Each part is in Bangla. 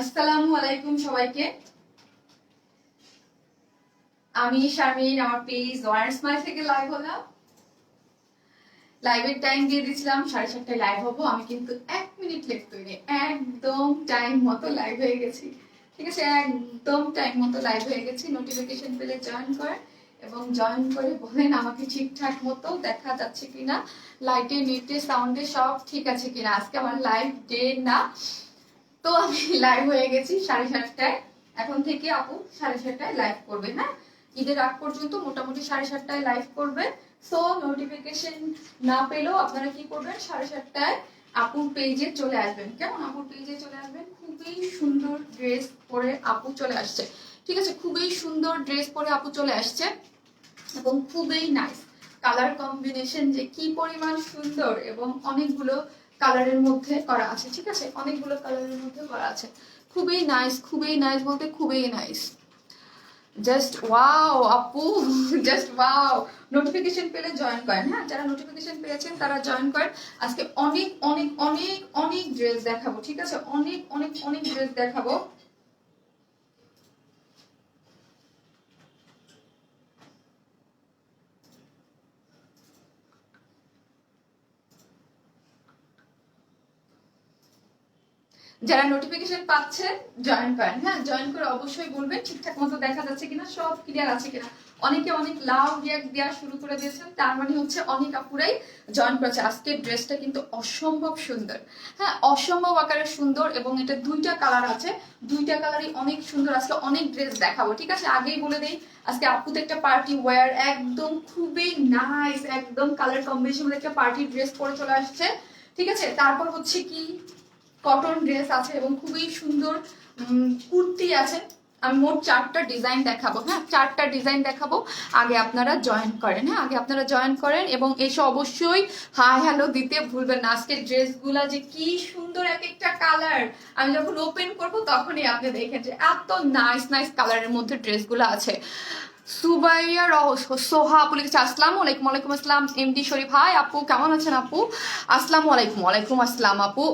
আসসালামু আলাইকুম সবাইকে। আমি শারমিন, আমার পেজ ওয়ান স্মাইল থেকে লাইভ হলাম। লাইভের টাইম দিয়ে দিয়েছিলাম 7:30টায় লাইভ হবো, আমি কিন্তু 1 মিনিট লেট করিনি, একদম টাইম মতো লাইভ হয়ে গেছি। ঠিক আছে, একদম টাইম মতো লাইভ হয়ে গেছি। নোটিফিকেশন পেলে জয়েন করেন এবং জয়েন করে বলেন আমাকে ঠিকঠাক মতো দেখা যাচ্ছে কিনা, লাইটে নেটে সাউন্ডে সব ঠিক আছে কিনা। আজকে আমার লাইভ ডে না, তো আমি লাইভ হয়ে গেছি 7:30টায়। এখন থেকে আপু 7:30টায় লাইভ করবে। হ্যাঁ, ঈদের আগ পর্যন্ত মোটামুটি 7:30টায় লাইভ করবে। সো নোটিফিকেশন না পেলেও আপনারা কি করবেন, 7:30টায় আপুর পেজে চলে আসবেন। কেমন? আপুর পেজে চলে আসবেন। খুবই সুন্দর ড্রেস পরে আপু চলে আসছে। ঠিক আছে, খুবই সুন্দর ড্রেস পরে আপু চলে আসছে এবং খুবই নাইস কালার কম্বিনেশন, যে কি পরিমাণ সুন্দর, এবং অনেকগুলো কালারের মধ্যে করা আছে। ঠিক আছে, অনেকগুলো কালারের মধ্যে করা আছে। খুবই নাইস, খুবই নাইস বলতে খুবই নাইস। জাস্ট ওয়াও আপু, জাস্ট ওয়াও। নোটিফিকেশন পেলে জয়েন করেন। হ্যাঁ, যারা নোটিফিকেশন পেয়েছেন তারা জয়েন করেন। আজকে অনেক অনেক অনেক অনেক ড্রেস দেখাবো। ঠিক আছে, অনেক অনেক অনেক ড্রেস দেখাবো। যারা নোটিফিকেশন পাচ্ছেন জয়েন করেন। হ্যাঁ, জয়েন করে অবশ্যই বলবেন ঠিকঠাক মতো দেখা যাচ্ছে কিনা, সব ক্লিয়ার আছে কিনা। অনেকে অনেক লাভ রিয়াক্ট দেওয়া শুরু করে দিয়েছেন, তার মানে হচ্ছে অনেক আপুরাই জয়েন করেছে। আজকের ড্রেসটা কিন্তু অসম্ভব সুন্দর। হ্যাঁ, অসম্ভব আকারে সুন্দর, এবং এটা দুইটা কালার আছে, দুইটা কালারই অনেক সুন্দর। আজকে অনেক ড্রেস দেখাবো। ঠিক আছে, আগেই বলে দেই আজকে আপুতে একটা পার্টি ওয়্যার, একদম খুবই নাইস, একদম কালার কম্বিনেশন একটা পার্টি ড্রেস পরে চলে আসছে। ঠিক আছে, তারপর হচ্ছে কি কটন ড্রেস আছে এবং খুবই সুন্দর কুর্তি আছে। আমি মোট 4টা ডিজাইন দেখাবো। হ্যাঁ, 4টা ডিজাইন দেখাবো। আগে আপনারা জয়েন করেন। হ্যাঁ, আগে আপনারা জয়েন করেন এবং এসে অবশ্যই হাই হ্যালো দিতে ভুলবেন না। আজকের ড্রেসগুলা যে কি সুন্দর, এক একটা কালার আমি যখন ওপেন করব তখনই আপনি দেখেন যে এত নাইস নাইস কালারের মধ্যে ড্রেসগুলো আছে। সুবাইয়া সোহা আপু লিখেছে আসসালামু আলাইকুম। ওয়ালাইকুম আসসালাম। এমডি শরীফ, হাই আপু, কেমন আছেন আপু? আসসালামু আলাইকুম। ওয়ালাইকুম আসসালাম আপু।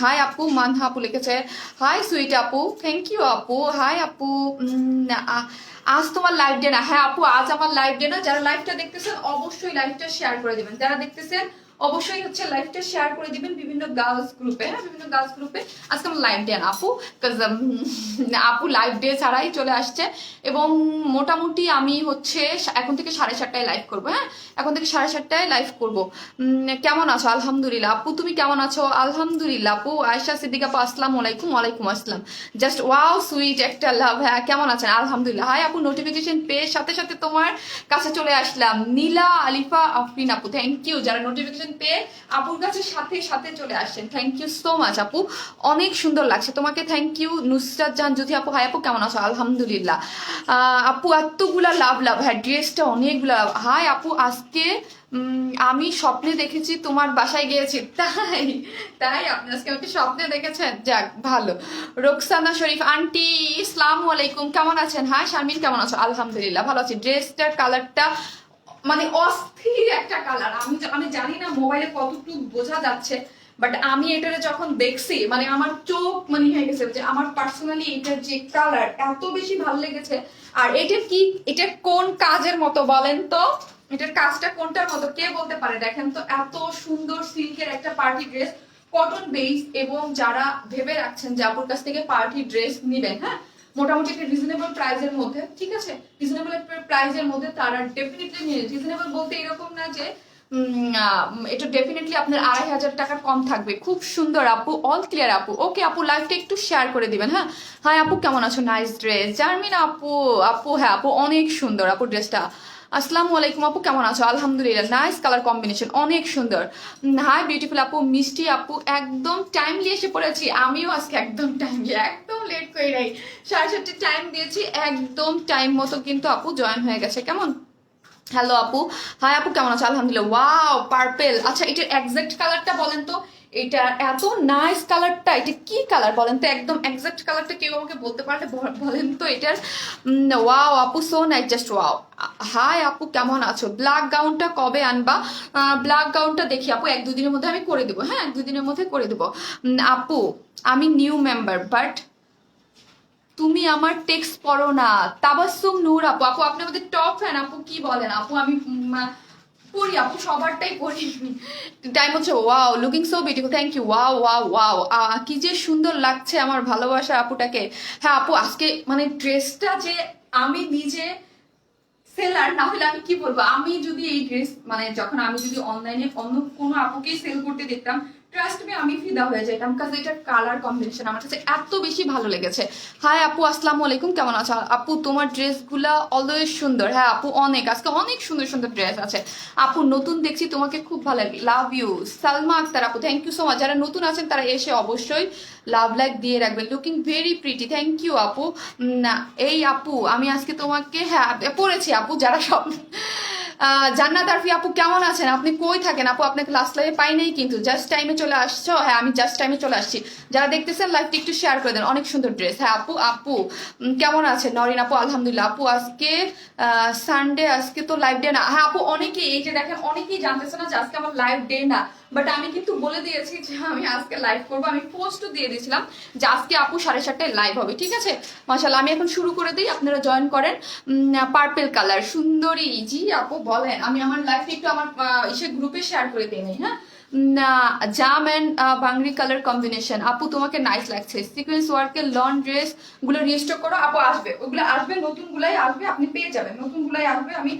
হাই আপু। মানহা আপু লিখেছে হাই সুইট আপু, থ্যাংক ইউ আপু। হাই আপু। আজ তোমার লাইভ ডে না? হ্যাঁ আপু, আজ আমার লাইভ ডে না। যারা লাইভটা দেখতেছেন অবশ্যই লাইভটা শেয়ার করে দিবেন। যারা দেখতেছেন অবশ্যই হচ্ছে লাইভটা শেয়ার করে দিবেন বিভিন্ন গার্লস গ্রুপে। হ্যাঁ, বিভিন্ন গার্লস গ্রুপে। আজকে আমার লাইভ ডে না আপু, আপু লাইভ ডে ছাড়াই চলে আসছে। এবং মোটামুটি আমি হচ্ছে এখন থেকে 7:30টায় লাইভ করবো। হ্যাঁ, এখন থেকে 7:30টায় লাইভ করবো। কেমন আছো? আলহামদুলিল্লাহ আপু, তুমি কেমন আছো? আলহামদুলিল্লাহ আপু। আয়েশা সিদ্দিকা আপু আসসালামু আলাইকুম। ওয়ালাইকুম আসসালাম। জাস্ট ওয়াও সুইট একটা লাভ। হ্যাঁ, কেমন আছেন? আলহামদুলিল্লাহ। হাই আপু, নোটিফিকেশন পেয়ে সাথে সাথে তোমার কাছে চলে আসলাম। নীলা আলিফা আফরিন আপু, থ্যাংক ইউ। যারা নোটিফিকেশন পেয়ে আপুর কাছে সাথে সাথে চলে আসছেন, থ্যাংক ইউ সো মাচ আপু, অনেক সুন্দর লাগছে তোমাকে, থ্যাংক ইউ। নুসরাত জাহান জ্যোতি আপু, হাই আপু, কেমন আছো? আলহামদুলিল্লাহ আপু, এতগুলা লাভ লাভ। হ্যাঁ, ড্রেসটা অনেকগুলা। হাই আপু, আজকে আমি স্বপ্নে দেখেছি তোমার বাসায় গিয়েছি। তাই? তাই আপনি আজকে আমাকে স্বপ্নে দেখেছেন? যাক ভালো। রোকসানা শরীফ আন্টি, আসসালামু আলাইকুম, কেমন আছেন? হ্যাঁ শারমিন, কেমন আছো? আলহামদুলিল্লাহ ভালো আছি। ড্রেসটার কালারটা মানে অস্থির একটা কালার। আমি জানি না মোবাইলে কতটুকু বোঝা যাচ্ছে, বাট আমি এটারে যখন দেখছি মানে আমার চোখ মানে হয়ে গেছে যে আমার পার্সোনালি এটার যে কালার এত বেশি ভালো লেগেছে। আর এটা কি, এটা কোন কাজের মতো বলেন তো? এটার কাজটা কোনটার মতো কে বলতে পারে? দেখেন তো, এত সুন্দর সিল্কের একটা পার্টি ড্রেস, কটন বেস, এবং যারা ভেবে রাখছেন যে আপুর কাছ থেকে পার্টি ড্রেস নিবেন, হ্যাঁ মোটামুটি একটা রিজনেবল প্রাইসের মধ্যে, ঠিক আছে, রিজনেবল প্রাইসের মধ্যে তারা ডেফিনেটলি নিয়ে। রিজনেবল বলতে এরকম না যে এটা ডেফিনেটলি আপনার 2,500 টাকার কম থাকবে। খুব সুন্দর আপু, অল ক্লিয়ার আপু। ওকে আপু, লাইভটা একটু শেয়ার করে দিবেন। হ্যাঁ, হাই আপু, কেমন আছো? Nice dress. জার্মিন আপু, আপু হ্যাঁ আপু, অনেক সুন্দর আপু ড্রেসটা। আসসালামু আলাইকুম আপু, কেমন আছো? আলহামদুলিল্লাহ, নাইস কালার কম্বিনেশন, অনেক সুন্দর। হাই বিউটিফুল আপু। মিষ্টি আপু, একদম টাইমলি এসে পড়েছি। আমিও আজকে একদম টাইমলি, একদম লেট করে নাই, 7:30 টাইম দিয়েছি, একদম টাইম মতো কিন্তু আপু জয়েন হয়ে গেছে। কেমন? হ্যালো আপু, হাই আপু, কেমন আছো? আলহামদুলিল্লাহ। ওয়াও পার্পেল, আচ্ছা এটার এক্সাক্ট কালারটা বলেন তো। এটা এত নাইস কালারটা, এটা কি কালার বলেন তো? একদম এক্সাক্ট কালারটা কেউ আমাকে বলতে পারলে বলেন তো এটার। ওয়াও আপু, so nice, just wow. Hi আপু, কেমন আছো? ব্ল্যাক গাউনটা কবে আনবা? ব্ল্যাক গাউনটা দেখি আপু, 1-2 দিনের মধ্যে আমি করে দেবো। হ্যাঁ, 1-2 দিনের মধ্যে করে দেবো। আপু আমি নিউ মেম্বার, বাট তুমি আমার টেক্সট পড়ো না। তাবাসসুম নূর আপু, আপু আপনি আমাদের টপ ফ্যান আপু, কি বলেন আপু? আমি পড়ি আপু, সবারটাই পড়ি। টাইম হচ্ছে wow looking so beautiful, thank you. Wow wow wow, কি যে সুন্দর লাগছে আমার ভালোবাসা আপুটাকে। হ্যাঁ আপু আজকে মানে ড্রেসটা যে আমি নিজে সেলার না হলে আমি কি বলবো, আমি যদি এই ড্রেস মানে যখন আমি যদি অনলাইনে অন্য কোনো আপুকেই সেল করতে দেখতাম, ট্রাস্ট মি আমি ফিদা হয়ে যেতাম, কারণ এটার কালার কম্বিনেশন আমার কাছে এত বেশি ভালো লেগেছে। হাই আপু আসসালামু আলাইকুম, কেমন আছো আপু? তোমার ড্রেসগুলা অলওয়েজ সুন্দর। হ্যাঁ আপু অনেক, আজকে অনেক সুন্দর সুন্দর ড্রেস আছে আপু, নতুন দেখছি তোমাকে খুব ভালো লাগে, লাভ ইউ। সালমা আক্তার আপু থ্যাংক ইউ সো মাচ, যারা নতুন আছেন তারা এসে অবশ্যই লাভ লাইক দিয়ে রাখবেন, looking very pretty, thank you আপু। না এই আপু আমি আজকে তোমাকে হ্যাঁ পড়েছি আপু, যারা সব জান্নাত আরফি আপু কেমন আছেন? আপনি কই থাকেন আপু? আপনাকে লাস্ট লাইভে পাই নাই, কিন্তু জাস্ট টাইমে চলে আসছো। হ্যাঁ আমি জাস্ট টাইমে চলে আসছি, যারা দেখতেছেন লাইভটি একটু শেয়ার করে দেন, অনেক সুন্দর ড্রেস। হ্যাঁ আপু, আপু কেমন আছেন? নরিন আপু আলহামদুলিল্লাহ। আপু আজকে সানডে, আজকে তো লাইভ ডে না। হ্যাঁ আপু অনেকেই এই যে দেখেন অনেকেই জানতেছে না যে আজকে আমার লাইভ ডে না, বাট আমি কিন্তু বলে দিয়েছি যে আমি আজকে লাইভ করবো, আমি পোস্টও দিয়ে দিয়েছিলাম যে আজকে আপু 7:30টায় লাইভ হবে, ঠিক আছে? মাশাআল্লাহ আমি এখন শুরু করে দিই, আপনারা জয়েন করেন। পার্পল কালার সুন্দরী, জি আপু বলেন। আমি আমার লাইভটা একটু আমার ইসে গ্রুপে শেয়ার করে দিই নাই, হ্যাঁ। জাম অ্যান্ড বাংরি কালার কম্বিনেশন আপু তোমাকে নাইস লাগছে, সিকোয়েন্স ওয়ার্কের লন ড্রেস গুলো রিস্টক করো আপু, আসবে ওগুলো আসবে, নতুন গুলাই আসবে, আপনি পেয়ে যাবেন, নতুন গুলাই আসবে। আমি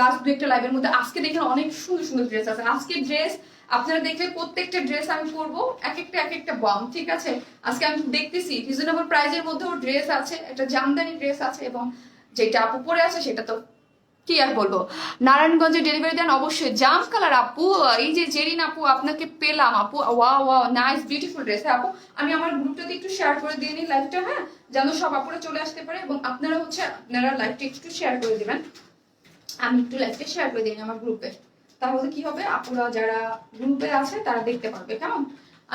লাস্ট দু একটা লাইভের মধ্যে আজকে দেখেন অনেক সুন্দর সুন্দর ড্রেস আছে, আজকে ড্রেস আপনারা দেখলে প্রত্যেকটা ড্রেস আমি পরবো এক একটা বম, ঠিক আছে? আজকে আমি দেখতেছি রিজনেবল প্রাইজের মধ্যেও ড্রেস আছে, একটা জামদানি ড্রেস আছে, এবং যেটা আপু পরে আছে সেটা তো কি আর বলবো। নারায়ণগঞ্জে ডেলিভারি দেন অবশ্যই। জাম কালার আপু, এই যে জেরিন আপু আপনাকে পেলাম আপু, wow wow nice beautiful dress. আপু আমি আমার গ্রুপটাতে একটু শেয়ার করে দিয়ে নিই লাইভটা, হ্যাঁ, যেন সব আপুরা চলে আসতে পারে, এবং আপনারা আপনারা লাইভটা একটু শেয়ার করে দিবেন। আমি একটু লাইভটা শেয়ার করে দিই আমার গ্রুপে, তাহলে কি হবে আপুরা যারা গ্রুপে আছে তারা দেখতে পারবে, কেমন?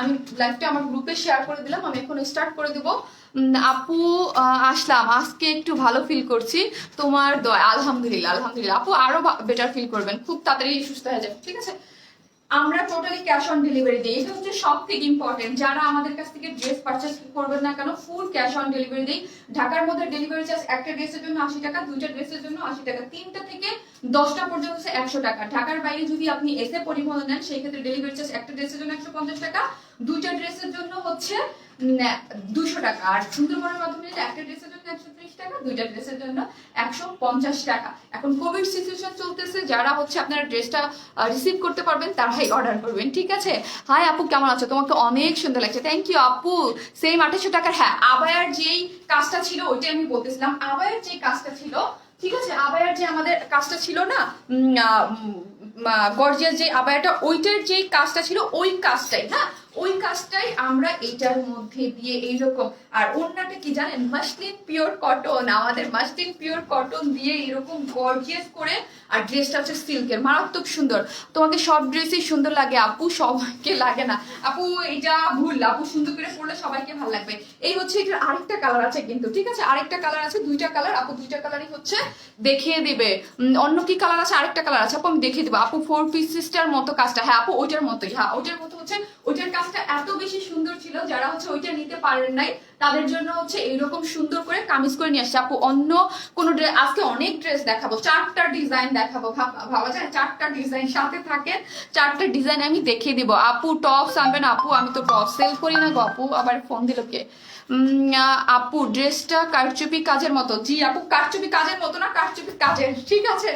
আমি লাইভটা আমার গ্রুপে শেয়ার করে দিলাম, আমি এখন স্টার্ট করে দিব। আপু আসলাম, আজকে একটু ভালো ফিল করছি, তোমার দয়া। আলহামদুলিল্লাহ আলহামদুলিল্লাহ আপু, আরো বেটার ফিল করবেন, খুব তাড়াতাড়ি সুস্থ হয়ে যাবে, ঠিক আছে? আমরা টোটালি ক্যাশ অন ডেলিভারি দিই, এটা হচ্ছে সব থেকে ইম্পর্টেন্ট। যারা আমাদের কাছ থেকে ড্রেস পারচেস করবেন না কেন, ফুল ক্যাশ অন ডেলিভারি দিই। ঢাকার মধ্যে ডেলিভারি চার্জ একটা ড্রেসের জন্য 80 টাকা, দুইটা ড্রেসের জন্য 80 টাকা, 3টা থেকে 10টা পর্যন্ত হচ্ছে 100 টাকা। ঢাকার বাইরে যদি আপনি এসে পরিবহন নেন সেই ক্ষেত্রে ডেলিভারি চার্জ একটা ড্রেসের জন্য 150 টাকা, দুইটা ড্রেসের জন্য হচ্ছে 200 টাকা, আর সুন্দরবনের মাধ্যমে নিলে একটা ড্রেসের জন্য 130 টাকা, দুইটা ড্রেসের জন্য 150 টাকা। এখন কোভিড সিচুয়েশন চলতেছে, যারা হচ্ছে আপনারা ড্রেসটা রিসিভ করতে পারবেন তারাই অর্ডার করবেন, ঠিক আছে? হাই আপু কেমন আছো? তোমাকে অনেক সুন্দর লাগছে, থ্যাংক ইউ আপু। সেম 2800 টাকার, হ্যাঁ আবায়ার যেই কাজটা ছিল ওইটাই আমি বলতেছিলাম, আবায়ার যে কাজটা ছিল, ঠিক আছে, আবায়ার যে আমাদের কাজটা ছিল না, গর্জিয়াস যে আবায়াটা, ওইটার যে কাজটা ছিল ওই কাজটাই, হ্যাঁ ওই কাজটাই আমরা এইটার মধ্যে দিয়ে এইরকম। আর ওড়নাটা কি জানেন, মাসলিন পিওর কটন, আমাদের মাসলিন পিওর কটন দিয়ে এরকম গর্জিয়াস করে, আর ড্রেসটা হচ্ছে সিল্কের, মারাত্মক সুন্দর। তোমাকে সব ড্রেসই সুন্দর লাগে আপু, সবাইকে লাগে না আপু, এটা ভুল আপু, সুন্দর করে পরলে সবাইকে ভালো লাগবে। এই হচ্ছে এটার আরেকটা কালার আছে কিন্তু, ঠিক আছে, আরেকটা কালার আছে, দুইটা কালার আপু, দুইটা কালারই হচ্ছে দেখিয়ে দিবে। অন্য কি কালার আছে? আরেকটা কালার আছে আপু, আমি দেখিয়ে দিবো আপু। 4 পিসেসটার মতো কাজটা, হ্যাঁ আপু ওইটার মতোই, হ্যাঁ ওইটার মতো হচ্ছে, ওইটার কাজটা এত বেশি সুন্দর ছিল, যারা হচ্ছে ওইটা নিতে পারেন নাই তাদের জন্য হচ্ছে এইরকম সুন্দর করে কামিজ করে নিয়ে আসছে আপু। অন্য কোনো ড্রেস, আজকে অনেক ড্রেস দেখাবো, 4টা ডিজাইন দেখাবো, ভাবা যায় 4টা ডিজাইন, সাথে থাকে 4টা ডিজাইন আমি দেখিয়ে দিব আপু। টপস আনবেন আপু, আমি তো টপ সেল করি না গো আপু, আবার ফোন দিল কে? আপু ড্রেসটা কারচুপি কাজের মতো, জি আপু কারচুপি কাজের মতো না, কারচুপি কাজের, ঠিক আছে,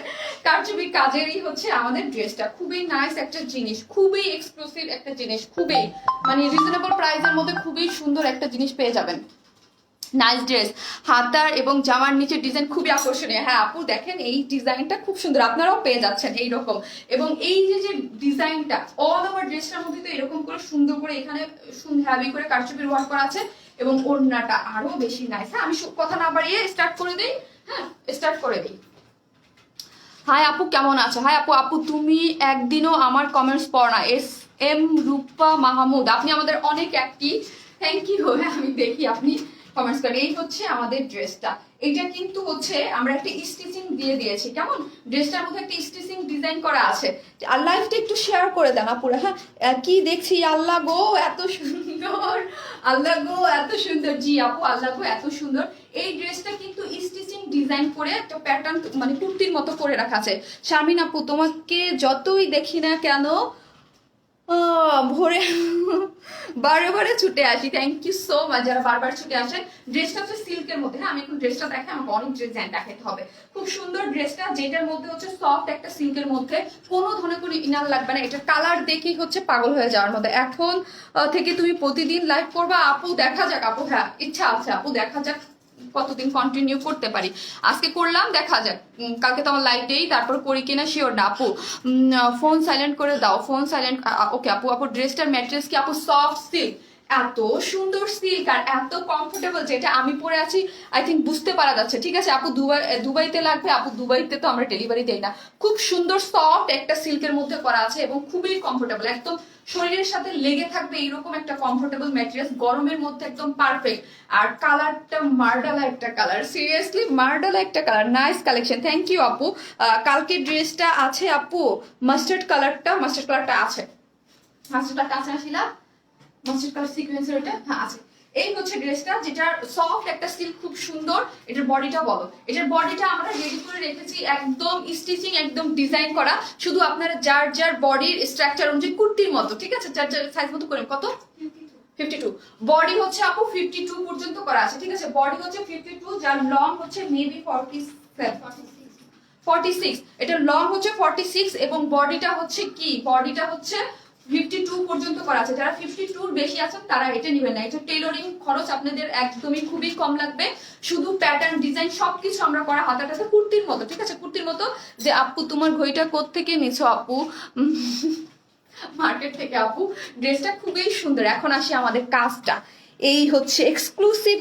কারচুপি কাজেরই হচ্ছে আমাদের ড্রেসটা। খুবই নাইস একটা জিনিস, খুবই এক্সক্লুসিভ একটা জিনিস, খুবই মানে রিজনেবল প্রাইসের মধ্যে খুবই সুন্দর একটা জিনিস পেয়ে যাবেন। নাইস ড্রেস, হাতার এবং জামার নিচে ডিজাইন খুবই আকর্ষণীয়। হ্যাঁ আপু দেখেন এই ডিজাইনটা খুব সুন্দর, আপনারাও পেয়ে যাচ্ছেন এইরকম। এবং এই যে যে ডিজাইনটা অল ওভার ড্রেসটার মধ্যে তো এরকম করে সুন্দর করে এখানে হ্যাভি করে কারচুপির ওয়ার্ক করা আছে, এবং ওড়নাটা আরো বেশি নাইস। হ্যাঁ আমি কথা না বাড়িয়ে স্টার্ট করে দিই, হ্যাঁ স্টার্ট করে দিই। হাই আপু কেমন আছো? হাই আপু, আপু তুমি একদিনও আমার কমেন্টস পড় না। এম রূপা মাহমুদ, আপনি আমাদের অনেক অ্যাক্টিভ, থ্যাংক ইউ। হ্যাঁ আমি দেখি আপনি কমেন্টস করেন। এই হচ্ছে আমাদের ড্রেসটা, এটা কিন্তু হচ্ছে আমরা একটা স্টিচিং দিয়ে দিয়েছি, কেমন ড্রেসটার মধ্যে একটা স্টিচিং ডিজাইন করা আছে। আর লাইভটা একটু শেয়ার করে দেন আপুরা। হ্যাঁ, কি দেখছি, আল্লাহ গো এত সুন্দর, আল্লাহ গো এত সুন্দর। জি আপু, আল্লাহ গো এত সুন্দর। এই ড্রেসটা কিন্তু স্টিচিং ডিজাইন করে একটা প্যাটার্ন মানে কুর্তির মতো করে রাখা আছে। শারমিন আপু, তোমাকে যতই দেখি না কেন ভোরে বারে বারে ছুটে আসি। থ্যাংক ইউ সো মাচ যারা বারবার ছুটে আসেন। ড্রেসটা হচ্ছে সিল্কের মধ্যে। হ্যাঁ, আমি এখন ড্রেসটা দেখাই, আমাকে অনেক ডিজাইন দেখাতে হবে। খুব সুন্দর ড্রেসটা, যেটার মধ্যে হচ্ছে সফট একটা সিল্কের মধ্যে, কোনো ধরনের কোনো ইনার লাগবে না। এটার কালার দেখেই হচ্ছে পাগল হয়ে যাওয়ার মতো। এখন থেকে তুমি প্রতিদিন লাইভ করবা আপু? দেখা যাক আপু, হ্যাঁ ইচ্ছা আছে আপু, দেখা যাক কতদিন কন্টিনিউ করতে পারি। আজকে করলাম, দেখা যাক কালকে তো আমার লাইভ ডেই, তারপর করি কিনা শিওর না। আপু ফোন সাইলেন্ট করে দাও, ফোন সাইলেন্ট। ওকে আপু। আপু ড্রেসটার ম্যাটেরিয়ালস কি আপু? সফট সিল্ক, এত সুন্দর সিল্ক আর এত কমফোর্টেবল, যেটা আমি পরে আছি আই থিঙ্ক বুঝতে পারা যাচ্ছে। ঠিক আছে আপু, দুবাইতে লাগবে আপু? দুবাইতে তো আমরা ডেলিভারি দেই না। খুব সুন্দর সফট একটা সিল্কের মধ্যে করা আছে এবং খুবই কমফোর্টেবল, একদম শরীরের সাথে লেগে থাকবে এইরকম একটা কমফোর্টেবল ম্যাটেরিয়ালস, গরমের মধ্যে একদম পারফেক্ট। আর কালারটা মার্ডালা একটা কালার, সিরিয়াসলি মার্ডালা একটা colour, nice collection. Thank you আপু। কালকে ড্রেসটা আছে আপু, মাস্টার্ড কালারটা আছে, মাস্টার্ড কালারটা আছে আসিলা, মাস্টার্ড কালার সিকোয়েন্সের এটা, হ্যাঁ আছে। এই হচ্ছে ড্রেসটা, যেটা সফট একটা সিল্ক, খুব সুন্দর। এটার বডিটা বলো, এটার বডিটা আমরা রেডি করে রেখেছি, একদম স্টিচিং, একদম ডিজাইন করা। শুধু আপনারা যার যার বডির স্ট্রাকচার অনুযায়ী কুর্তির মতো, ঠিক আছে, যার যার সাইজ মতো করে। কত? 52। বডি হচ্ছে আপু 52 পর্যন্ত করা আছে, ঠিক আছে। বডি হচ্ছে 52, যার লং হচ্ছে মেবি 46। এটা লং হচ্ছে 46 এবং বডিটা হচ্ছে কি, বডিটা হচ্ছে 52 পর্যন্ত করা আছে। যারা 52 বেশি আছেন তারা এটা নেবেন না। এটা টেইলরিং খরচ আপনাদের একদমই খুবই কম লাগবে। শুধু প্যাটার্ন ডিজাইন সবকিছু আমরা করা হাতাটাতে কুর্তির মতো, ঠিক আছে, কুর্তির মতো। যে আপু তোমার ঘড়িটা কোত্থেকে নিছো আপু? মার্কেট থেকে আপু। ড্রেসটা খুবই সুন্দর। এখন আসি আমাদের কাজটা, এই হচ্ছে এক্সক্লুসিভ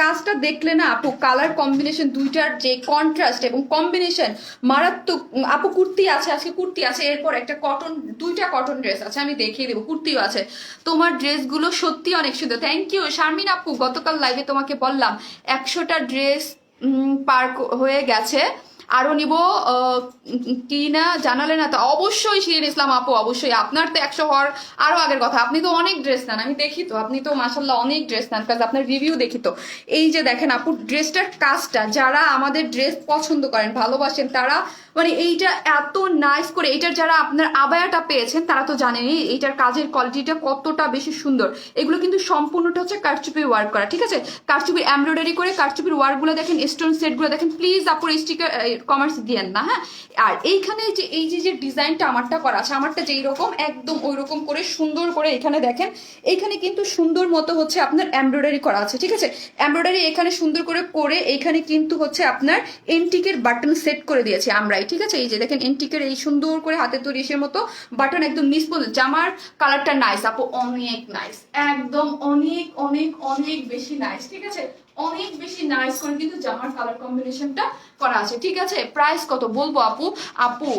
কাজটা দেখলে না আপু, কালার কম্বিনেশন দুইটার যে কন্ট্রাস্ট এবং কম্বিনেশন মারাত্মক। আপু কুর্তি আছে, আজকে কুর্তি আছে, এরপর একটা কটন, দুইটা কটন ড্রেস আছে, আমি দেখিয়ে দেবো, কুর্তিও আছে। তোমার ড্রেসগুলো সত্যি অনেক সুন্দর। থ্যাংক ইউ শারমিন আপু। গতকাল লাইভে তোমাকে বললাম 100টা ড্রেস পার হয়ে গেছে, আরো নিব কি না জানালে না তো? অবশ্যই শিরিন ইসলাম আপু, অবশ্যই। আপনার তো 100 হওয়ার আরো আগের কথা, আপনি তো অনেক ড্রেস নেন, আমি দেখি তো, আপনি তো মাশাল্লাহ অনেক ড্রেস নেন, কাজ আপনার রিভিউ দেখি তো। এই যে দেখেন আপু ড্রেসটার কাজটা, যারা আমাদের ড্রেস পছন্দ করেন, ভালোবাসেন, তারা মানে এইটা এত নাইস করে, এইটার যারা আপনার আবায়াটা পেয়েছেন তারা তো জানেনই এইটার কাজের কোয়ালিটিটা কতটা বেশি সুন্দর। এগুলো কিন্তু সম্পূর্ণটা হচ্ছে কারচুপি ওয়ার্ক করা, ঠিক আছে, কারচুপি এমব্রয়ডারি করে, কারচুপির ওয়ার্কগুলো দেখেন, স্টোন সেটগুলো দেখেন। প্লিজ আপুর স্টিকার কমার্স দিয়েন না, হ্যাঁ। আর এইখানে যে এই যে ডিজাইনটা আমারটা করা আছে, আমারটা যেই রকম একদম ওই রকম করে সুন্দর করে এখানে দেখেন, এইখানে কিন্তু সুন্দর মতো হচ্ছে আপনার এমব্রয়ডারি করা আছে, ঠিক আছে। এমব্রয়ডারি এখানে সুন্দর করে এইখানে কিন্তু হচ্ছে আপনার এন্টিকের বাটন সেট করে দিয়েছি আমরাই, ঠিক আছে। এই যে দেখেন এন্টিকের এই সুন্দর করে হাতে তৈরি ইসের মতো বাটন একদম নিচ পর্যন্ত। জামার কালারটা নাইস আপু, অনেক নাইস, একদম অনেক অনেক অনেক বেশি নাইস, ঠিক আছে, অনেক বেশি নাইস করে কিন্তু জামার কালার কম্বিনেশনটা করা আছে, ঠিক আছে। প্রাইস কত বলবো আপু? আপু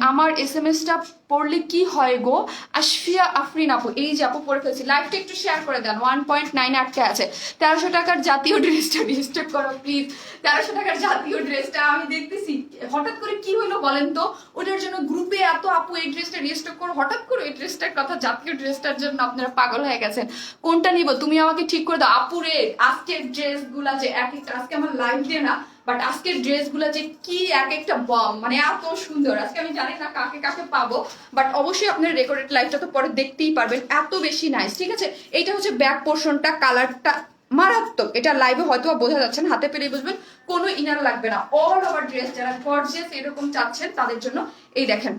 আমার এসএমএসটা পড়লে কি হয় গো? আশফিয়া আফরিন আপু, এই যে আপু পড়ে ফেলছি, লাইভটা একটু শেয়ার করে দেন। 1.9 আটকে আছে। 1300 টাকার জাতীয় ড্রেসটা ডিস্টার্ব করো প্লিজ। 1300 টাকার জাতীয় ড্রেসটা আমি দেখতেছি, হঠাৎ করে কি হইলো বলেন তো? ওটার জন্য গ্রুপে এত আপু এই ড্রেসটা রিস্টক করো, হঠাৎ করে এই ড্রেসটার কথা, জাতীয় ড্রেসটার জন্য আপনারা পাগল হয়ে গেছেন। কোনটা নিব তুমি আমাকে ঠিক করে দাও আপুরে। আজকের ড্রেস গুলা যে এক একটা, আজকে আমার লাইভ দিয়ে না, বাট আজকের ড্রেস গুলা যে কি এক একটা বম, মানে এত সুন্দর। আজকে আমি জানি না কাকে কাকে পাবো, বাট অবশ্যই আপনার রেকর্ডেড লাইভটা তো পরে দেখতেই পারবেন, এত বেশি নাইস, ঠিক আছে। এইটা হচ্ছে ব্যাক পোর্শনটা, কালারটা মারাত্মক। এটা লাইভে হয়তো বোঝা যাচ্ছে না, হাতে পেলেই বুঝবেন, কোনো ইনার লাগবে না। অল ওভার ড্রেস, যারা গর্জিয়াস এরকম চাচ্ছেন তাদের জন্য এই দেখেন।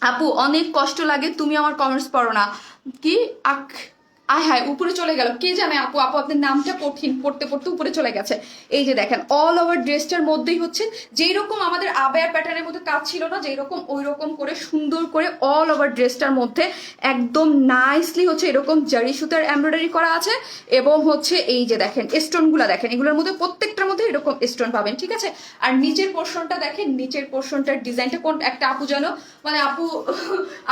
আপু অনেক কষ্ট লাগে, তুমি আমার কমেন্টস পড়ো না কি? আয় হায়, উপরে চলে গেল, কে জানে আপু। আপু আপনার নামটা কঠিন, পড়তে পড়তে উপরে চলে গেছে। এই যে দেখেন অল ওভার ড্রেসটার মধ্যেই হচ্ছে যেই রকম আমাদের আবায়া প্যাটার্নের মধ্যে কাজ ছিল না, যেই রকম ওই রকম করে সুন্দর করে অল ওভার ড্রেসটার মধ্যে একদম নাইসলি হচ্ছে এরকম জারি সুতার এমব্রয়ডারি করা আছে। এবং হচ্ছে এই যে দেখেন স্টোনগুলো দেখেন, এগুলোর মধ্যে প্রত্যেকটার মধ্যে এরকম স্টোন পাবেন, ঠিক আছে। আর নিচের পোর্শনটা দেখেন, নিচের পোর্শনটার ডিজাইনটা কোন একটা আপু জানো, মানে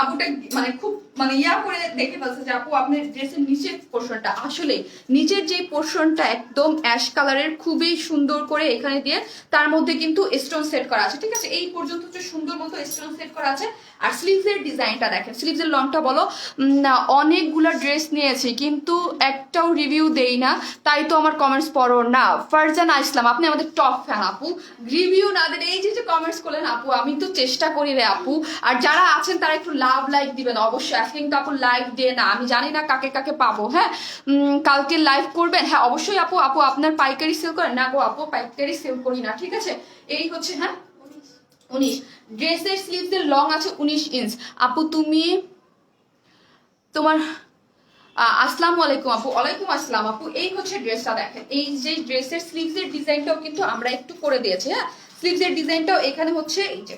আপুটা মানে খুব মানে ইয়া করে দেখে বলছে যে আপু আপনার ড্রেসের নিচের পোর্শনটা, আসলে নিচের যে পোর্শনটা একদম অ্যাশ কালারের, খুবই সুন্দর করে এখানে দিয়ে তার মধ্যে কিন্তু স্টোন সেট করা আছে, ঠিক আছে। এই পর্যন্ত হচ্ছে সুন্দর মতো স্টোন সেট করা আছে। আর স্লিভসের ডিজাইনটা দেখেন, স্লিভসের লংটা বলো না, অনেকগুলো ড্রেস নিয়েছি কিন্তু একটাও রিভিউ দেই না, তাই তো আমার কমেন্টস পড়ো না। ফারজানা ইসলাম, আপনি আমাদের টপ ফ্যান আপু, রিভিউ না দেন, এই যে কমেন্টস করলেন আপু, আমি তো চেষ্টা করি রে আপু। আর যারা আছেন তারা একটু লাভ লাইক দিবেন অবশ্যই, আজকে কিন্তু আপু লাইভ ডে না, আমি জানি না কাকে কাকে পাবো। হ্যাঁ, কালকে লাইভ করবেন? হ্যাঁ অবশ্যই আপু। আপু আপনার পাইকারি সেল করেন? না গো আপু, পাইকারি সেল করি না, ঠিক আছে। এই হচ্ছে, হ্যাঁ 19 ড্রেসের স্লিভসের লং আছে 19 ইঞ্চ। আপু তুমি তোমার আসসালামু আলাইকুম আপু। ওয়ালাইকুম আসসালাম আপু। এই হচ্ছে ড্রেসটা দেখেন, এই যে ড্রেসের স্লিভসের ডিজাইনটাও কিন্তু আমরা একটু করে দিয়েছি। হ্যাঁ, স্লিভসের ডিজাইনটাও এখানে হচ্ছে এই যে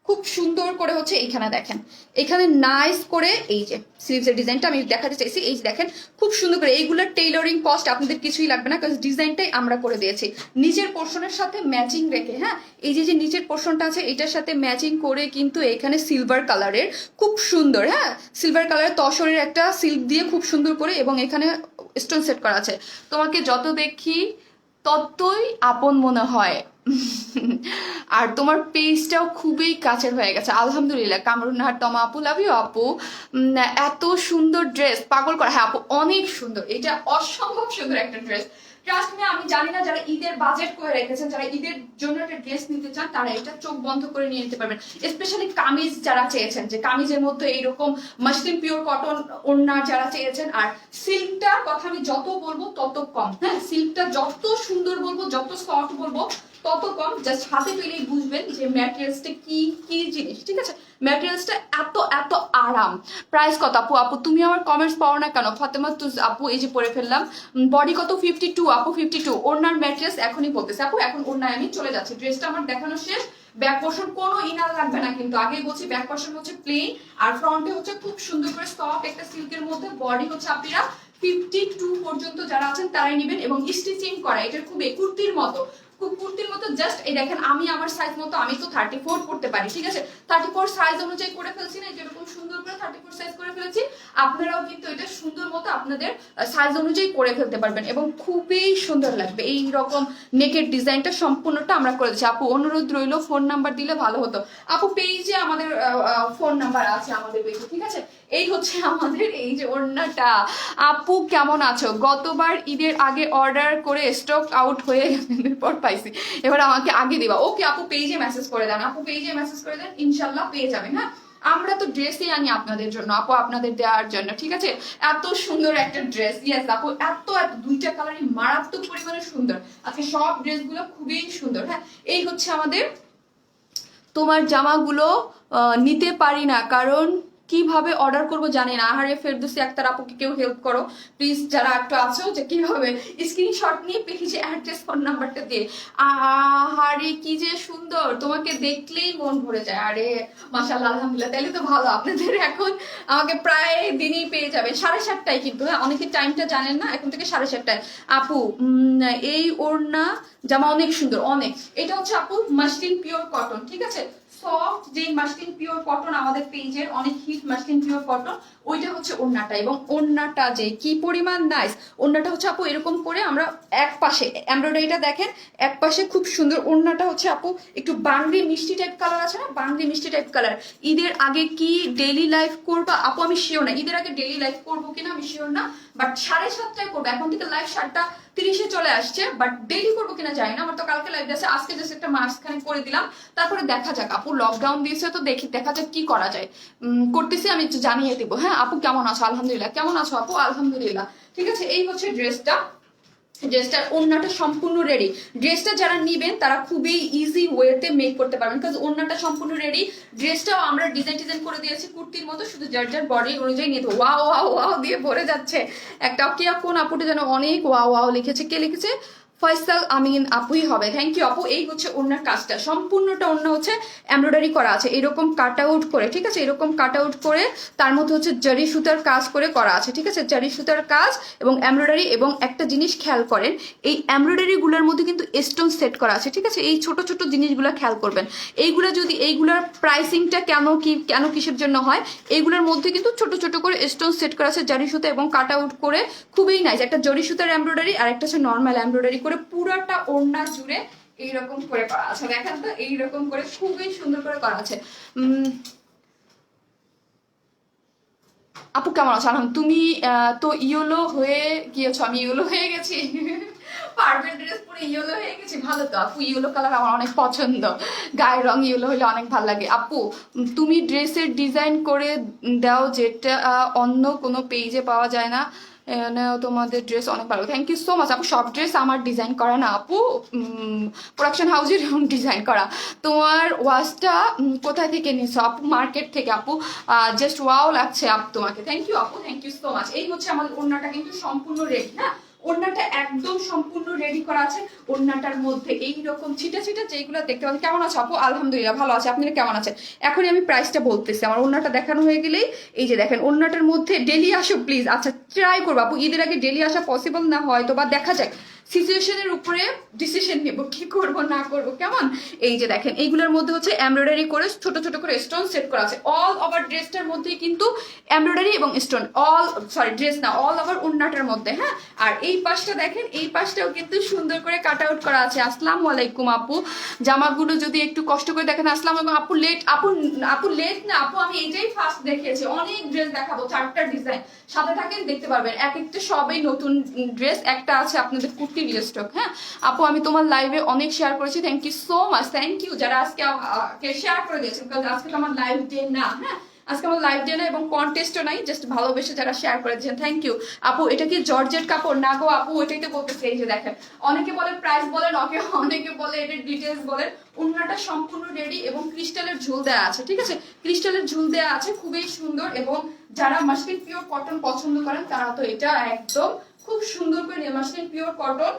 খুব সুন্দর করে হচ্ছে এইখানে দেখেন, এখানে নাইস করে এই যে স্লিভসের ডিজাইনটা আমি দেখাতে চাইছি। এই যে দেখেন খুব সুন্দর করে, এইগুলোর টেইলরিং কস্ট আপনাদের কিছুই লাগবে না, কারণ ডিজাইনটাই আমরা করে দিয়েছি নিচের পোর্শনের সাথে ম্যাচিং রেখে। হ্যাঁ, এই যে নিচের পোর্শনটা আছে এটার সাথে ম্যাচিং করে কিন্তু এখানে সিলভার কালারের খুব সুন্দর, হ্যাঁ সিলভার কালারের তসরের একটা সিল্ক দিয়ে খুব সুন্দর করে, এবং এখানে স্টোন সেট করা আছে। তোমাকে যত দেখি ততই আপন মনে হয়, আর তোমার পেজটাও খুবই কাছের হয়ে গেছে আলহামদুলিল্লাহ। কামরুন্নাহার তমা আপু, লাভ ইউ আপু। এত সুন্দর ড্রেস, পাগল করা। হ্যাঁ আপু অনেক সুন্দর, এটা অসম্ভব সুন্দর একটা ড্রেস। ট্রাস্ট মি, আমি জানি না যারা ঈদের বাজেট করে রেখেছেন, যারা ঈদের জন্য একটা ড্রেস নিতে চান, তারা এটা চোখ বন্ধ করে নিয়ে নিতে পারবেন। স্পেশালি কামিজ যারা চেয়েছেন, যে কামিজের মধ্যে এইরকম মাসলিন পিওর কটন ওড়না যারা চেয়েছেন। আর সিল্কটার কথা আমি যত বলবো তত কম। হ্যাঁ, সিল্কটা যত সুন্দর বলবো, যত সফট বলবো তত কম। জাস্ট হাতে পেলেই বুঝবেন যে ম্যাটেরিয়ালসটা কি কি জিনিস, ঠিক আছে। ম্যাটেরিয়ালসটা এত এত আরাম। প্রাইস কত আপু? আপু তুমি আমার কমেন্টস পাও না কেন? ফাতেমা তুজ আপু, এই যে পরে ফেললাম। বডি কত? 52 আপু, 52। ওড়নার ম্যাটেরিয়ালস এখনই বলতেছে আপু, এখন ওড়নায় আমি চলে যাচ্ছি। ড্রেসটা আমার দেখানো শেষ। ব্যাক পোর্শন কোনো ইনার লাগবে না কিন্তু, আগেই বলছি ব্যাক পোর্শন হচ্ছে প্লেন, আর ফ্রন্টে হচ্ছে খুব সুন্দর করে সফট একটা সিল্কের মধ্যে। বডি হচ্ছে আপনারা 52 পর্যন্ত যারা আছেন তারাই নেবেন, এবং স্টিচিং করা, এটার খুব কুর্তির মতো, খুব কুর্তির মতো। জাস্ট এই দেখেন, আমি আমার সাইজ মতো, আমি তো 34 পড়তে পারি, ঠিক আছে। 34 সাইজ অনুযায়ী করে ফেলছি না, যেরকম সুন্দর করে 34 সাইজ করে ফেলেছি। আপনারাও কিন্তু এটা সুন্দর মতো আপনাদের সাইজ অনুযায়ী করে ফেলতে পারবেন, এবং খুবই সুন্দর লাগবে। এই রকম নেকের ডিজাইনটা সম্পূর্ণটা আমরা করে দিচ্ছি। আপু অনুরোধ রইল, ফোন নাম্বার দিলে ভালো হতো। আপু পেজে আমাদের ফোন নাম্বার আছে, আমাদের পেজে, ঠিক আছে। এই হচ্ছে আমাদের এই যে ওড়নাটা। আপু কেমন আছো? গতবার ঈদের আগে অর্ডার করে স্টক আউট হয়ে পর পাইছি, এবার আমাকে আগে দিবা। ওকে আপু, পেজে মেসেজ করে দেন, আপু পেজে মেসেজ করে দেন, ইনশাল্লাহ পেয়ে যাবেন। হ্যাঁ, আমরা তো ড্রেসই আনি আপনাদের জন্য আপু, আপনাদের দেওয়ার জন্য, ঠিক আছে। এত সুন্দর একটা ড্রেস, ইয়েস আপু, এত এত দুইটা কালারই মারাত্মক পরিমাণে সুন্দর। আজকে সব ড্রেসগুলো খুবই সুন্দর। হ্যাঁ, এই হচ্ছে আমাদের। তোমার জামাগুলো নিতে পারি না, কারণ কিভাবে অর্ডার করব জানি না। আহারে ফেরদৌসী আক্তার আপুকে কেউ হেল্প করো প্লিজ, যারা একটু আছো, যে কিভাবে স্ক্রিনশট নিয়ে পেজে অ্যাড্রেস ফোন নাম্বারটা দিয়ে। আহারে কি যে সুন্দর, তোমাকে দেখলেই মন ভরে যায়। আরে মাশাআল্লাহ, আলহামদুলিল্লাহ, তাহলে তো ভালো। আপনাদের এখন আমাকে প্রায় দিনই পেয়ে যাবে 7:30টায়, কিন্তু হ্যাঁ অনেকে টাইমটা জানেন না, এখন থেকে 7:30টায়। আপু এই ওড়না জামা অনেক সুন্দর, অনেক। এটা হচ্ছে আপু মাসলিন পিওর কটন, ঠিক আছে। সফট যে মাসলিন পিওর কটন আমাদের পেজের অনেক হিট মাসলিন পিওর কটন, ওইটা হচ্ছে ওড়নাটা। এবং ওড়নাটা যে কি পরিমাণ নাইস, ওড়নাটা হচ্ছে আপু এরকম করে আমরা এক পাশে এমব্রয়ডারিটা দেখেন, এক পাশে খুব সুন্দর। ওড়নাটা হচ্ছে আপু একটু বাংলি মিষ্টি টাইপ কালার আছে না, বাংলি মিষ্টি টাইপ কালার। ঈদের আগে কি ডেইলি লাইফ করবা আপু? আমি শিওর না, ঈদের আগে ডেইলি লাইফ করবো কিনা আমি শিওর না, বাট 7:30টায় করবো। এখন থেকে লাইভ 7:30 চলে আসছে, বাট ডেইলি করবো কিনা জানি না। আমার তো কালকে লাইভ আছে, আজকে জাস্ট একটা মাঝখানে করে দিলাম, তারপরে দেখা যাক। আপু লকডাউন দিয়েছে তো দেখা যাক কি করা যায়, করতেছি, আমি একটু জানিয়ে দিব। হ্যাঁ আপু কেমন আছো? আলহামদুলিল্লাহ। কেমন আছো আপু? আলহামদুলিল্লাহ, ঠিক আছে। এই হচ্ছে ড্রেসটা, ড্রেসটার ওড়নাটা সম্পূর্ণ রেডি। ড্রেসটা যারা নিবেন তারা খুবই ইজি ওয়েতে মেক করতে পারবেন, কারণ ওড়নাটা সম্পূর্ণ রেডি। ড্রেসটাও আমরা ডিজাইন করে দিয়েছি কুর্তির মতো, শুধু যার যার বডি অনুযায়ী নিতে। ওয়াও ওয়াও ওয়াও দিয়ে ভরে যাচ্ছে একটা। কে কোন আপুটা যেন অনেক ওয়াও ওয়াও লিখেছে, কে লিখেছে? ফয়সাল আমিন আপুই হবে। থ্যাংক ইউ আপু। এই হচ্ছে ওনার কাজটা, সম্পূর্ণটা ওনা হচ্ছে এমব্রয়ডারি করা আছে এরকম কাট আউট করে, ঠিক আছে, এরকম কাট আউট করে তার মধ্যে হচ্ছে জারি সুতার কাজ করে করা আছে, ঠিক আছে, জারি সুতার কাজ এবং এমব্রয়ডারি। এবং একটা জিনিস খেয়াল করেন, এই এমব্রয়ডারি গুলোর মধ্যে কিন্তু স্টোন সেট করা আছে, ঠিক আছে, এই ছোট ছোট জিনিসগুলো খেয়াল করবেন। এইগুলা যদি এইগুলার প্রাইসিংটা কেন কিসের জন্য হয়, এইগুলোর মধ্যে কিন্তু ছোট ছোট করে স্টোন সেট করা আছে জারি সুতা এবং কাট আউট করে, খুবই নাইস। একটা জরি সুতার এমব্রয়ডারি আর একটা হচ্ছে নর্মাল এমব্রয়ডারি করে পুরাটা ওড়না জুড়ে এইরকম করে করা আছে। দেখেন তো এইরকম করে খুবই সুন্দর করে করা আছে। আপু কেমন আছো? তুমি তো ইয়েলো হয়ে গিয়েছো, আমি ইয়েলো হয়ে গেছি। পার্পল ড্রেস পরে ইয়েলো হয়ে গেছি, ভালো তো আপু। ইয়েলো কালার আমার অনেক পছন্দ, গায়ের রং ইয়েলো হলে অনেক ভালো লাগে। আপু তুমি ড্রেসের ডিজাইন করে দাও যেটা অন্য কোনো পেজে পাওয়া যায় না, তোমাদের ড্রেস অনেক ভালো। থ্যাংক ইউ সো মাচ আপু। সব ড্রেস আমার ডিজাইন করা না আপু, প্রোডাকশন হাউসের ডিজাইন করা। তোমার ওয়াচটা কোথায় থেকে নিছো আপু? মার্কেট থেকে আপু। জাস্ট ওয়াও লাগছে আপু তোমাকে। থ্যাংক ইউ আপু, থ্যাংক ইউ সো মাচ। এই হচ্ছে আমার ওড়নাটা কিন্তু সম্পূর্ণ রেডি, হ্যাঁ, ওড়নাটা একদম সম্পূর্ণ রেডি করা আছে। ওড়নাটার মধ্যে এইরকম ছিটা ছিটা যেগুলো দেখতে পাচ্ছি। কেমন আছে আপু? আলহামদুলিল্লাহ ভালো আছে, আপনারা কেমন আছেন? এখনই আমি প্রাইসটা বলতেছি। আমার ওড়নাটা দেখানো হয়ে গেলেই এই যে দেখেন, ওড়নাটার মধ্যে ডেলি আসো প্লিজ। আচ্ছা ট্রাই করবো আপু, ঈদের আগে ডেলি আসা পসিবল না হয়তো বা দেখা যায়, সিচুয়েশনের উপরে ডিসিশন নেব কি করব না করব, কেমন। এই যে দেখেন এইগুলোর মধ্যে হচ্ছে এমব্রয়ডারি করে ছোট ছোট করে স্টোন সেট করা আছে। অল ওভার ড্রেসটার মধ্যে কিন্তু এমব্রয়ডারি এবং স্টোন, ড্রেস না, অল ওভার ওড়নাটার মধ্যে, হ্যাঁ। আর এই পাশটা দেখেন, এই পাশটাও কিন্তু সুন্দর করে কাট আউট করা আছে। আসসালামু আলাইকুম আপু। জামাগুলো যদি একটু কষ্ট করে দেখেন। আসসালামু আলাইকুম আপু। লেট আপু লেট না আপু, আমি এইটাই ফার্স্ট দেখিয়েছি। অনেক ড্রেস দেখাবো, 4টা ডিজাইন, সাথে থাকেন দেখতে পারবেন। এক একটা সবই নতুন ড্রেস, একটা আছে আপনাদের কুর্তি স্টক, হ্যাঁ। আপু আমি তোমার লাইভে অনেক শেয়ার করেছি, thank you so much. Thank you যারা আজকে শেয়ার করে দিয়েছেন, কারণ আজকে তো আমার লাইভ ডে না, হ্যাঁ, আজকে আমার লাইভ ডে না এবং কন্টেস্টও নাই, জাস্ট ভালোবেসে যারা শেয়ার করে দিয়েছেন, থ্যাংক ইউ আপু। এটা কি জর্জেট কাপড়? না গো আপু, এটাই তো বলতেছে। এই যে দেখেন, অনেকে বলে প্রাইস বলেন, অনেকে বলে এটার ডিটেলস বলেন। ওড়নাটা সম্পূর্ণ রেডি এবং ক্রিস্টালের ঝুল দেওয়া আছে, ঠিক আছে, ক্রিস্টালের ঝুল দেওয়া আছে, খুবই সুন্দর। এবং যারা মাসলিন পিওর কটন পছন্দ করেন তারা তো এটা একদম খুব সুন্দর করে নিয়ে, মাসলিন পিওর কটন,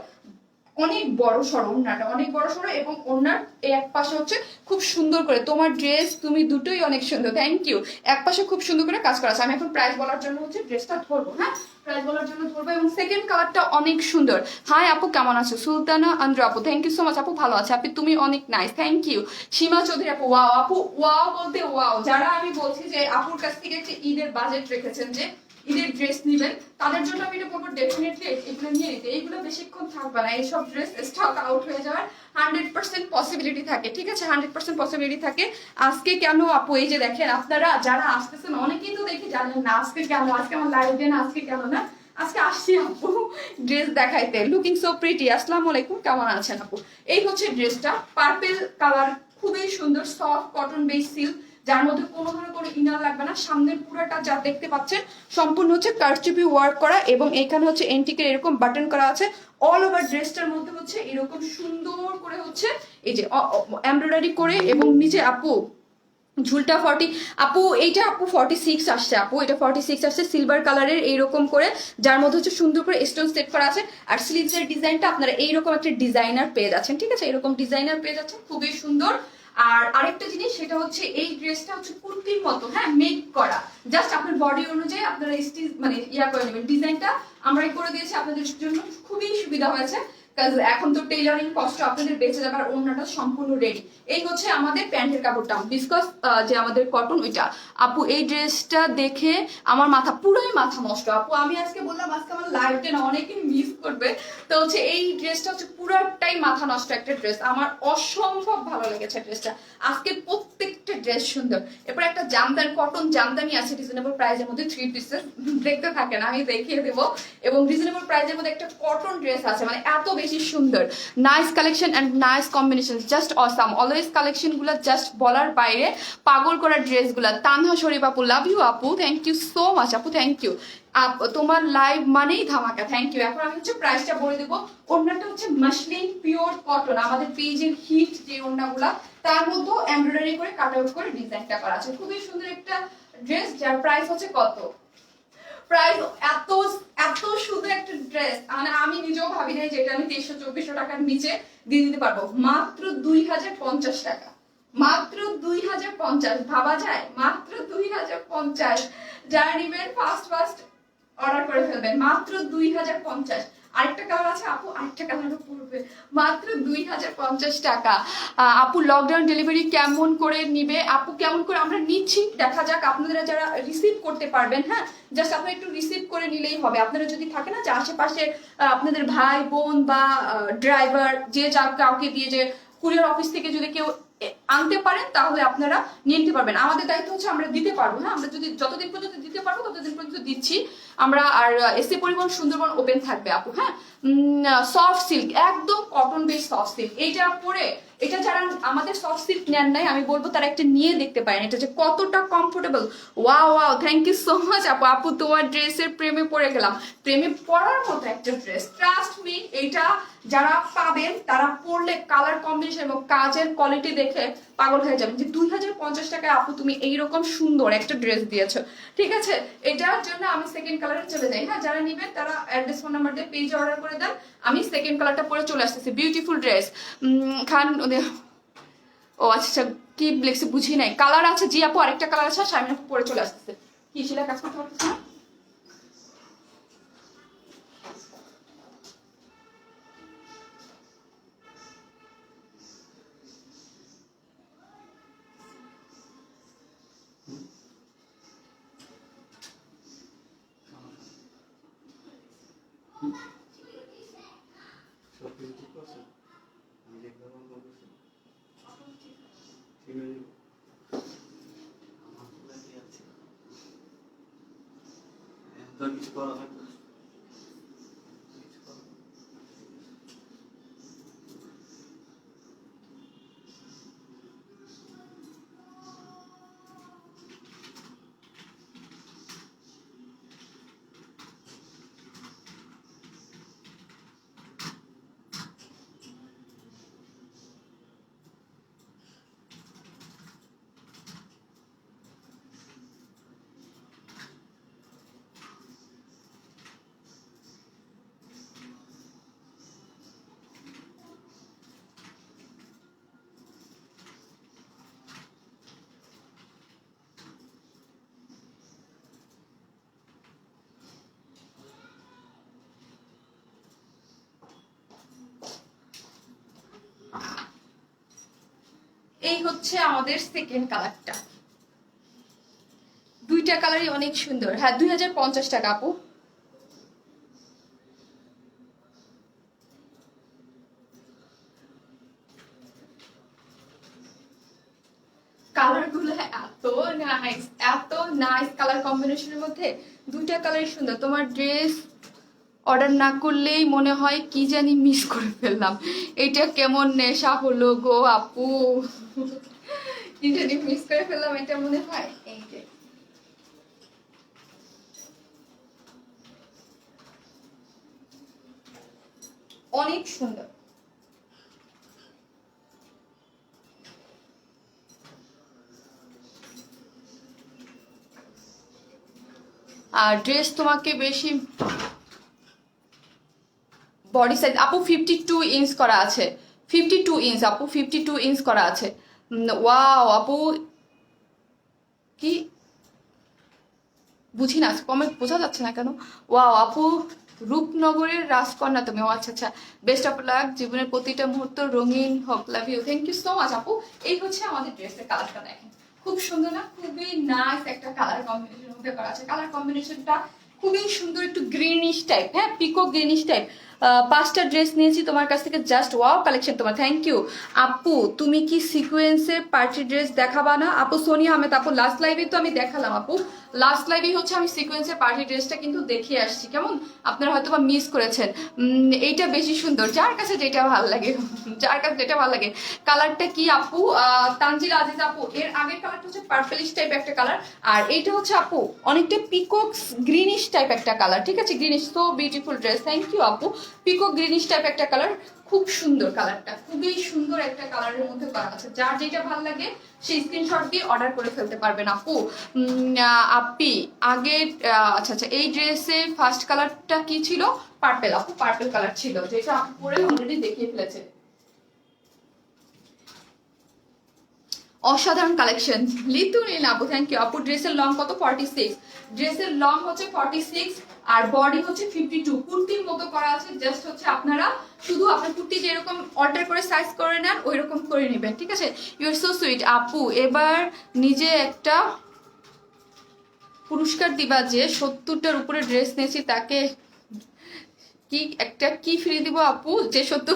অনেক বড় সড়ো ওড়নাটা, অনেক বড় সড়ো এবং ওড়নার এক পাশে হচ্ছে খুব সুন্দর করে, তোমার ড্রেস তুমি দুটোই অনেক সুন্দর, থ্যাংক ইউ। এক পাশে খুব সুন্দর করে কাজ করা আছে। আমি এখন প্রাইস বলার জন্য হচ্ছে ড্রেসটা ধরবো, হ্যাঁ, প্রাইস বলার জন্য ধরবো। এবং সেকেন্ড কালারটা অনেক সুন্দর। হাই আপু কেমন আছো? সুলতানা আন্দ্র আপু, থ্যাংক ইউ সো মাচ আপু, ভালো আছে আপু, তুমি অনেক নাইস, থ্যাংক ইউ। সীমা চৌধুরী আপু, ওয়াও আপু, ওয়াও বলতে ওয়াও। যারা আমি বলছি যে আপুর কাছ থেকে একটা ঈদের বাজেট রেখেছেন, যে ঈদের ড্রেস নিবেন, তাদের জন্য আমি এটা বলবো ডেফিনেটলি এগুলো নিয়ে নিতে। এইগুলো বেশিক্ষণ থাকবে না, এইসব ড্রেস স্টক আউট হয়ে যাওয়ার 100% পসিবিলিটি থাকে, ঠিক আছে, 100% পসিবিলিটি থাকে। আজকে কেন আপু? এই যে দেখেন, আপনারা যারা আসতেছেন অনেকেই তো দেখি জানেন না আজকে কেন, আজকে আমার লাইভ ডে না, আজকে কেন না, আজকে আসছি আপু ড্রেস দেখাইতে। Looking so pretty. আসসালামু আলাইকুম, কেমন আছেন আপু? এই হচ্ছে ড্রেসটা, পার্পল কালার, খুবই সুন্দর, সফট কটন বেস সিল্ক, যার মধ্যে কোনো ধরনের কোনো ইনার লাগবে না। সামনের পুরোটা যা দেখতে পাচ্ছেন সম্পূর্ণ হচ্ছে কারচুপি ওয়ার্ক করা এবং এখানে হচ্ছে এন্টিকের এরকম বাটন করা আছে। অল ওভার ড্রেসটার মধ্যে হচ্ছে এরকম সুন্দর করে হচ্ছে এই যে এমব্রয়ডারি করে, এবং নিচে আপু ঝুলটা 40, আপু এইটা আপু 46 আসছে আপু, এটা 46 আসছে, সিলভার কালারের এইরকম করে, যার মধ্যে হচ্ছে সুন্দর করে স্টোন সেট করা আছে। আর স্লিভসের ডিজাইনটা আপনারা এইরকম একটা ডিজাইনার পেয়ে যাচ্ছেন, ঠিক আছে, এরকম ডিজাইনার পেয়ে যাচ্ছেন, খুবই সুন্দর। আর আরেকটা জিনিস, সেটা হচ্ছে এই ড্রেসটা হচ্ছে কুর্তির মতো, হ্যাঁ, মেক করা, জাস্ট আপনার বডি অনুযায়ী আপনারা স্টিচ মানে করে নেবেন। ডিজাইনটা আমরাই করে দিয়েছি আপনাদের জন্য, খুবই সুবিধা হয়েছে, এখন তো টেইলারিং কষ্ট আপনাদের বেঁচে যাবে। আর ওড়নাটা সম্পূর্ণ রেডি। এই হচ্ছে আমাদের প্যান্টের কাপড়টা, বিকজ যে আমাদের কটন ওইটা। আপু এই ড্রেসটা দেখে আমার মাথা পুরোই মাথা নষ্ট আপু। আমি আজকে বললাম আজকে আমার লাইফটা না অনেকে মিস করবে, তো হচ্ছে এই ড্রেসটা হচ্ছে পুরোটাই মাথা নষ্ট একটা ড্রেস, আমার অসম্ভব ভালো লেগেছে ড্রেসটা। আজকে প্রত্যেকটা ড্রেস সুন্দর। এরপর একটা জামদানি, কটন জামদানি আছে রিজনেবল প্রাইসের মধ্যে, 3 পিসের, দেখতে থাকেন আমি দেখিয়ে দেবো। এবং রিজনেবল প্রাইসের মধ্যে একটা কটন ড্রেস আছে, মানে এত বেশি সুন্দর, nice collection and nice combination, just awesome. Always collection গুলো জাস্ট বলার বাইরে, পাগল করা ড্রেস গুলা। তানহা শরীফ আপু, লাভ ইউ আপু, থ্যাংক ইউ সো মাচ আপু, থ্যাংক ইউ। তোমার লাইভ মানেই ধামাকা, থ্যাংক ইউ। এখন আমি হচ্ছে প্রাইসটা বলে দেবো। ওড়নাটা হচ্ছে মাসলিন পিওর কটন, আমাদের পেজের হিট যে ওড়নাগুলা, তার মধ্যে এমব্রয়ডারি করে কাট আউট করে ডিজাইনটা করা আছে, খুবই সুন্দর একটা ড্রেস, যার প্রাইস হচ্ছে কত? প্রাইস এত এত সুন্দর একটা ড্রেস, মানে আমি নিজেও ভাবি নাই যে এটা আমি 2300-2400 টাকার নিচে দিয়ে দিতে পারবো। মাত্র 2050 টাকা, মাত্র 2050, ভাবা যায়? মাত্র 2050। যারা নিবেন ফার্স্ট ফার্স্ট অর্ডার করে ফেলবেন, মাত্র 2050। আরেকটা কালার আছে আপু, আরেকটা কালারও পড়বে মাত্র 2050 টাকা। আপু লকডাউন ডেলিভারি কেমন করে নিবে? আপু কেমন করে আমরা নিচ্ছি দেখা যাক, আপনারা যারা রিসিভ করতে পারবেন, হ্যাঁ জাস্ট আপনারা একটু রিসিভ করে নিলেই হবে। আপনারা যদি থাকে না যে আশেপাশে আপনাদের ভাই বোন বা ড্রাইভার যে যা কাউকে দিয়ে যে কুরিয়ার অফিস থেকে যদি কেউ আনতে পারেন তাহলে আপনারা নিয়ে নিতে পারবেন। আমাদের দায়িত্ব হচ্ছে আমরা দিতে পারবো, হ্যাঁ আমরা যদি যতদিন পর্যন্ত দিতে পারবো ততদিন পর্যন্ত দিচ্ছি আমরা। আর এসএ পরিবহন সুন্দরবন ওপেন থাকবে আপু, হ্যাঁ। সফট সিল্ক, একদম কটন বেস সফট সিল্ক। এইটা পরে, এটা যারা আমাদের সফট সিল্ক নেন নাই আমি বলবো তারা একটা নিয়ে দেখতে পারেন এটা যে কতটা comfortable. Wow wow, thank you so much আপু। আপু তোমার ড্রেসের প্রেমে পড়ে গেলাম। প্রেমে পড়ার মতো একটা ড্রেস, ট্রাস্ট মি। এইটা যারা পাবেন তারা পরলে কালার কম্বিনেশন এবং কাজের কোয়ালিটি দেখে পাগল হয়ে যাবেন যে 2050 টাকায় আপু তুমি এইরকম সুন্দর একটা ড্রেস দিয়েছো। ঠিক আছে, এটার জন্য আমি সেকেন্ড কালারে চলে যাই। হ্যাঁ যারা নিবেন তারা অ্যাড্রেস ফোন নাম্বার দিয়ে পেজে অর্ডার করে দেন। আমি সেকেন্ড কালারটা পরে চলে আসতেছি। বিউটিফুল ড্রেস খান। ও আচ্ছা, কি লেখছে বুঝি নাই। কালার আছে জি আপু, আরেকটা কালার আছে, সামনে পরে চলে আসতেছে। কি শিলা কাজ করতে পারতেছে না? কিছু করা থাকবে। এই হচ্ছে আমাদের সেকেন্ড কালারটা। দুইটা কালারই অনেক সুন্দর। হ্যাঁ 2050 টাকা আপু। কালারগুলো এত নাইস, এত নাইস কালার কম্বিনেশনের মধ্যে দুইটা কালারই সুন্দর। তোমার ড্রেস অর্ডার না করলেই মনে হয় কি জানি মিস করে ফেললাম। এটা কেমন নেশা হলো গো আপু, কি জানি মিস করে ফেললাম এটা মনে হয়। এই যে অনেক সুন্দর। আর ড্রেস তোমাকে বেশি বডি সাইজ আপু 52 ইঞ্চ করা আছে। 52 ইঞ্চ আপু, 52 ইঞ্চ করা আছে। ওয়াও আপু, কি বুঝি না, কমেন্ট বোঝা যাচ্ছে না কেন। ওয়াও আপু, রূপনগরের রাজকন্যা তুমি। ও আচ্ছা আচ্ছা, বেস্ট অফ লাক, জীবনের প্রতিটা মুহূর্ত রঙিন হোক, love you. Thank you so much আপু। এই হচ্ছে আমাদের ড্রেসের কালারটা, দেখেন খুব সুন্দর না? খুবই নাইস একটা কালার কম্বিনেশন মধ্যে করা আছে। কালার কম্বিনেশনটা খুবই সুন্দর, একটু গ্রিনিশ টাইপ, হ্যাঁ পিকো গ্রিনিশ টাইপ। 5টা ড্রেস নিয়েছি তোমার কাছ থেকে, জাস্ট ওয়াও কালেকশন তোমার, থ্যাংক ইউ আপু। তুমি কি সিকোয়েন্সের পার্টি ড্রেস দেখাবা না আপু? সোনিয়া আহমেদ আপু, লাস্ট লাইভে তো আমি দেখালাম আপু, লাস্ট লাইভে হচ্ছে আমি সিকোয়েন্সের পার্টি ড্রেসটা কিন্তু দেখিয়ে আসছি, কেমন আপনারা হয়তো বা মিস করেছেন। এইটা বেশি সুন্দর, যার কাছে যেটা ভালো লাগে, যার কাছে যেটা ভালো লাগে। কালারটা কি আপু? তানজিল আজিজ আপু, এর আগের কালারটা হচ্ছে পার্পলিশ টাইপ একটা কালার, আর এইটা হচ্ছে আপু অনেকটা পিকক গ্রিনিশ টাইপ একটা কালার। ঠিক আছে, greenish, so beautiful dress, thank you আপু। পিকো গ্রিনিশ টাইপ একটা কালার, খুব সুন্দর কালারটা, খুবই সুন্দর একটা কালারের মধ্যে করা আছে। যার যেটা ভালো লাগে সেই স্ক্রিনশট দিয়ে অর্ডার করে ফেলতে পারবেন আপু। আপি আগে আচ্ছা আচ্ছা, এই ড্রেসের ফার্স্ট কালারটা কি ছিল? পার্পেল আপু, পার্পেল কালার ছিল, যেটা আপু পরে অলরেডি দেখিয়ে ফেলেছে। অসাধারণ কালেকশন লিতু নীল আপু, থ্যাংক ইউ আপু। ড্রেসের লং কত? 46। ড্রেসের লং হচ্ছে 46 আর বডি হচ্ছে 52। কুর্তির মতো করা আছে, জাস্ট হচ্ছে আপনারা শুধু আপনার কুর্তি যেরকম অল্টার করে সাইজ করে নেন ওই রকম করে নেবেন, ঠিক আছে? ইউ আর সো সুইট আপু। এবার নিজে একটা পুরস্কার দিবা, যে 70টার উপরে ড্রেস নিয়েছি তাকে কি একটা কি ফ্রি দিব আপু? যে সত্য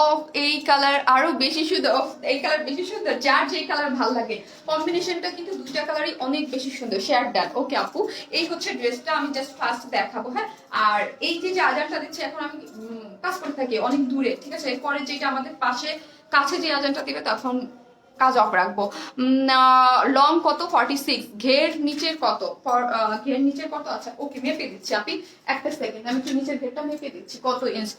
অফ এই কালার আরো বেশি সুন্দর, এই কালার বেশি সুন্দর, যার যে কালার ভালো লাগে। কম্বিনেশনটা কিন্তু দুইটা কালারই অনেক বেশি সুন্দর। Share done. ওকে আপু, এই হচ্ছে ড্রেসটা, আমি জাস্ট ফার্স্ট দেখাবো। হ্যাঁ, আর এই যে যে আজানটা দিচ্ছে এখন আমি কাজ করতে থাকি অনেক দূরে, ঠিক আছে? এরপরে যেটা আমাদের পাশে কাছে যে আজানটা দিবে তখন কাজ অফ রাখবো। লং কত? 46। ঘের নিচের কত? ঘের নিচের কত? আচ্ছা ওকে, মেপে দিচ্ছি আপনি, একটা সেকেন্ড আমি একটু নিচের ঘেরটা মেপে দিচ্ছি কত ইঞ্চ।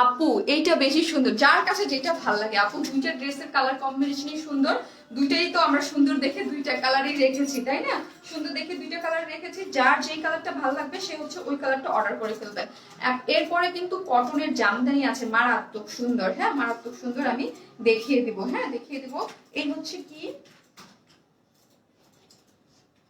আপু এইটা বেশি সুন্দর, যার কাছে যেটা ভালো লাগে আপু। দুইটা ড্রেসের কালার কম্বিনেশনই সুন্দর, দুইটাই তো আমরা সুন্দর দেখে দুইটা কালারই রেখেছি, তাই না? সুন্দর দেখে দুইটা কালার রেখেছি, যার যেই কালারটা ভালো লাগবে সে হচ্ছে ওই কালারটা অর্ডার করে ফেলবেন। এরপরে কিন্তু কটনের জামদানি আছে, মারাত্মক সুন্দর। হ্যাঁ, মারাত্মক সুন্দর, আমি দেখিয়ে দিব। হ্যাঁ, দেখিয়ে দিব। এই হচ্ছে কি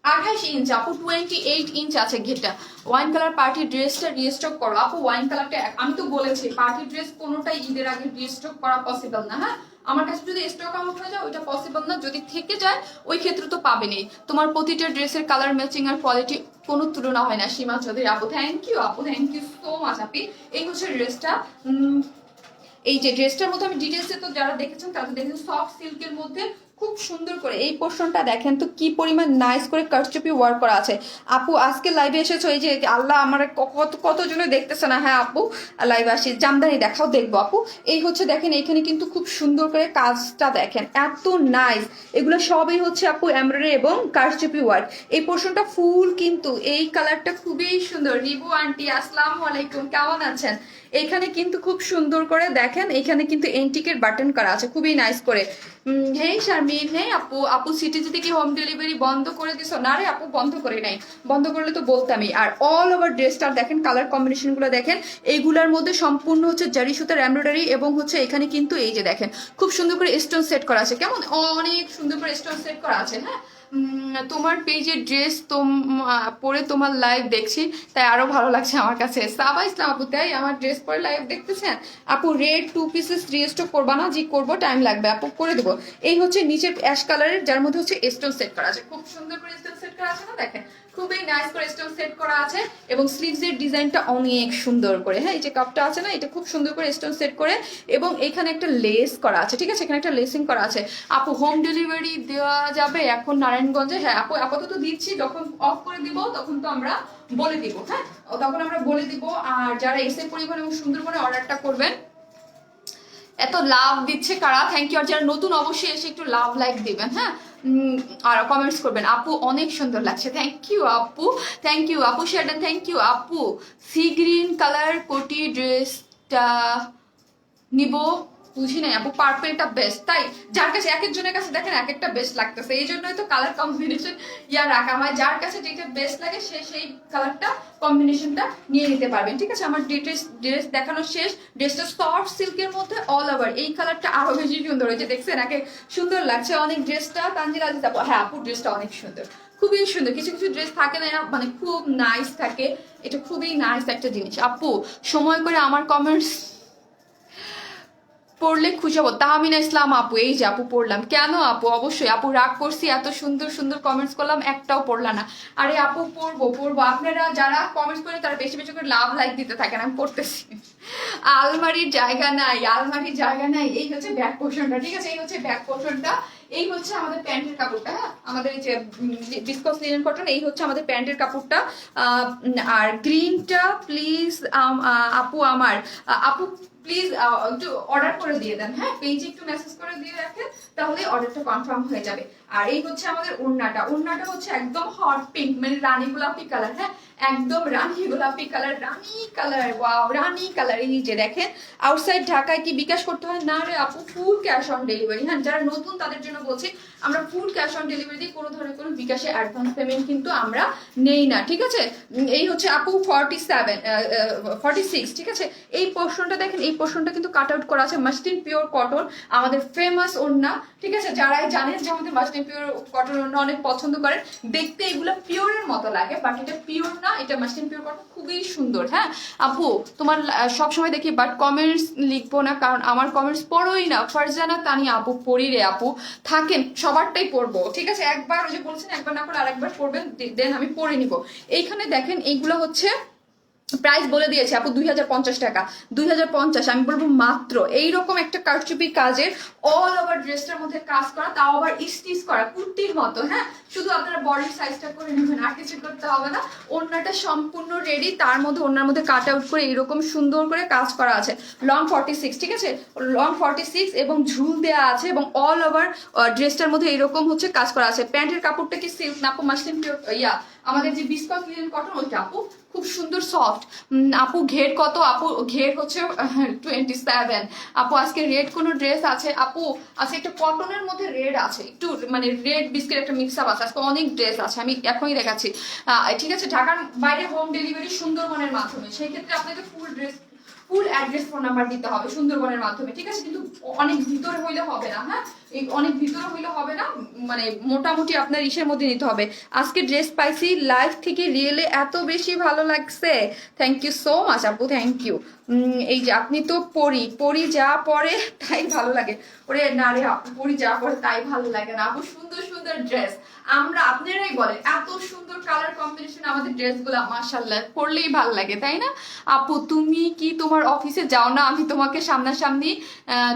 28 ইঞ্চ আপু, 28 ইঞ্চ আছে ঘেরটা। ওয়াইন কালার পার্টি ড্রেসটা রিস্টক করো আপু। ওয়াইন কালারটা আমি তো বলেছি পার্টি ড্রেস কোনোটাই ঈদের আগে রিস্টক করা পসিবল না। হ্যাঁ, আমার কাছে যদি স্টক আউট হয়ে যায় ওইটা পসিবল না, যদি থেকে যায় ওই ক্ষেত্রে তো পাবেনই। তোমার প্রতিটা ড্রেসের কালার ম্যাচিং আর কোয়ালিটি কোনো তুলনা হয় না। সীমা চৌধুরী আপু, থ্যাংক ইউ আপু, থ্যাংক ইউ সো মাচ আপি। এই হচ্ছে ড্রেসটা। এই যে ড্রেসটার মধ্যে আমি ডিটেলসে তো যারা দেখেছেন তারা দেখেছেন, সফট সিল্কের মধ্যে খুব সুন্দর করে এই পোর্শনটা দেখেন তো কি পরিমাণ নাইস করে কারচুপি ওয়ার্ক করা আছে। আপু আজকে লাইভে এসেছো, এই যে আল্লাহ আমার কতজনে দেখতেছে না। হ্যাঁ আপু, লাইভে আসি, জামদানি দেখাও, দেখবো আপু। এই হচ্ছে দেখেন, এখানে কিন্তু খুব সুন্দর করে কাজটা দেখেন, এত নাইস। এগুলো সবই হচ্ছে আপু এমব্রয়ডারি এবং কারচুপি ওয়ার্ক। এই পোর্শনটা ফুল কিন্তু এই কালারটা খুবই সুন্দর। রিবু আন্টি আসসালামু আলাইকুম, কেমন আছেন? এখানে কিন্তু খুব সুন্দর করে দেখেন, এখানে কিন্তু এন্টিকের বাটন করা আছে খুবই নাইস করে। হেই শারমিন, হেই আপু। আপু সিটিজি থেকে হোম ডেলিভারি বন্ধ করে দিছো? না রে আপু, বন্ধ করে নাই, বন্ধ করলে তো বলতামই। আর অল ওভার ড্রেসটা দেখেন, কালার কম্বিনেশন গুলো দেখেন, এইগুলার মধ্যে সম্পূর্ণ হচ্ছে জারি সুতার এমব্রয়ডারি এবং হচ্ছে এখানে কিন্তু এই যে দেখেন খুব সুন্দর করে স্টোন সেট করা আছে। কেমন অনেক সুন্দর করে স্টোন সেট করা আছে। হ্যাঁ, তোমার পেজের ড্রেস পরে তোমার লাইভ দেখছি, তাই আরো ভালো লাগছে আমার কাছে। সাবা ইসলাম আপু, তাই আমার ড্রেস পরে লাইভ দেখতেছেন আপু? রেড 2 পিসেস রিস্টক করবা না? জি করবো, টাইম লাগবে আপু, করে দেবো। এই হচ্ছে নিচের অ্যাশ কালারের, যার মধ্যে হচ্ছে স্টোন সেট করা আছে, খুব সুন্দর করে স্টোন সেট করা আছে না, দেখেন খুবই নাইস করে স্টোন সেট করা আছে। এবং স্লিভস এর ডিজাইনটা অনেক সুন্দর করে। হ্যাঁ, এই যে কাপটা আছে না, এটা খুব সুন্দর করে স্টোন সেট করে, এবং এখানে একটা লেস করা আছে, ঠিক আছে? এখানে একটা লেসিং করা আছে। আপু হোম ডেলিভারি দেওয়া যাবে এখন নারায়ণগঞ্জে? হ্যাঁ আপু, আপাতত দিচ্ছি, যখন অফ করে দিব তখন তো আমরা বলে দিব। হ্যাঁ, তখন আমরা বলে দিব। আর যারা এসে পরিবহন এবং সুন্দরবনে অর্ডারটা করবেন, এত লাভ দিচ্ছে কারা? Thank you. আর যারা নতুন অবশ্যই এসে একটু লাভ লাইক দিবেন। হ্যাঁ, আর কমেন্টস করবেন। আপু অনেক সুন্দর লাগছে, থ্যাংক ইউ আপু, থ্যাংক ইউ আপু। শেয়ারডান, থ্যাংক ইউ আপু। সি গ্রিন কালার কোটি ড্রেসটা নিব, বুঝি নাই আপু। পার্পেলটা বেস্ট, তাই? যার কাছে এক একজনের কাছে দেখেন এক একটা বেস্ট লাগতেছে, এই জন্যই তো কালার কম্বিনেশন রাখা হয়। যার কাছে যেটা বেস্ট লাগে সে সেই কালারটা কম্বিনেশনটা নিয়ে নিতে পারবেন, ঠিক আছে? আমার ড্রেস দেখানো শেষ। ড্রেসটা সফট সিল্কের মধ্যে অল ওভার, এই কালারটা আরো বেশি সুন্দর হয়েছে, দেখছেন একে সুন্দর লাগছে অনেক ড্রেসটা। তানজিল আজিজ আপু, হ্যাঁ আপু ড্রেসটা অনেক সুন্দর, খুবই সুন্দর। কিছু কিছু ড্রেস থাকে না মানে খুব নাইস থাকে, এটা খুবই নাইস একটা জিনিস। আপু সময় করে আমার কমেন্টস পড়লে খুশি হবো। তাহমিনা ইসলাম আপু, এই যে আপু পড়লাম। কেন আপু? অবশ্যই আপু, রাগ করছি? এত সুন্দর সুন্দর কমেন্টস করলাম, একটাও পড়লা না। আরে আপু পড়বো পড়বো, আপনারা যারা কমেন্টস করেন তারা বেশি বেশি করে লাভ লাইক দিতে থাকেন, আমি পড়তেছি। আলমারির জায়গা নাই, আলমারির জায়গা নাই। এই হচ্ছে ব্যাক পোর্শনটা, ঠিক আছে? এই হচ্ছে ব্যাক পোর্শনটা। এই হচ্ছে আমাদের প্যান্টের কাপড়টা। হ্যাঁ, আমাদের এই যে ডিসকস লিনেন কটন, এই হচ্ছে আমাদের প্যান্টের কাপড়টা। আর গ্রিনটা প্লিজ আপু আমার, আপু প্লিজ একটু অর্ডার করে দিয়ে দেন। হ্যাঁ, পেজে একটু মেসেজ করে দিয়ে রাখেন, তাহলে অর্ডারটা কনফার্ম হয়ে যাবে। আর এই হচ্ছে আমাদের ওড়নাটা, ওড়নাটা হচ্ছে একদম হট পিঙ্ক, মানে রানী গোলাপি কালার। হ্যাঁ, একদম রানী গোলাপি কালার, রানী কালার, ওয়াও রানী কালার। এই যে দেখেন, আউটসাইড ঢাকায় কি বিকাশ করতে হয়? না রে আপু, ফুল ক্যাশ অন ডেলিভারি। হ্যাঁ, যারা নতুন তাদের জন্য বলছি, আমরা ফুল ক্যাশ অন ডেলিভারি দিই, কোনো ধরনের কোনো বিকাশে অ্যাডভান্স পেমেন্ট কিন্তু আমরা নেই না, ঠিক আছে? এই হচ্ছে আপু 46, ঠিক আছে? এই পোর্শনটা দেখেন, এই পোর্শনটা কিন্তু কাট আউট করা আছে, মাসলিন পিওর কটন, আমাদের ফেমাস ওড়না, ঠিক আছে? যারাই জানেন যে আমাদের মাসলিন পিওর কটন ওড়না অনেক পছন্দ করেন, দেখতে এগুলো পিওরের মতো লাগে, বাট এটা পিওর না, এটা মাসলিন পিওর কটন, খুবই সুন্দর। হ্যাঁ আপু, তোমার সবসময় দেখি বাট কমেন্টস লিখবো না, কারণ আমার কমেন্টস পড়োই না। ফারজানা তানিয়া আপু, পড়ি রে আপু, থাকেন সবারটাই পড়বো, ঠিক আছে? একবার ওই যে বলছেন একবার না করে আরেকবার পড়বেন, দেন আমি পড়ে নিব। এইখানে দেখেন, এইগুলো হচ্ছে প্রাইস বলে দিয়েছে আপু 2050 টাকা, 2050। আমি বলবো মাত্র এইরকম একটা কারচুপি কাজের অল ওভার ড্রেসটার মধ্যে কাজ করা, তাও আবার স্টিচ করা কুর্তির মতো। হ্যাঁ, শুধু আপনারা বডির সাইজটা করে নেবেন, আর কিছু করতে হবে না। ওড়নাটা সম্পূর্ণ রেডি, তার মধ্যে ওড়নার মধ্যে কাট আউট করে এইরকম সুন্দর করে কাজ করা আছে। লং 46, ঠিক আছে? লং 46 এবং ঝুল দেওয়া আছে, এবং অল ওভার ড্রেসটার মধ্যে এইরকম হচ্ছে কাজ করা আছে। প্যান্টের কাপড়টা কি সিল্ক না আপু? মাসলিন পিওর, আমাদের যে বিস্কট লিনেন কটন, ওইটা আপু খুব সুন্দর সফট। আপু ঘের কত? আপু ঘের হচ্ছে 27। আপু আজকে রেড কোনো ড্রেস আছে? আপু আজকে একটা কটনের মধ্যে রেড আছে, একটু মানে রেড বিস্কিট একটা মিক্স আপ আছে, আজকে অনেক ড্রেস আছে, আমি এখনই দেখাচ্ছি। ঠিক আছে, ঢাকার বাইরে হোম ডেলিভারি সুন্দরবনের মাধ্যমে, সেই ক্ষেত্রে আপনাকে ফুল অ্যাড্রেস ফোন নাম্বার দিতে হবে সুন্দরবনের মাধ্যমে, ঠিক আছে? কিন্তু অনেক ভিতরে হইলে হবে না। হ্যাঁ, এই অনেক ভিতরে হইলে হবে না, মানে মোটামুটি আপনার ইসের মধ্যে নিতে হবে। আজকে ড্রেস পাইছি লাইভ থেকে, রিয়েলে এত বেশি ভালো লাগছে। থ্যাংক ইউ সো মাচ আপু, থ্যাংক ইউ। এই যে আপনি তো পরি যা পরে তাই ভালো লাগে। ওরে না রে আপু, পরি যা পরে তাই ভালো লাগে না আপু, সুন্দর সুন্দর ড্রেস আমরা, আপনারাই বলেন এত সুন্দর কালার কম্বিনেশন আমাদের ড্রেসগুলো, মাশাআল্লাহ, পরলেই ভালো লাগে, তাই না? আপু তুমি কি তোমার অফিসে যাও না? আমি তোমাকে সামনাসামনি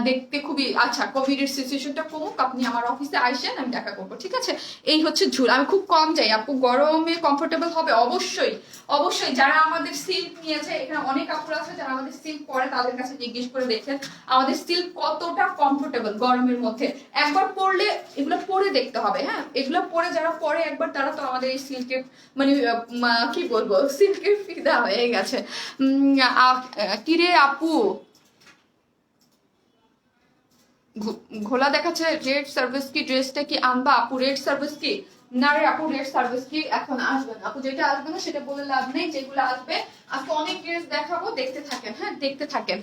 দেখতে খুবই, আচ্ছা কোভিডের সিচুয়েশনটা কমুক, আপনি আমার অফিসে আসেন, আমি দেখা করবো, ঠিক আছে? এই হচ্ছে ঝুল, আমি খুব কম যাই আপু, গরমে কমফোর্টেবল হবে অবশ্যই। অবশ্যই যারা আমাদের সিল্ক নিয়েছে, এখানে অনেক কাপড় আছে যারা আমাদের সিল্ক পরে, তাদের কাছে জিজ্ঞেস করে দেখেন আমাদের সিল্ক কতটা কমফোর্টেবল গরমের মধ্যে। একবার পরলে, এগুলো পরে দেখতে হবে। হ্যাঁ, এগুলো পরে যারা পরে একবার, তারা তো আমাদের এই সিল্কের মানে কি বলবো, সিল্কের ফিদা হয়ে গেছে। কিরে আপু, ঘোলা দেখাচ্ছে, রেড সার্ভিস কি ড্রেসটা কি আনবা আপু? রেড সার্ভিস কি? না রে আপু, রেড সার্ভিস কি এখন আসবে না আপু, যেটা আসবে না সেটা বলে লাভ নেই, যেগুলো আসবে আজকে অনেক ড্রেস দেখাবো, দেখতে থাকেন। হ্যাঁ, দেখতে থাকেন।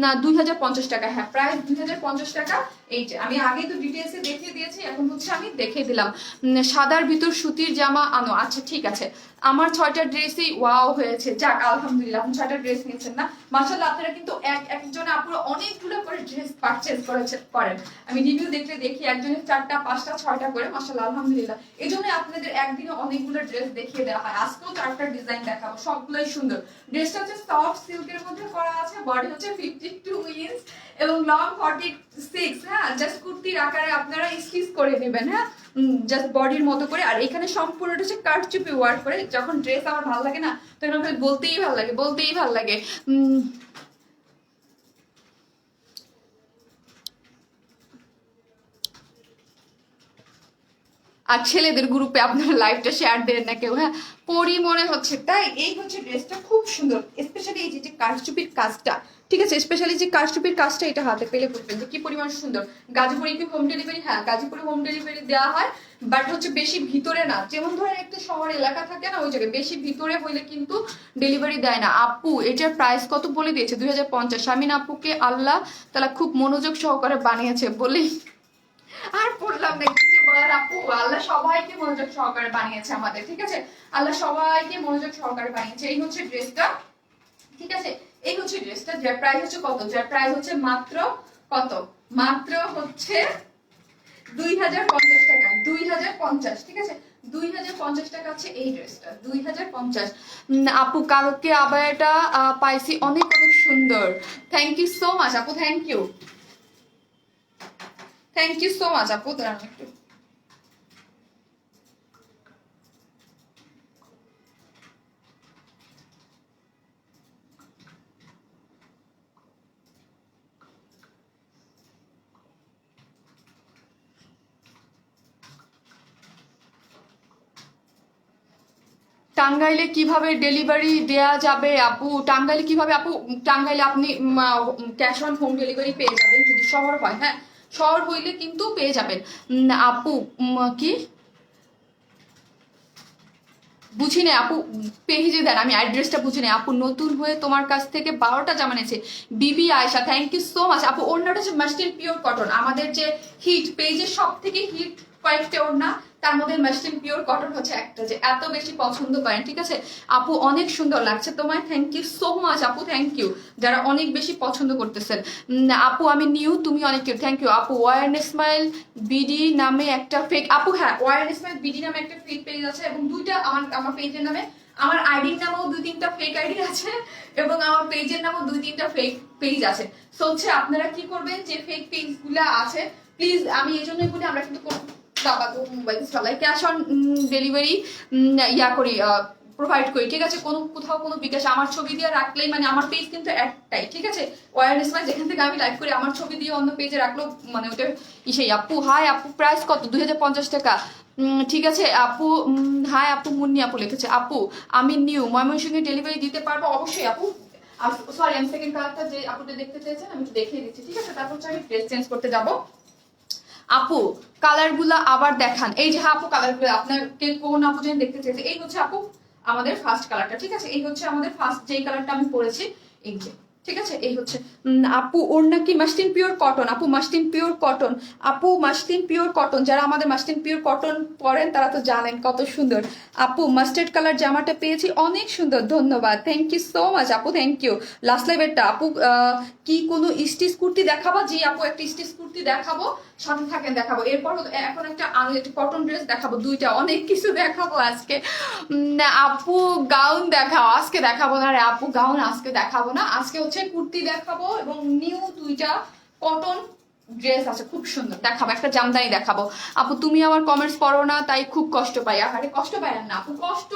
না 2050 টাকা, হ্যাঁ প্রাইস 2050 টাকা। এই যে আমি আগে তো ডিটেলসে দেখিয়ে দিয়েছি, এখন হচ্ছে আমি দেখিয়ে দিলাম। সাদার ভিতর সুতির জামা আনো, আচ্ছা ঠিক আছে। আমার 6টা ড্রেসই ওয়াও হয়েছে, যাক আলহামদুলিল্লাহ। আপনি 6টা ড্রেস নিয়েছেন না, মাশাআল্লাহ। আপনারা কিন্তু একজনে আপুরা অনেকগুলো করে ড্রেস পারচেজ করেন, আমি রিভিউ দেখি একজনের 4টা 5টা 6টা করে, মাশাআল্লাহ আলহামদুলিল্লাহ। এই জন্য আপনাদের একদিনে অনেকগুলো ড্রেস দেখিয়ে দেওয়া হয়। আজকেও 4টা ডিজাইন দেখাবো, সবগুলোই সুন্দর। ড্রেসটা হচ্ছে সফট সিল্কের মধ্যে করা আছে, বডি হচ্ছে 52 ইঞ্চ এবং লং 46। হ্যাঁ, জাস্ট কুর্তির আকারে আপনারা স্টিচ করে নেবেন। হ্যাঁ, জাস্ট বডির মতো করে। আর এখানে সম্পূর্ণটা হচ্ছে কারচুপি ওয়ার্ক করে। যখন ড্রেস আমার ভালো লাগে না, তখন আমাকে বলতেই ভালো লাগে। আর ছেলেদের গ্রুপে আপনারা লাইভটা শেয়ার দেন না কেউ। হ্যাঁ, পরি মনে হচ্ছে, তাই এই হচ্ছে ড্রেসটা খুব সুন্দর, স্পেশালি এই যে কারচুপির কাজটা, ঠিক আছে? স্পেশালি যে কারচুপির কাজটা, এটা হাতে পেলে বুঝবেন যে কি পরিমাণ সুন্দর। গাজীপুরে কি হোম ডেলিভারি? হ্যাঁ, গাজীপুরে হোম ডেলিভারি দেওয়া হয়, বাট হচ্ছে বেশি ভিতরে না। যেমন ধরেন একটা শহর এলাকা থাকে না, ওই জায়গায় বেশি ভিতরে হইলে কিন্তু ডেলিভারি দেয় না। আপু এটার প্রাইস কত বলে দিয়েছে? 2050। শামিন আপুকে আল্লাহ তাআলা খুব মনোযোগ সহকারে বানিয়েছে বলেই আর পড়লাম না, কি যে বলার আপু, আল্লাহ সবাইকে মনোযোগ সহকারে বানিয়েছে আমাদের, ঠিক আছে? আল্লাহ সবাইকে মনোযোগ সহকারে বানিয়েছে। এই হচ্ছে ড্রেসটা, ঠিক আছে? এই হচ্ছে ড্রেসটা, যার প্রাইস হচ্ছে কত? যার প্রাইস হচ্ছে মাত্র কত? মাত্র হচ্ছে 2050 টাকা, 2050, ঠিক আছে? 2050 টাকা হচ্ছে এই ড্রেসটা, 2050। আপু কালকে আবায়াটা পাইছি, অনেক অনেক সুন্দর। থ্যাংক ইউ সো মাচ আপু, থ্যাংক ইউ সো মাচ আপু। দাঁড়ান একটু, টাঙ্গাইলে কিভাবে ডেলিভারি দেয়া যাবে আপু? টাঙ্গাইলে কিভাবে আপু? টাঙ্গাইলে আপনি ক্যাশ অন হোম ডেলিভারি পেয়ে যাবেন যদি শহর হয়। হ্যাঁ, শহর হইলে কিন্তু পেয়ে যাবেন। আপু কি বুঝি না আপু, পেজে দেন, আমি অ্যাড্রেসটা বুঝি না আপু। নতুন হয়ে তোমার কাছ থেকে 12টা জামা নিয়েছে Bibi Ayesha, thank you so much আপু। ওড়নাটা হচ্ছে মাস্টিন পিওর কটন, আমাদের যে হিট পেজের সব থেকে হিট কয়েকটা ওড়না, তার মধ্যে মাস্টিন পিওর কটন হচ্ছে একটা, যে এত বেশি পছন্দ করেন। ঠিক আছে আপু, অনেক সুন্দর লাগছে তোমায়, থ্যাংক ইউ সো মাচ আপু, থ্যাংক ইউ যারা অনেক বেশি পছন্দ করতেছেন। আপু আমি নিউ, তুমি অনেক কিউ, থ্যাংক ইউ আপু। ওয়ান স্মাইল বিডি নামে একটা ফেক আপু, হ্যাঁ ওয়ান স্মাইল বিডি নামে একটা ফেক পেজ আছে, এবং দুইটা আমার পেজের নামে, আমার আইডির নামেও 2-3টা ফেক আইডি আছে, এবং আমার পেজের নামেও 2-3টা ফেক পেজ আছে। সো হচ্ছে আপনারা কি করবেন, যে ফেক পেজ গুলা আছে প্লিজ, আমি এই জন্যই বলি আমরা কিন্তু বাবা তো মোবাইল চালাই, ক্যাশ অন ডেলিভারি ইয়া করি, প্রোভাইড করি। ঠিক আছে, কোথাও কোনো বিকাশ, আমার ছবি দিয়ে রাখলেই, মানে আমার পেজ কিন্তু একটাই, ঠিক আছে ওয়ারনেস, মানে যেখান থেকে আমি লাইভ করি আমার ছবি দিয়ে অন্য পেজে রাখলেও মানে ওটা ইসেই। আপু হাই আপু, প্রাইস কত? 2050 টাকা। ঠিক আছে আপু। হাই আপু, মুন্নি আপু লিখেছে। আপু আমি নিউ, ময়মনসিংহে ডেলিভারি দিতে পারবো? অবশ্যই আপু। সরি, আমি সেকেন্ড কালারটা যে আপুটা দেখতে চেয়েছেন আমি একটু দেখিয়ে দিচ্ছি। ঠিক আছে, তারপর আমি ড্রেস চেঞ্জ করতে যাবো। আপু কালার গুলা আবার দেখান। এই যে হ্যাঁ আপু, কালার গুলো আপনার কে কোন আপু যেন দেখতে চেয়েছে, এই হচ্ছে আপু আমাদের ফার্স্ট কালারটা। ঠিক আছে, এই হচ্ছে আমাদের ফার্স্ট যেই কালারটা আমি পরেছি, এই যে। ঠিক আছে, এই হচ্ছে আপু। ওড়না কি মাস্টিন পিওর কটন? আপু মাস্টিন পিওর কটন, আপু মাস্টিন পিওর কটন, যারা আমাদের মাস্টিন পিওর কটন পরেন তারা তো জানেন কত সুন্দর। আপু মাস্টার্ড কালার জামাটা পেয়েছি, অনেক সুন্দর, ধন্যবাদ, থ্যাংক ইউ সো মাচ আপু, থ্যাংক ইউ। লাস্ট লাইভেরটা আপু, কি কোনো স্টিচ কুর্তি দেখাবো? জি আপু, একটা স্টিচ কুর্তি দেখাবো, সাথে থাকেন দেখাবো। এরপর এখন একটা কটন ড্রেস দেখাবো, দুইটা, অনেক কিছু দেখাবো আজকে। আপু গাউন দেখাও, আজকে দেখাবো না রে আপু, গাউন আজকে দেখাবো না, আজকে হচ্ছে কুর্তি দেখাবো, এবং নিউ দুইটা কটন ড্রেস আছে খুব সুন্দর, দেখাবো। একটা জামদানি দেখাবো। আপু তুমি আমার কমেন্টস পড়ো না তাই খুব কষ্ট পাই। আরে কষ্ট পাই না আপু, কষ্ট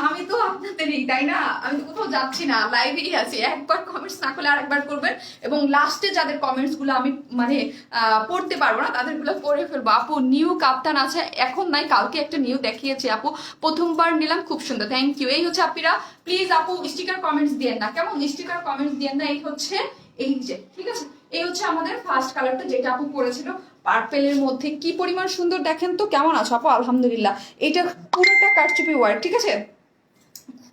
আমি তো আপনাদেরই, তাই না? আমি তো কোথাও যাচ্ছি না, লাইভেই আছি। একবার কমেন্টস না করলে আরেকবার করবেন, এবং লাস্টে যাদের কমেন্টস গুলো আমি মানে পড়তে পারবো না তাদের গুলো পড়ে ফেলবো। আপু নিউ কাপ্তান আছে, এখন নাই, কালকে একটা নিউ দেখিয়েছি আপু, প্রথমবার নিলাম, খুব সুন্দর, থ্যাংক ইউ। এই হচ্ছে আপিরা, প্লিজ আপু স্টিকার কমেন্টস দিয়েন না, কেমন? স্টিকার কমেন্টস দিয়েন না। এই হচ্ছে, এই যে, ঠিক আছে, এই হচ্ছে আমাদের ফার্স্ট কালারটা যেটা আপু পরেছিল পার্পেলের মধ্যে, কি পরিমাণ সুন্দর দেখেন তো। কেমন আছো আপু? আলহামদুলিল্লাহ। এটা পুরোটা কারচুপি ওয়ার্ক, ঠিক আছে,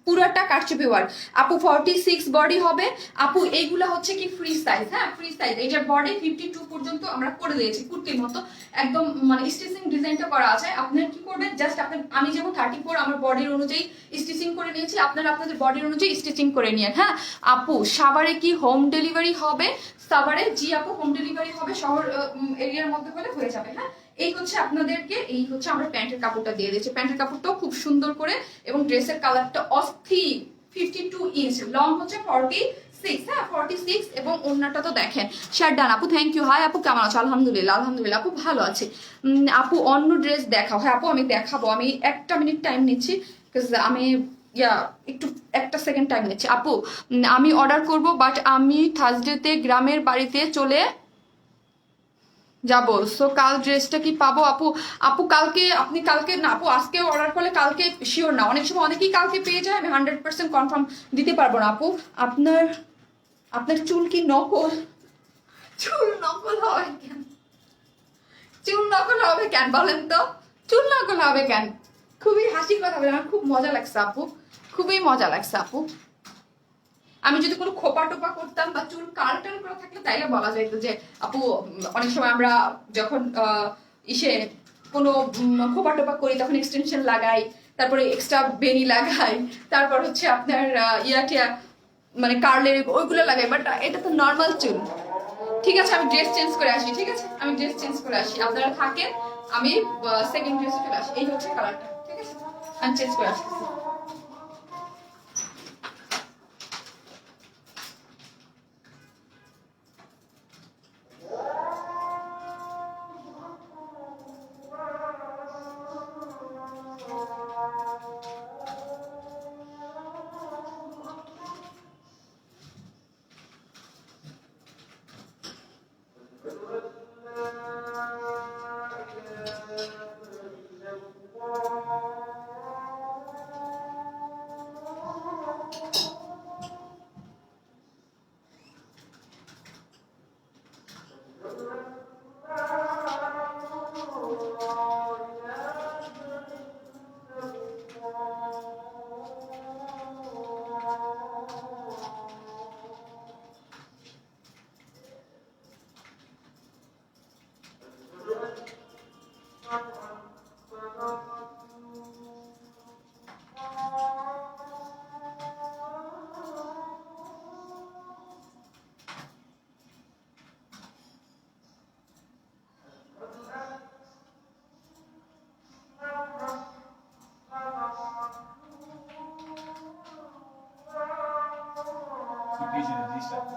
পুরাটা কারচুপি ওয়ার্ক আপু। 46 বডি হবে আপু। এইগুলা হচ্ছে কি ফ্রি সাইজ, হ্যাঁ ফ্রি সাইজ। এই যে বডি 52 পর্যন্ত আমরা করে দিয়েছি, কুর্তির মতো একদম, মানে স্টিচিং ডিজাইনটা করা আছে। আপনারা কি করবেন, জাস্ট আপনার, আমি যেমন 34 আমার বডির অনুযায়ী স্টিচিং করে নিয়েছি, আপনারা আপনাদের বডির অনুযায়ী স্টিচিং করে নিয়ে। হ্যাঁ আপু সাভারে কি হোম ডেলিভারি হবে? সাভারে জি আপু, হোম ডেলিভারি হবে, শহর এরিয়ার মধ্যে হলে হয়ে যাবে। হ্যাঁ, এই হচ্ছে আপনাদেরকে, এই হচ্ছে আমরা প্যান্টের কাপড়টা দিয়ে দিয়েছি, প্যান্টের কাপড়টাও খুব সুন্দর করে, এবং ড্রেসের কালারটা অস্থির। 52 ইঞ্চ, লং হচ্ছে 46, হ্যাঁ 46, এবং ওড়নাটা তো দেখেন। শেয়ার ডান আপু, থ্যাংক ইউ। হাই আপু, কেমন আছো? আলহামদুলিল্লাহ, আলহামদুলিল্লাহ আপু, ভালো আছে। আপু অন্য ড্রেস দেখাও। হ্যাঁ আপু আমি দেখাবো, আমি একটা মিনিট টাইম নিচ্ছি, আমি একটু একটা সেকেন্ড টাইম নিচ্ছি আপু। আমি অর্ডার করব, বাট আমি থার্সডেতে গ্রামের বাড়িতে চলে যাবো, সো কাল ড্রেসটা কি পাবো আপু? আপু কালকে, আপনি কালকে না আপু, আজকে অর্ডার করলে কালকে শিওর না, অনেক সময় অনেকেই কালকে পেয়ে যায়, আমি 100% কনফার্ম দিতে পারবো না আপু। আপনার আপনার চুল কি নকল? চুল নকল হবে কেন? চুল নকল হবে কেন বলেন তো? চুল নকল হবে কেন? খুবই হাসি কথা বলে, আমার খুব মজা লাগছে আপু, খুবই মজা লাগছে আপু। আমি যদি কোনো খোপা টোপা করতাম বা চুল কাল টাল করা থাকলে তাইলে বলা যাইতো যে আপু, অনেক সময় আমরা যখন ইসে কোনো খোপা টোপা করি তখন এক্সটেনশন লাগাই, তারপরে এক্সট্রা বেনি লাগাই, তারপর হচ্ছে আপনার টিয়া মানে কার্লের ওইগুলো লাগাই, বাট এটা তো নর্মাল চুল। ঠিক আছে, আমি ড্রেস চেঞ্জ করে আসি, ঠিক আছে আমি ড্রেস চেঞ্জ করে আসি, আপনারা থাকেন, আমি সেকেন্ড ড্রেসে চলে আসি। এই হচ্ছে কালারটা, ঠিক আছে, আমি চেঞ্জ করে আসছি। পিছনে ডিস্টার্ব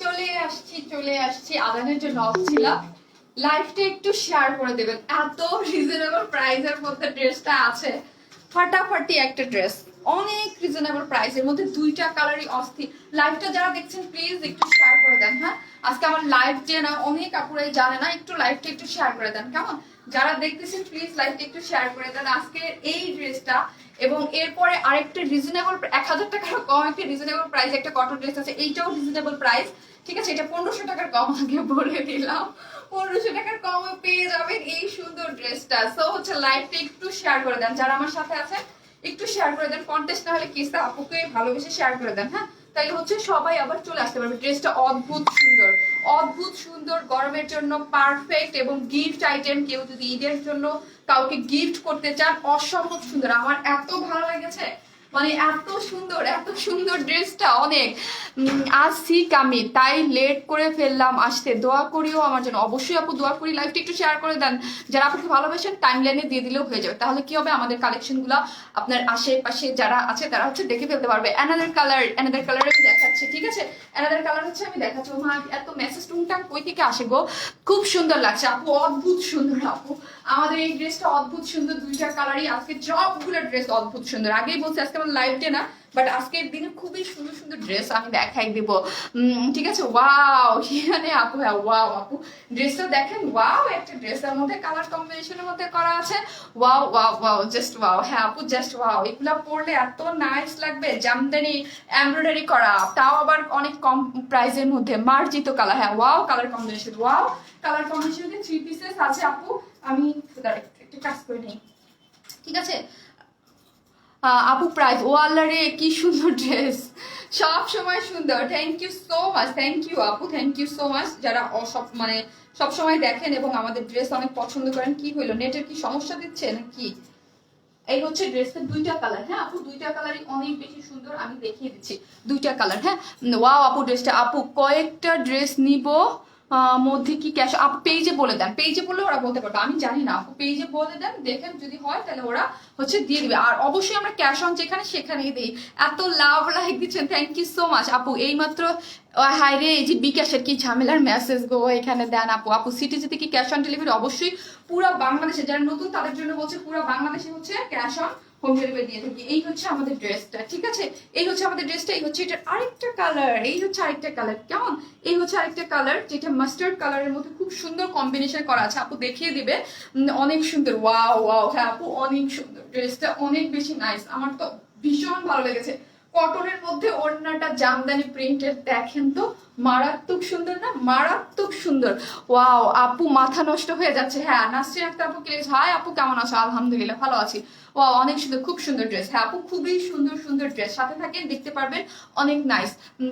চলে আসছি চলে আসছি আদানের জন্য অফ ছিলাম। লাইফটা একটু শেয়ার করে দেবেন, এত রিজনেবল প্রাইসের মধ্যে ড্রেসটা আছে, ফাটাফাটি একটা ড্রেস, অনেক রিজনেবল প্রাইসের মধ্যে, দুইটা কালারই অস্থির। লাইভটা যারা দেখছেন প্লিজ একটু শেয়ার করে দেন। হ্যাঁ, আজকে আমার লাইভ যে না অনেক আপুরাই জানে না, একটু লাইভটা একটু শেয়ার করে দেন কেমন। যারা দেখতেছেন প্লিজ লাইভটা একটু শেয়ার করে দেন। আজকে এই ড্রেসটা এবং এরপরে আরেকটা রিজনেবল 1000 টাকার কম একটা রিজনেবল প্রাইস একটা কটন ড্রেস আছে, এইটাও রিজনেবল প্রাইস, ঠিক আছে। এটা 1500 টাকার কম, আগে বলে দিলাম 1500 টাকার কমে পেয়ে যাবেন এই সুন্দর ড্রেসটা। সো হচ্ছে লাইভটা একটু শেয়ার করে দেন, যারা আমার সাথে আছে একটু শেয়ার করে দেন। কন্টেস্ট না হলে কিস্তা আপুকে ভালোবেসে শেয়ার করে দেন। হ্যাঁ, তাইলে হচ্ছে সবাই আবার চলে আসতে পারবে। ড্রেসটা অদ্ভুত সুন্দর, অদ্ভুত সুন্দর, গরমের জন্য পারফেক্ট এবং গিফট আইটেম। কেউ যদি ঈদের জন্য কাউকে গিফট করতে চান, অসম্ভব সুন্দর। আমার এত ভালো লেগেছে, মানে এত সুন্দর ড্রেসটা অনেক। আজ সি কামি, তাই লেট করে ফেললাম আসতে, দোয়া করিও আমার জন্য। অবশ্যই আপু দোয়া করি, লাইভটা একটু শেয়ার করে দেন। যারা আপুকে ভালোবাসেন টাইম লাইনে দিয়ে দিলেও হয়ে যাবে, তাহলে কি হবে আমাদের কালেকশনগুলো আপনার আশেপাশে যারা আছে তারা হচ্ছে দেখে ফেলতে পারবে। অ্যানাদার কালার আমি দেখাচ্ছি, ঠিক আছে। অ্যানাদার কালার হচ্ছে আমি দেখাচ্ছি। মা এত মেসেজ টুংটাং কই থেকে আসে গো, খুব সুন্দর লাগছে আপু, অদ্ভুত সুন্দর আপু। আমাদের এই ড্রেসটা অদ্ভুত সুন্দর, দুইটা কালারই। আজকে সবগুলো ড্রেস অদ্ভুত সুন্দর, আগেই বলছি আজকে আমার লাইভ ডে না, বাট আজকের দিনে খুবই সুন্দর সুন্দর ড্রেস আমি দেখাই দিব, ঠিক আছে। ওয়াও এখানে আপু, হ্যাঁ ওয়াও আপু, ড্রেসটা দেখেন, ওয়াও একটা ড্রেসের মধ্যে কালার কম্বিনেশনের মধ্যে করা আছে, wow wow wow, just wow. হ্যাঁ আপু জাস্ট ওয়াও, এগুলা পরলে এত নাইস লাগবে, জামদানি এমব্রয়ডারি করা, তাও আবার অনেক কম প্রাইসের মধ্যে, মার্জিত কালার। হ্যাঁ wow colour combination, wow colour combination, 3 pieces আছে আপু। আমি একটু কাজ করে নিই, ঠিক আছে। আপু প্রাইস, ও আল্লাহ রে কি সুন্দর ড্রেস, সব সময় সুন্দর। Thank you so much, thank you আপু, থ্যাংক ইউ সো মাচ। যারা সব সময় দেখেন এবং আমাদের ড্রেস অনেক পছন্দ করেন। কি হইলো, নেটের কি সমস্যা দিচ্ছে নাকি? এই হচ্ছে ড্রেসের দুইটা কালার। হ্যাঁ আপু দুইটা কালারই অনেক বেশি সুন্দর, আমি দেখিয়ে দিচ্ছি দুইটা কালার। হ্যাঁ ওয়াও আপু ড্রেসটা, আপু কয়েকটা ড্রেস নিব মধ্যে কি ক্যাশ, আপু পেজে বলে দেন, পেজে বললে ওরা বলতে পারবে, আমি জানি না আপু, পেজে বলে দেন, দেখেন যদি হয় তাহলে ওরা হচ্ছে দিয়ে দিবে। আর অবশ্যই আমরা ক্যাশ অন যেখানে সেখানেই দিই। এত লাভ লাইক দিচ্ছেন, থ্যাংক ইউ সো মাচ আপু। এইমাত্র হাই রে, এই যে বিকাশের কি ঝামেলার মেসেজ গো, এখানে দেন আপু। আপু সিটি যেতে কি ক্যাশ অন ডেলিভারি? অবশ্যই পুরো বাংলাদেশে, যারা নতুন তাদের জন্য বলছে, পুরো বাংলাদেশে হচ্ছে ক্যাশ অন হোম ডেলিভারি দিয়ে থাকি। এই হচ্ছে আমাদের ড্রেসটা, ঠিক আছে। এই হচ্ছে আমাদের ড্রেসটা, এই হচ্ছে এটার আরেকটা কালার, এই হচ্ছে আরেকটা কালার, কেমন। এই হচ্ছে আরেকটা কালার, যেটা মাস্টার্ড কালারের মধ্যে খুব সুন্দর কম্বিনেশন করা আছে, আপু দেখিয়ে দিবে, অনেক সুন্দর। ওয়াও ওয়াও, হ্যাঁ আপু অনেক সুন্দর, ড্রেসটা অনেক বেশি নাইস, আমার তো ভীষণ ভালো লেগেছে। কটনের মধ্যে ওড়নাটা জামদানি প্রিন্টের, দেখেন তো মারাত্মক সুন্দর না, মারাত্মক সুন্দর। ওয়াও আপু মাথা নষ্ট হয়ে যাচ্ছে। হ্যাঁ নাসরিন আক্তার আপু কে, হাই আপু কেমন আছো? আলহামদুলিল্লাহ ভালো আছি। ওয়াও অনেক সুন্দর, খুব সুন্দর ড্রেস। হ্যাঁ আপু খুবই সুন্দর সুন্দর ড্রেস, সাথে থাকেন দেখতে পারবেন, অনেক নাইস,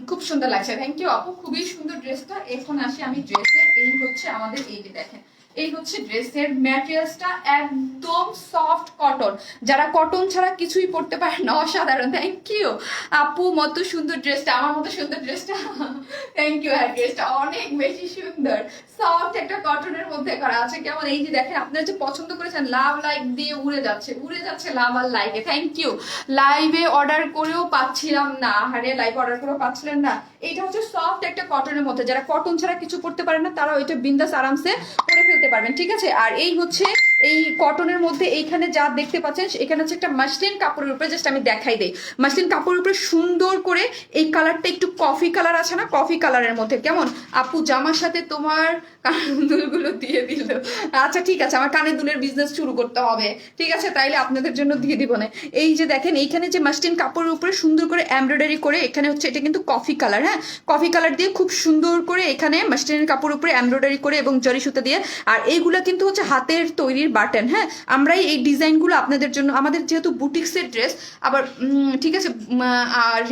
খুব সুন্দর লাগছে। থ্যাংক ইউ আপু, খুবই সুন্দর ড্রেসটা। এখন আসি আমি ড্রেসের, এই হচ্ছে আমাদের, এই যে দেখেন এই হচ্ছে ড্রেসের ম্যাটেরিয়ালসটা, একদম সফট কটন। যারা কটন ছাড়া কিছুই পড়তে পারে না, অসাধারণ। থ্যাংক ইউ আপু, মতো সুন্দর ড্রেসটা, আমার মতো সুন্দর ড্রেসটা। Thank you. হ্যাঁ ড্রেসটা অনেক বেশি সুন্দর, সফট একটা কটনের মধ্যে করা আছে। কেমন, এই যে দেখেন আপনারা যে পছন্দ করেছেন, লাভ লাইক দিয়ে উড়ে যাচ্ছে, উড়ে যাচ্ছে লাভ আর লাইকে। Thank you. লাইভে অর্ডার করেও পাচ্ছিলাম না, আরে লাইভ অর্ডার করেও পাচ্ছিলেন না। এটা হচ্ছে সফট একটা কটনের মধ্যে, যারা কটন ছাড়া কিছু পড়তে পারে না তারা ওইটা বিন্দাস আরামসে পরে ফেলতে পারবেন, ঠিক আছে। আর এই হচ্ছে এই কটনের মধ্যে এইখানে যা দেখতে পাচ্ছেন, এখানে হচ্ছে একটা মাসলিন কাপড়ের উপরে, জাস্ট আমি দেখাই দেই, মাসলিন কাপড়ের উপরে সুন্দর করে এই কালারটা একটু কফি কালার আছে না, কফি কালারের মধ্যে। কেমন আপু, জামার সাথে তোমার কানের দুলগুলো দিয়ে দিল। আচ্ছা ঠিক আছে, আমার কানের দুলের বিজনেস শুরু করতে হবে, ঠিক আছে, তাইলে আপনাদের জন্য দিয়ে দিব না। এই যে দেখেন এইখানে যে মাসলিন কাপড়ের উপরে সুন্দর করে এমব্রয়ডারি করে, এখানে হচ্ছে এটা কিন্তু কফি কালার, হ্যাঁ কফি কালার দিয়ে খুব সুন্দর করে এখানে মাসলিনের কাপড়ের উপরে এমব্রয়ডারি করে এবং জরি সুতা দিয়ে। আর এইগুলা কিন্তু হচ্ছে হাতের তৈরির বাটন। হ্যাঁ আমরাই এই ডিজাইনগুলো আপনাদের জন্য, আমাদের যেহেতু বুটিক্সের ড্রেস, আবার ঠিক আছে,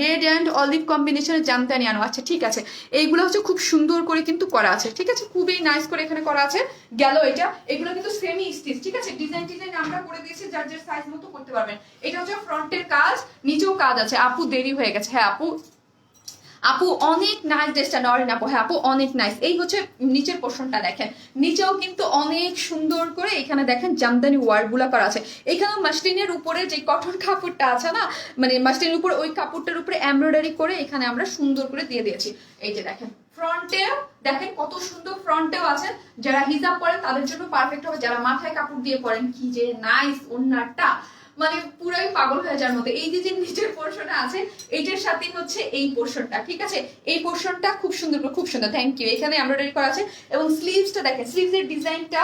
রেড অ্যান্ড অলিভ কম্বিনেশনের জামদানি আনো। আচ্ছা ঠিক আছে, এইগুলো হচ্ছে খুব সুন্দর করে কিন্তু করা আছে, ঠিক আছে, খুবই নাইস করে এখানে করা আছে। গেল এটা, এগুলো কিন্তু সেমি স্টিচ, ঠিক আছে, ডিজাইন ডিজাইন আমরা করে দিয়েছি, যার যার সাইজ মতো করতে পারবেন। এটা হচ্ছে ফ্রন্টের কাজ, নিচেও কাজ আছে। আপু দেরি হয়ে গেছে, হ্যাঁ আপু, আপু অনেক নাইস ড্রেসটা, নরেন আপু, হ্যাঁ আপু অনেক নাইস। এই হচ্ছে নিচের পোর্শনটা দেখেন, নিচেও কিন্তু অনেক সুন্দর করে এখানে দেখেন জামদানি ওয়ার্ক গুলা করা আছে। এখানে মাসলিনের উপরে যে কটন কাপড়টা আছে না, মানে মাসলিনের উপরে ওই কাপড়টার উপরে এমব্রয়ডারি করে এখানে আমরা সুন্দর করে দিয়ে দিয়েছি। এই যে দেখেন ফ্রন্টেও দেখেন কত সুন্দর, ফ্রন্টেও আছে। যারা হিজাব পরেন তাদের জন্য পারফেক্ট হবে, যারা মাথায় কাপড় দিয়ে পরেন, কি যে নাইস ওন্নাটা, মানে পুরাই পাগল হয়ে যাওয়ার মতো। এই যে নিচের পোর্শনে আছে, এইটার সাথে হচ্ছে এই পোর্শনটা, ঠিক আছে, এই পোর্শনটা খুব সুন্দর, খুব সুন্দর। Thank you. এখানে এমব্রয়ডারি করা আছে এবং স্লিভসটা দেখেন, স্লিভসের ডিজাইনটা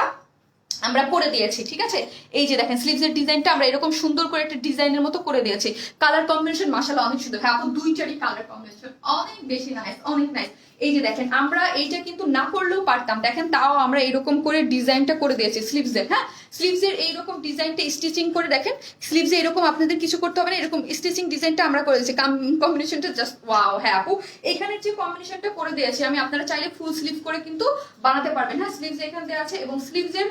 আমরা করে দিয়েছি, ঠিক আছে। এই যে দেখেন স্লিভসের ডিজাইনটা আমরা এরকম সুন্দর করে একটা ডিজাইনের মতো করে দিয়েছি। কালার কম্বিনেশন মাশাআল্লাহ অনেক সুন্দর। হ্যাঁ আপু দুইটারই কালার কম্বিনেশন অনেক বেশি নাইস, অনেক নাইস। এই যে দেখেন আমরা এইটা কিন্তু না করলেও পারতাম, দেখেন তাও আমরা এরকম করে ডিজাইনটা করে দিয়েছি স্লিভসের। হ্যাঁ স্লিভসের এইরকম ডিজাইনটা স্টিচিং করে দেখেন, স্লিভসে এরকম আপনাদের কিছু করতে হবে না, এরকম স্টিচিং ডিজাইনটা আমরা করে দিয়েছি। কম্বিনেশনটা জাস্ট ওয়াও। হ্যাঁ আপু এখানে যে কম্বিনেশনটা করে দিয়েছি আমি, আপনারা চাইলে ফুল স্লিভ করে কিন্তু বানাতে পারবেন। হ্যাঁ স্লিভস এখানে দেওয়া আছে এবং স্লিভসের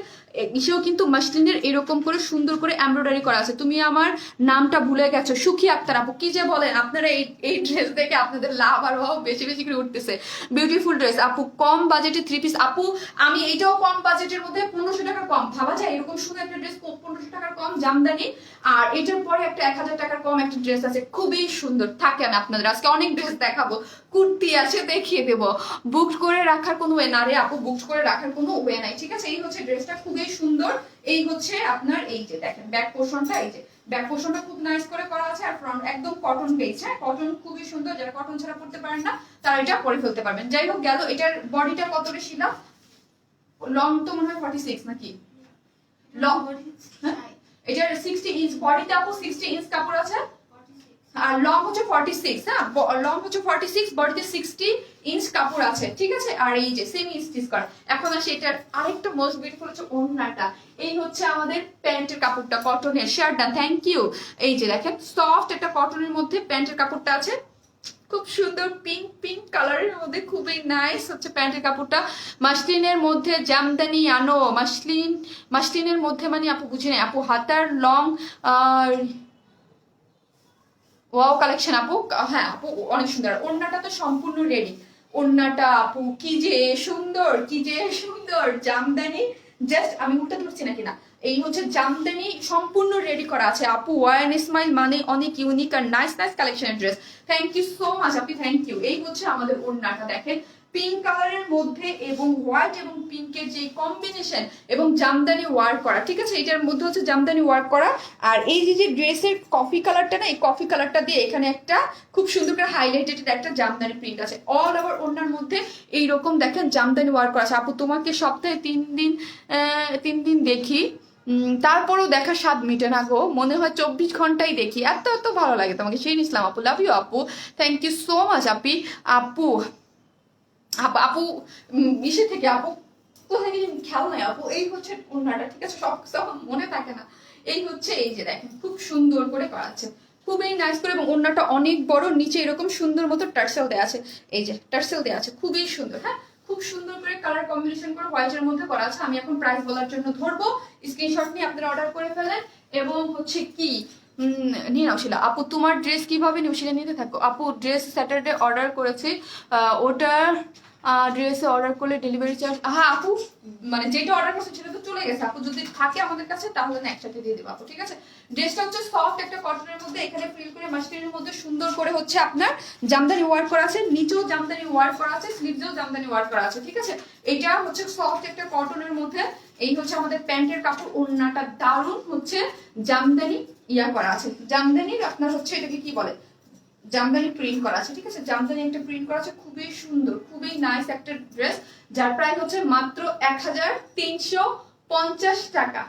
ইসেও কিন্তু মাসলিনের এরকম করে সুন্দর করে এমব্রয়ডারি করা আছে। তুমি আমার নামটা ভুলে গেছো, সুখী আক্তার আপু, কি যে বলেন আপনারা, এই ড্রেস দেখে আপনাদের লাভ আর বেশি বেশি করে উঠতেছে। বিউটিফুল ড্রেস আপু, কম বাজেটে 3 পিস। আপু আমি এইটাও কম বাজেটের মধ্যে 1500 টাকার কম, ভাবা যায় এরকম সুন্দর একটা ড্রেস 1500 টাকার কম জামদানি। আর এটার পরে একটা 1000 টাকার কম একটা ড্রেস আছে, খুবই সুন্দর। থাকে আমি আপনাদের আজকে অনেক ড্রেস দেখাবো, কুর্তি আছে দেখিয়ে দেবো। বুক করে রাখার কোনো ওয়ে না রে আপু, বুক করে রাখার কোনো ওয়ে নাই, ঠিক আছে। এই হচ্ছে ড্রেসটা, খুবই সুন্দর। এই হচ্ছে আপনার, এই যে দেখেন ব্যাক পোর্শনটা, এই যে ব্যাক পোর্শনটা খুব নাইস করে করা আছে। আর ফ্রন্ট একদম কটন বেস, হ্যাঁ কটন খুবই সুন্দর, যারা কটন ছাড়া পড়তে পারেন না তারা এটা পরে ফেলতে পারবেন। যাই হোক গেল, এটার বডিটা কত বেশি লং, লং তো মনে হয় 46 নাকি লং, এটার 60 ইঞ্চ বডিটা আপু, 60 ইঞ্চ কাপড় আছে আর লং হচ্ছে 46। হ্যাঁ লং হচ্ছে 46, বডিতে 60 ইঞ্চ কাপড় আছে, ঠিক আছে। আর এই যে সেমি স্টিচ করা। এখন আসে এটার আরেকটা মোস্ট বিউটিফুল হচ্ছে ওড়নাটা। এই হচ্ছে আমাদের প্যান্টের কাপড়টা, কটনের শার্টটা। Thank you. এই যে দেখেন সফট একটা কটনের মধ্যে প্যান্টের কাপড়টা আছে, খুব সুন্দর পিঙ্ক পিঙ্ক কালারের মধ্যে, খুবই নাইস হচ্ছে প্যান্টের কাপড়টা। মাসলিনের মধ্যে জামদানি আনো, মাসলিনের মধ্যে মানে আপু বুঝি নাই আপু, হাতার লং ওয়াও কালেকশন আপু। হ্যাঁ আপু অনেক সুন্দর, ওড়নাটা তো সম্পূর্ণ রেডি। ওড়নাটা আপু কি যে সুন্দর, কি যে সুন্দর জামদানি, জাস্ট আমি মুখটা ধরছি না কিনা, এই হচ্ছে জামদানি সম্পূর্ণ রেডি করা আছে আপু। ওয়ান স্মাইল মানে অনেক ইউনিক আর নাইস নাইস কালেকশনের ড্রেস। থ্যাংক ইউ সো মাচ আপু, থ্যাংক ইউ। এই হচ্ছে আমাদের ওড়নাটা দেখেন, পিঙ্ক কালারের মধ্যে এবং হোয়াইট এবং পিঙ্কের যে কম্বিনেশন এবং জামদানি ওয়ার্ক করা, ঠিক আছে, এটার মধ্যে হচ্ছে জামদানি ওয়ার্ক করা। আর এই যে ড্রেসের কফি কালারটা না, এই কফি কালারটা দিয়ে এখানে একটা খুব সুন্দর করে হাইলাইটেড একটা জামদানি প্রিন্ট আছে। অল ওভার ওড়নার মধ্যে এইরকম দেখেন জামদানি ওয়ার্ক করা আছে। আপু তোমাকে সপ্তাহে 3 দিন দেখি, তারপরেও দেখা স্বাদ মিটে না গো, মনে হয় 24 ঘন্টাই দেখি, এত এত ভালো লাগে তোমাকে। সেই ইসলাম আপু, লাভ ইউ আপু, থ্যাংক ইউ সো মাচ আপি। আপু আপু আপু ইসে থেকে আপু কোথায় গেছে খেয়াল নাই আপু। এই হচ্ছে ওড়নাটা, ঠিক আছে, সব কিছু আমার মনে থাকে না। এই হচ্ছে, এই যে দেখেন খুব সুন্দর করে করা আছে, খুবই নাইস করে, এবং ওড়নাটা অনেক বড়, নিচে এরকম সুন্দর মতো টার্সেল দেওয়া আছে, এই যে টার্সেল দেওয়া আছে, খুবই সুন্দর। হ্যাঁ, খুব সুন্দর করে কালার কম্বিনেশন করে হোয়াইটের মধ্যে করা আছে। আমি এখন প্রাইস বলার জন্য ধরবো, স্ক্রিনশট নিয়ে আপনারা অর্ডার করে ফেলেন। এবং হচ্ছে কি নিয়ে নাও শিলা আপু, তোমার ড্রেস কিভাবে নিও সেটা নিতে থাকো আপু। ড্রেস স্যাটারডে অর্ডার করেছি, ওটার ড্রেসে অর্ডার করলে ডেলিভারি চার্জ, হ্যাঁ আপু, মানে যেটা অর্ডার করছে সেটা তো চলে গেছে আপু, যদি থাকে আমাদের কাছে তাহলে না একসাথে দিয়ে দেবো আপু, ঠিক আছে। ড্রেসটা হচ্ছে সফট একটা কটনের মধ্যে, এখানে ফ্রিল করে মাস্টারের মধ্যে সুন্দর করে হচ্ছে আপনার জামদানি ওয়ার্ক করা আছে, নিচেও জামদানি ওয়ার্ক করা আছে, স্লিভসেও জামদানি ওয়ার্ক করা আছে, ঠিক আছে। এটা হচ্ছে সফট একটা কটনের মধ্যে, এই হচ্ছে আমাদের প্যান্টের কাপড়। ওড়নাটা দারুণ হচ্ছে জামদানি ইয়া করা আছে, জামদানির আপনার হচ্ছে এটাকে কি বলে, জামদানি প্রিন্ট করা আছে, ঠিক আছে, জামদানি একটা প্রিন্ট করা আছে, খুবই সুন্দর, খুবই নাইস একটা ড্রেস, যার প্রাইস হচ্ছে মাত্র 1350 টাকা।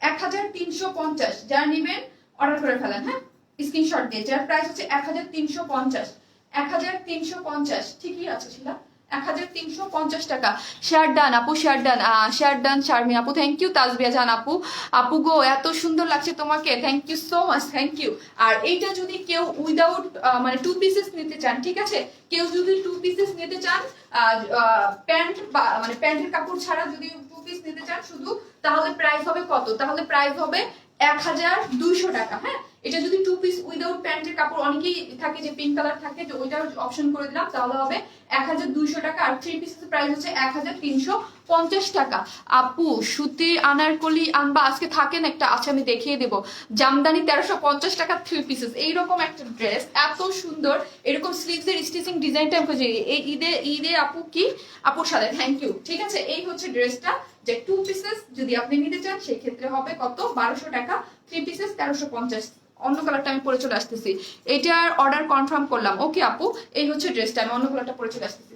1350, যারা নেবেন অর্ডার করে ফেলেন, হ্যাঁ, স্ক্রিনশট দিয়ে, যার প্রাইস হচ্ছে 1350, 1350 ঠিকই আছে ছিল, 1350 টাকা। শেয়ার ডান আপু, share done, share done Sharmin আপু, থ্যাংক ইউ। তাজবিয়া জান আপু, আপু গো এত সুন্দর লাগছে তোমাকে, thank you so much, thank you. আর এইটা যদি কেউ উইদাউট মানে 2 পিসেস নিতে চান, ঠিক আছে, কেউ যদি 2 পিসেস নিতে চান, প্যান্ট বা মানে প্যান্টের কাপড় ছাড়া যদি 2 পিস নিতে চান শুধু, তাহলে প্রাইস হবে কত, তাহলে প্রাইস হবে 1200 টাকা। হ্যাঁ, এটা যদি 2 পিস উইদাউট প্যান্টের কাপড়, অনেকেই থাকে যে পিঙ্ক কালার থাকে, তো ওইটার অপশন করে দিলাম, তাহলে হবে 1200 টাকা। আর 3 পিসের প্রাইস হচ্ছে 1350 টাকা। আপু সুতির আনারকলি আনবা, আজকে থাকেন একটা আছে, আমি দেখিয়ে দেবো। জামদানি 1350 টাকা 3 পিসেস, এইরকম একটা ড্রেস এত সুন্দর, এরকম স্লিভস এর স্টিচিং ডিজাইনটা আমি খুঁজে, এই ঈদে ঈদে আপু কি আপুর সাথে, থ্যাংক ইউ, ঠিক আছে। এই হচ্ছে ড্রেসটা, যে 2 পিসেস যদি আপনি নিতে চান সেই ক্ষেত্রে হবে কত, 1200 টাকা, 3 পিসেস 1350। অন্য কালারটা আমি পরে চলে আসতেছি, এটার অর্ডার কনফার্ম করলাম, ওকে আপু। এই হচ্ছে ড্রেসটা, আমি অন্য কালারটা পরে চলে আসতেছি।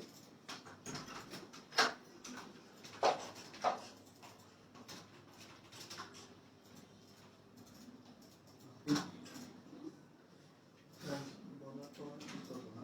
বলার তো ঠিক হতো না।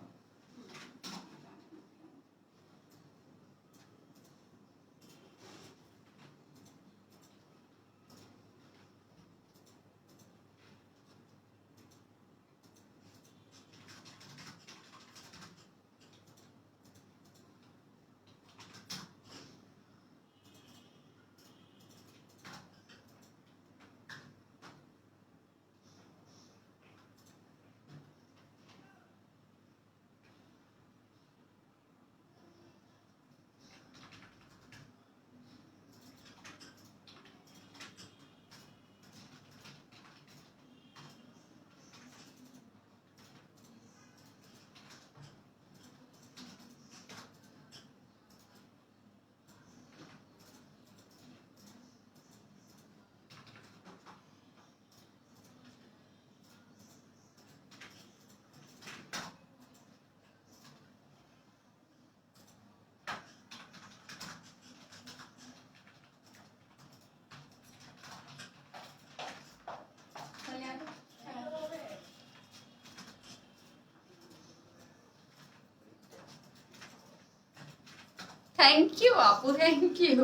থ্যাংক ইউ আপু, থ্যাংক ইউ।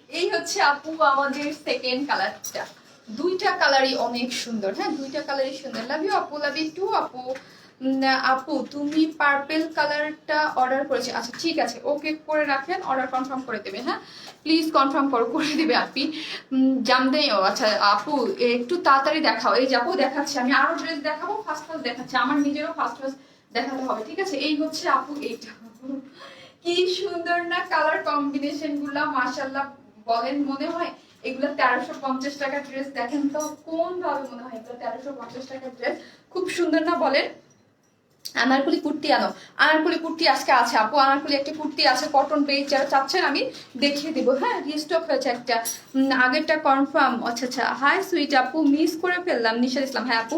এই হচ্ছে আপু আমাদের সেকেন্ড কালারটা, দুইটা কালারই অনেক সুন্দর, হ্যাঁ, দুইটা কালারই সুন্দর, লাভ ইউ আপু, লাভ ইউ টু আপু। আপু তুমি পার্পেল কালারটা অর্ডার করেছে, আচ্ছা ঠিক আছে, ওকে করে রাখেন, অর্ডার কনফার্ম করে দেবে, হ্যাঁ প্লিজ কনফার্ম করে দেবে আপনি। জামদানি, ও আচ্ছা আপু একটু তাড়াতাড়ি দেখাও, এই যে আপু দেখাচ্ছি, আমি আরো ড্রেস দেখাবো, ফার্স্ট ফার্স্ট দেখাচ্ছি, আমার নিজেরও ফার্স্ট ফার্স্ট দেখাতে হবে, ঠিক আছে। এই হচ্ছে আপু, এইটা কি সুন্দর না কালার কম্বিনেশন গুলা, মাশাআল্লাহ, বলেন মনে হয় এগুলো 1350 টাকা ড্রেস, দেখেন তো কোন ভাবে মনে হয় এগুলো 1350 টাকা ড্রেস, খুব সুন্দর না বলেন। আনারকলি কুর্তি আনো, আনারকলি কুর্তি আজকে আছে আপু, আনারকলি একটা কুর্তি আছে কটন বেজ, যারা চাচ্ছেন আমি দেখিয়ে দিব, হ্যাঁ রিস্টক হয়েছে একটা, আগেরটা কনফার্ম। আচ্ছা আচ্ছা, হাই সুইট আপু, মিস করে ফেললাম, নিশাদ ইসলাম, হ্যাঁ আপু,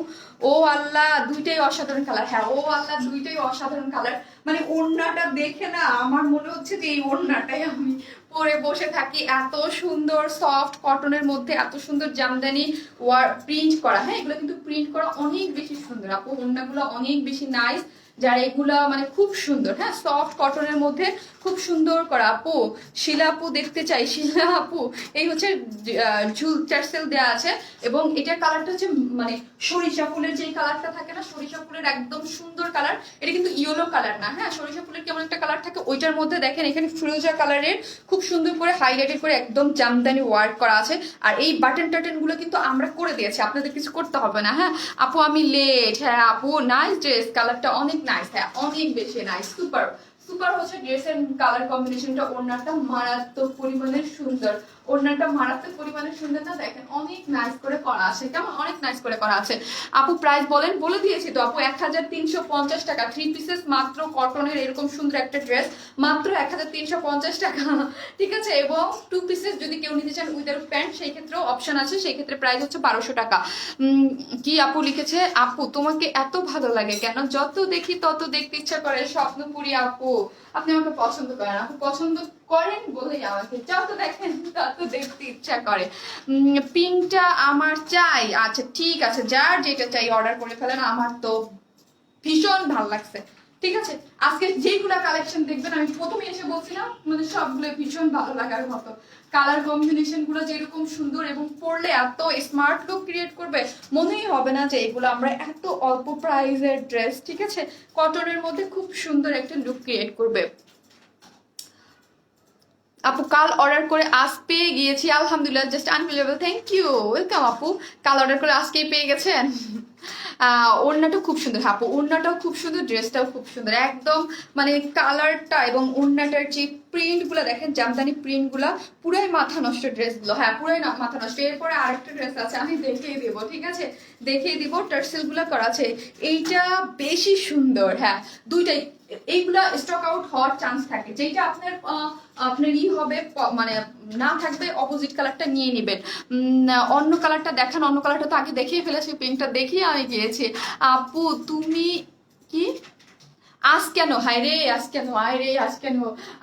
ও আল্লাহ দুইটাই অসাধারণ কালার, হ্যাঁ ও আল্লাহ দুইটাই অসাধারণ কালার, মানে ওড়নাটা দেখে না আমার মনে হচ্ছে যে এই ওড়নাটাই আমি পরে বসে থাকি। এত সুন্দর সফট কটনের মধ্যে এত সুন্দর জামদানি প্রিন্ট করা, হ্যাঁ এগুলো কিন্তু প্রিন্ট করা অনেক বেশি সুন্দর আপু, ওড়নাগুলো অনেক বেশি নাইস। যারা এগুলা মানে খুব সুন্দর, হ্যাঁ সফট কটনের মধ্যে খুব সুন্দর করা। আপু শিলা আপু দেখতে চাই, শিলা আপু এই হচ্ছে ঝুল টার্সেল দেওয়া আছে এবং এটার কালারটা হচ্ছে মানে সরিষা ফুলের যে কালারটা থাকে না, সরিষা ফুলের একদম সুন্দর কালার। এটা কিন্তু ইয়েলো কালার না, হ্যাঁ সরিষা ফুলের কেমন একটা কালার থাকে ওইটার মধ্যে দেখেন এখানে ফিরোজা কালারের খুব সুন্দর করে হাইলাইটেড করে একদম জামদানি ওয়ার্ক করা আছে। আর এই বাটন টাটন গুলো কিন্তু আমরা করে দিয়েছি, আপনাদের কিছু করতে হবে না। হ্যাঁ আপু আমি লেট, হ্যাঁ আপু নাইস ড্রেস, কালারটা অনেক নাইস, হ্যাঁ অনেক বেশি নাইস, সুপার সুপার হচ্ছে ড্রেসের কালার কম্বিনেশনটা। ওড়নাটা মারাত্মক পরিমাণের সুন্দর, ওড়নাটা মারাত্মক পরিমাণের সুন্দর না, দেখেন অনেক নাইস করে করা আছে, কেমন অনেক নাইস করে করা আছে। আপু প্রাইস বলেন, বলে দিয়েছি তো আপু 1350 টাকা, 3 পিসেস মাত্র কটনের এরকম সুন্দর একটা ড্রেস মাত্র 1350 টাকা, ঠিক আছে। এবং 2 পিসেস যদি কেউ নিতে চান উইদাউট প্যান্ট সেই ক্ষেত্রেও অপশন আছে, সেই ক্ষেত্রে প্রাইস হচ্ছে 1200 টাকা। কি আপু লিখেছে, আপু তোমাকে এত ভালো লাগে কেন, যত দেখি তত দেখতে ইচ্ছা করে, স্বপ্নপুরী আপু আপনি আমাকে পছন্দ করেন, আপু পছন্দ করেন বলেই আমাকে যত দেখেন তত দেখতে ইচ্ছা করে। পিঙ্কটা আমার চাই, আচ্ছা ঠিক আছে, যার যেটা চাই অর্ডার করে ফেলেন, আমার তো ভীষণ ভালো লাগছে, ঠিক আছে। আজকে যেগুলা কালেকশন দেখবেন আমি প্রথমে এসে বলছিলাম মানে সবগুলো ভীষণ ভালো লাগার মতো, কালার কম্বিনেশন গুলো যেরকম সুন্দর এবং পরলে এত স্মার্ট লুক ক্রিয়েট করবে, মনেই হবে না যে এগুলো আমরা এত অল্প প্রাইসের ড্রেস, ঠিক আছে কটনের মধ্যে খুব সুন্দর একটা লুক ক্রিয়েট করবে। আপু কাল অর্ডার করে আজ পেয়ে গিয়েছি, আলহামদুলিল্লাহ, just unbelievable, thank you, welcome আপু, কাল অর্ডার করে আজকেই পেয়ে গেছেন। ওড়নাটা খুব সুন্দর, আপু ওড়নাটাও খুব সুন্দর, ড্রেসটাও খুব সুন্দর, একদম মানে কালারটা এবং ওড়নাটার যে প্রিন্ট গুলা দেখেন, জামদানি প্রিন্ট গুলা পুরাই মাথা নষ্ট ড্রেস গুলো, হ্যাঁ পুরাই মাথা নষ্ট। এরপরে আরেকটা ড্রেস আছে আমি দেখিয়ে দিব, ঠিক আছে দেখিয়ে দিব, টার্সেল গুলা করা আছে, এইটা বেশি সুন্দর, হ্যাঁ দুইটাই। এইগুলা স্টক আউট হওয়ার চান্স থাকে, যেটা আপনার আপনার হবে মানে না থাকবে অপোজিট কালারটা নিয়ে নেবেন। অন্য কালারটা দেখান, অন্য কালারটা তো আগে দেখিয়ে ফেলেছি, পিঙ্কটা দেখিয়ে আমি গিয়েছি। আপু তুমি কি আজ কেন, হায় রে আজ কেন, হায় রে আজ কেন,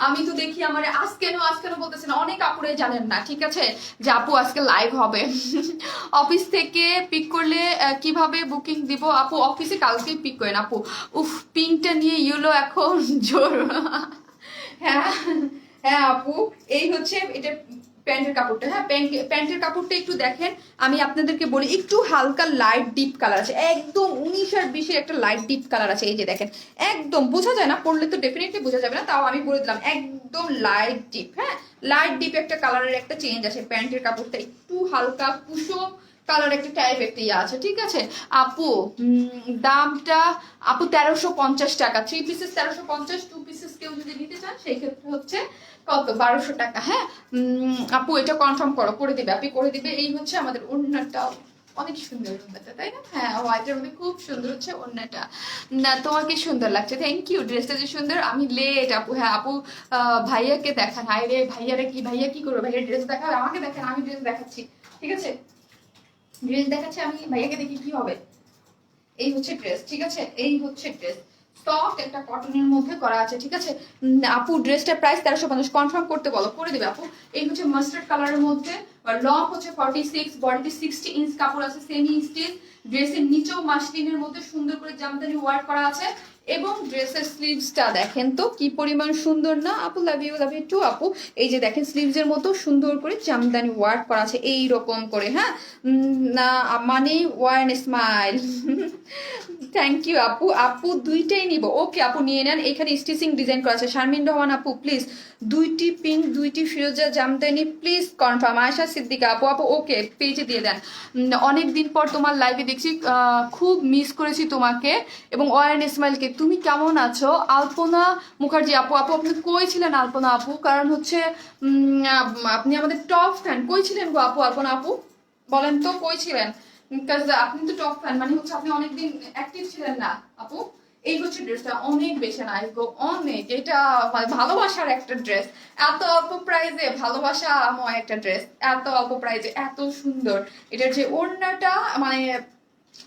আমি তো দেখি আমার আজ কেন আজ কেন বলতেছেন, অনেক আপুরে জানেন না, ঠিক আছে যে আপু আজকে লাইভ হবে। অফিস থেকে পিক করলে কিভাবে বুকিং দিব আপু, অফিসে কালকেই পিক করেন আপু। উফ পিঙ্কটা নিয়ে ইয়েলো এখন জোর। হ্যাঁ হ্যাঁ আপু এই হচ্ছে এটা প্যান্টের কাপড়টা, হ্যাঁ প্যান্টের কাপড়টা একটু দেখেন, আমি আপনাদেরকে বলি একটু হালকা লাইট ডিপ কালার আছে, একদম 19 আর 20 একটা লাইট ডিপ কালার আছে, এই যে দেখেন একদম বোঝা যায় না, পড়লে তো ডেফিনেটলি বোঝা যাবে না, তাও আমি বলে দিলাম একদম লাইট ডিপ, হ্যাঁ লাইট ডিপ একটা কালারের একটা চেঞ্জ আছে, প্যান্টের কাপড়টা একটু হালকা কুসুম কালার একটা টাইপ একটা ইয়ে আছে, ঠিক আছে আপু। দামটা আপু 1350 টাকা, 3 পিসেস 1350, 2 পিসেস কেউ যদি নিতে চান সেই ক্ষেত্রে হচ্ছে কত 1200 টাকা, হ্যাঁ আপু এটা কনফার্ম করো, করে দিবে আপনি করে দিবে। এই হচ্ছে আমাদের ওড়নাটা, অনেক সুন্দর ওড়নাটা তাই না, হ্যাঁ হোয়াইটের মধ্যে খুব সুন্দর হচ্ছে ওড়নাটা, না তোমাকে সুন্দর লাগছে, থ্যাংক ইউ, ড্রেসটা যে সুন্দর। আমি লেট আপু, হ্যাঁ আপু ভাইয়াকে দেখান, হাই রে ভাইয়ারে কি, ভাইয়া কি করবে, ভাইয়ার ড্রেস দেখা, আমাকে দেখেন আমি ড্রেস দেখাচ্ছি, ঠিক আছে ড্রেস দেখাচ্ছি আমি, ভাইয়াকে দেখি কি হবে। এই হচ্ছে ড্রেস, ঠিক আছে এই হচ্ছে ড্রেস, সফট একটা কটনের মধ্যে করা আছে, ঠিক আছে আপু ড্রেসটার প্রাইস 1350, কনফার্ম করতে বলো, করে দিবে আপু। এই হচ্ছে মাস্টার্ড কালারের মধ্যে, লং হচ্ছে 46, বডিতে 60 ইঞ্চ কাপড় আছে, সেমি স্টিচ, ড্রেসের নিচেও মাসলিনের মধ্যে সুন্দর করে জামদানি ওয়ার্ক করা আছে, এবং ড্রেসের স্লিভসটা দেখেন তো কি পরিমাণ সুন্দর না আপু, লাভ ইউ টু আপু। এই যে দেখেন স্লিভসের মতো সুন্দর করে জামদানি ওয়ার্ক করা আছে এই রকম করে, হ্যাঁ না মানে ওয়ার্ন স্মাইল। থ্যাংক ইউ আপু, আপু দুইটাই নিব, ওকে আপু নিয়ে নেন। এখানে স্টিচিং ডিজাইন করা আছে, শারমিন রহমান আপু প্লিজ দুইটি পিঙ্ক দুইটি ফিরোজা জামদানি প্লিজ কনফার্ম। আয়শা সিদ্দিকা আপু, আপু ওকে পেজে দিয়ে দেন। অনেক দিন পর তোমার লাইভে দেখছি, খুব মিস করেছি তোমাকে এবং ওয়ার্ন ইসমাইলকে, তুমি কেমন আছো। আলপনা মুখার্জি আপু, আপু আপনি কই ছিলেন আলপনা আপু, কারণ হচ্ছে আপনি আমাদের টপ ফ্যান, কই ছিলেন গো আপু, আলপনা আপু বলেন তো কই ছিলেন, আপনি তো টপ ফ্যান মানে হচ্ছে আপনি অনেকদিন অ্যাক্টিভ ছিলেন না আপু। এই হচ্ছে ড্রেসটা অনেক বেশি নাইস গো, অনেক, এটা মানে ভালোবাসার একটা ড্রেস, এত অল্প প্রাইসে ভালোবাসাময় একটা ড্রেস, এত অল্প প্রাইসে এত সুন্দর। এটার যে ওড়নাটা মানে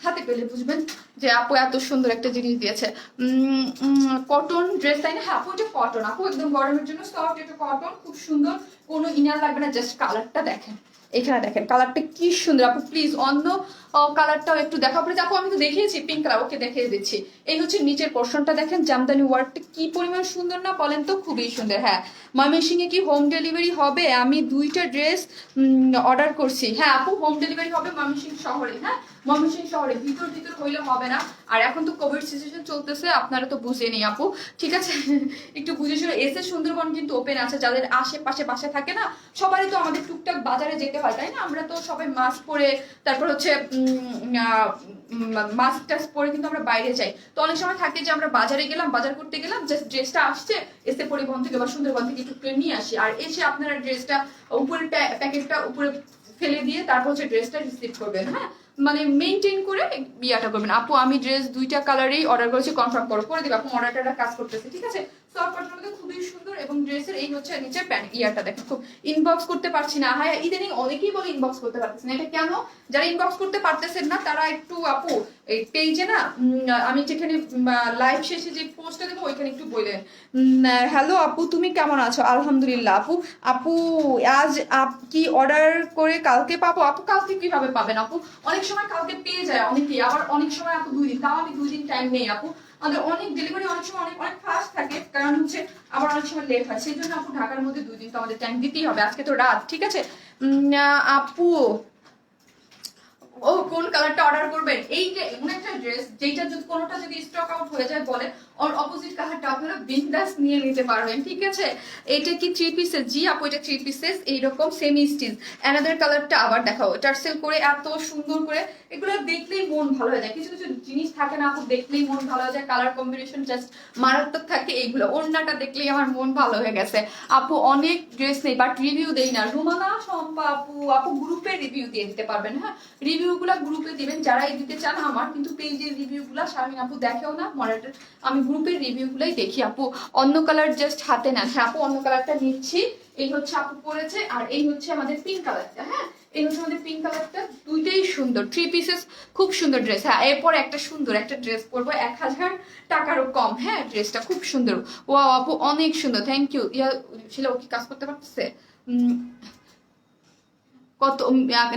হাতে পেলে বুঝবেন যে আপু এত সুন্দর একটা জিনিস দিয়েছে। কটন ড্রেস, তাই না? হ্যাঁ আপু এটা কটন, আপু একদম গরমের জন্য সফট, এটা কটন, খুব সুন্দর, কোনো ইনার লাগবে না। জাস্ট কালারটা দেখেন, এখানে দেখেন কালারটা কি সুন্দর। আপু প্লিজ অন্য কালারটাও একটু দেখা পড়ে। আপু আমি তো দেখিয়েছি পিঙ্ক কালার, ওকে দেখিয়ে দিচ্ছি। এই হচ্ছে নিচের পোর্শনটা দেখেন, জামদানি ওয়ার্কটা কি পরিমাণ সুন্দর না বলেন তো? খুবই সুন্দর। হ্যাঁ ময়মনসিংহে কি হোম ডেলিভারি হবে? আমি 2টা ড্রেস অর্ডার করছি। হ্যাঁ আপু হোম ডেলিভারি হবে ময়মনসিংহ শহরে। হ্যাঁ ময়মনসিংহ শহরে, ভিতর ভিতর হইলে হবে না। আর এখন তো কোভিড সিচুয়েশন চলতেছে, আপনারা তো বুঝেনি আপু, ঠিক আছে? একটু বুঝে শুনে। এসে সুন্দরবন কিন্তু ওপেন আছে, যাদের আশেপাশে বাসা থাকে না, সবারই তো আমাদের টুকটাক বাজারে যেতে হয়, তাই না? আমরা তো সবাই মাস্ক পরে, তারপর হচ্ছে মাস্ক টাস্ক পরে কিন্তু আমরা বাইরে যাই। তো অনেক সময় থাকে যে আমরা বাজারে গেলাম, বাজার করতে গেলাম, জাস্ট ড্রেসটা আসছে, এসে পরিবহন থেকে বা সুন্দরবন থেকে একটু করে নিয়ে আসি, আর এসে আপনারা ড্রেসটা উপরে প্যাকেটটা উপরে ফেলে দিয়ে তারপর হচ্ছে ড্রেসটা রিসিভ করবেন। হ্যাঁ মানে মেনটেন করে বিয়াটা করবেন। আপু আমি ড্রেস 2টা কালারেই অর্ডার করেছি, কনফার্ম করে দিবে। আপু অর্ডারটা কাজ করতেছে, ঠিক আছে? সফট কটনের মধ্যে খুবই সুন্দর, এবং ড্রেসের এই হচ্ছে নিচে প্যান্ট ইয়ারটা দেখেন, খুব ইনবক্স করতে পারছি না। হ্যাঁ ইদানিং অনেকেই বলে ইনবক্স করতে পারতেছেন, এটা কেন? যারা ইনবক্স করতে পারতেছেন না তারা একটু আপু এই পেজে না আমি যেখানে লাইভ শেষে যে পোস্টটা দেবো ওইখানে একটু বললেন। হ্যালো আপু তুমি কেমন আছো? আলহামদুলিল্লাহ। আপু আপু আজ কি অর্ডার করে কালকে পাবো? আপু কালকে কিভাবে পাবেন আপু? অনেক সময় কালকে পেয়ে যায় অনেকেই, আবার অনেক সময় আপু 2 দিন, তাও আমি 2 দিন টাইম নেই আপু। আমাদের অনেক ডেলিভারি অনেক সময় অনেক অনেক ফাস্ট থাকে, কারণ হচ্ছে আবার অনেক সময় লেট হয়, সেই জন্য আপু ঢাকার মধ্যে 2 দিন তো আমাদের টাইম দিতেই হবে। আজকে তো রাত, ঠিক আছে? আপু ও কোন কালারটা অর্ডার করবেন? এই যে এমন একটা ড্রেস যেটা যদি কোনোটা যদি স্টক আউট হয়ে যায় বলে, ওর অপোজিট কালারটা আপনারা বিন্দাস নিয়ে নিতে পারবেন, ঠিক আছে? এটা কি 3 পিসেস? জি আপু এটা 3 পিসেস, এইরকম সেমি স্টিচ। অ্যানাদার কালারটা আবার দেখাও, টার্সেল করে এত সুন্দর করে, এগুলো দেখলেই মন ভালো হয়ে যায়। কিছু কিছু জিনিস থাকে না আপু, দেখলেই মন ভালো হয়ে যায়, কালার কম্বিনেশন জাস্ট মারাত্মক থাকে। এইগুলো ওড়নাটা দেখলেই আমার মন ভালো হয়ে গেছে। আপু অনেক ড্রেস নেই বাট রিভিউ দেই না। রুমানা শম্পা আপু, আপু গ্রুপে রিভিউ দিয়ে দিতে পারবেন। হ্যাঁ রিভিউগুলো গ্রুপে দিবেন যারাই দিতে চান। আমার কিন্তু পেজের রিভিউগুলো শারমিন আপু দেখেও না, মডারেটর, আমি গ্রুপের রিভিউগুলাই দেখি। আপু অন্য কালার জাস্ট হাতে নেন। হ্যাঁ আপু অন্য কালারটা নিচ্ছি। এই হচ্ছে আপু পরেছে, আর এই হচ্ছে আমাদের পিঙ্ক কালারটা। হ্যাঁ এই হচ্ছে আমাদের পিঙ্ক কালারটা, দুইটাই সুন্দর, 3 পিসেস, খুব সুন্দর ড্রেস। হ্যাঁ এরপর একটা সুন্দর একটা ড্রেস পরবো 1000 টাকারও কম। হ্যাঁ ড্রেসটা খুব সুন্দর। ওয়াও আপু অনেক সুন্দর, থ্যাংক ইউ। ইয়া ছিল ও কি কাজ করতে পারতেছে? কত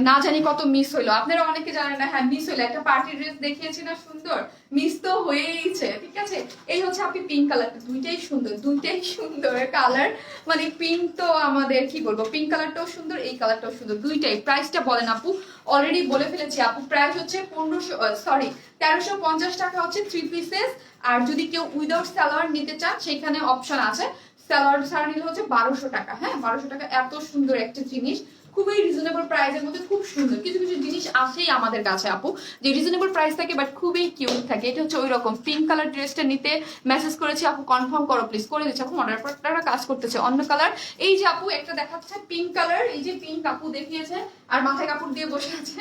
না জানি কত মিস হইলো, আপনারা অনেকে জানেন না। হ্যাঁ মিস হইলো, একটা পার্টি ড্রেস দেখিয়েছি না সুন্দর, মিস তো হয়েইছে, ঠিক আছে? এই হচ্ছে আপনি পিঙ্ক কালারটা, দুইটাই সুন্দর, দুইটাই সুন্দর কালার। মানে পিঙ্ক তো আমাদের কি বলবো, পিঙ্ক কালারটাও সুন্দর, এই কালারটাও সুন্দর, দুইটাই। প্রাইসটা বলেন আপু? অলরেডি বলে ফেলেছি আপু, প্রাইস হচ্ছে 1350 টাকা হচ্ছে 3 পিসেস। আর যদি কেউ উইদাউট সালোয়ার নিতে চান সেখানে অপশন আছে, সালোয়ার ছাড়া নিলে হচ্ছে 1200 টাকা। হ্যাঁ 1200 টাকা, এত সুন্দর একটা জিনিস, খুবই রিজনেবল প্রাইসের মধ্যে, খুব সুন্দর। কিছু কিছু জিনিস আসেই আমাদের কাছে আপু যে রিজনেবল প্রাইস থাকে বাট খুবই কিউট থাকে। এটা হচ্ছে ওই রকম পিঙ্ক কালার ড্রেসটা নিতে মেসেজ করেছি আপু, কনফার্ম করো প্লিজ। করে দিচ্ছি আপু, অর্ডার পরটা কাজ করতেছে। অন্য কালার এই যে আপু একটা দেখাচ্ছে পিঙ্ক কালার, এই যে পিঙ্ক আপু দেখিয়েছে, আর মাথায় কাপড় দিয়ে বসে আছে,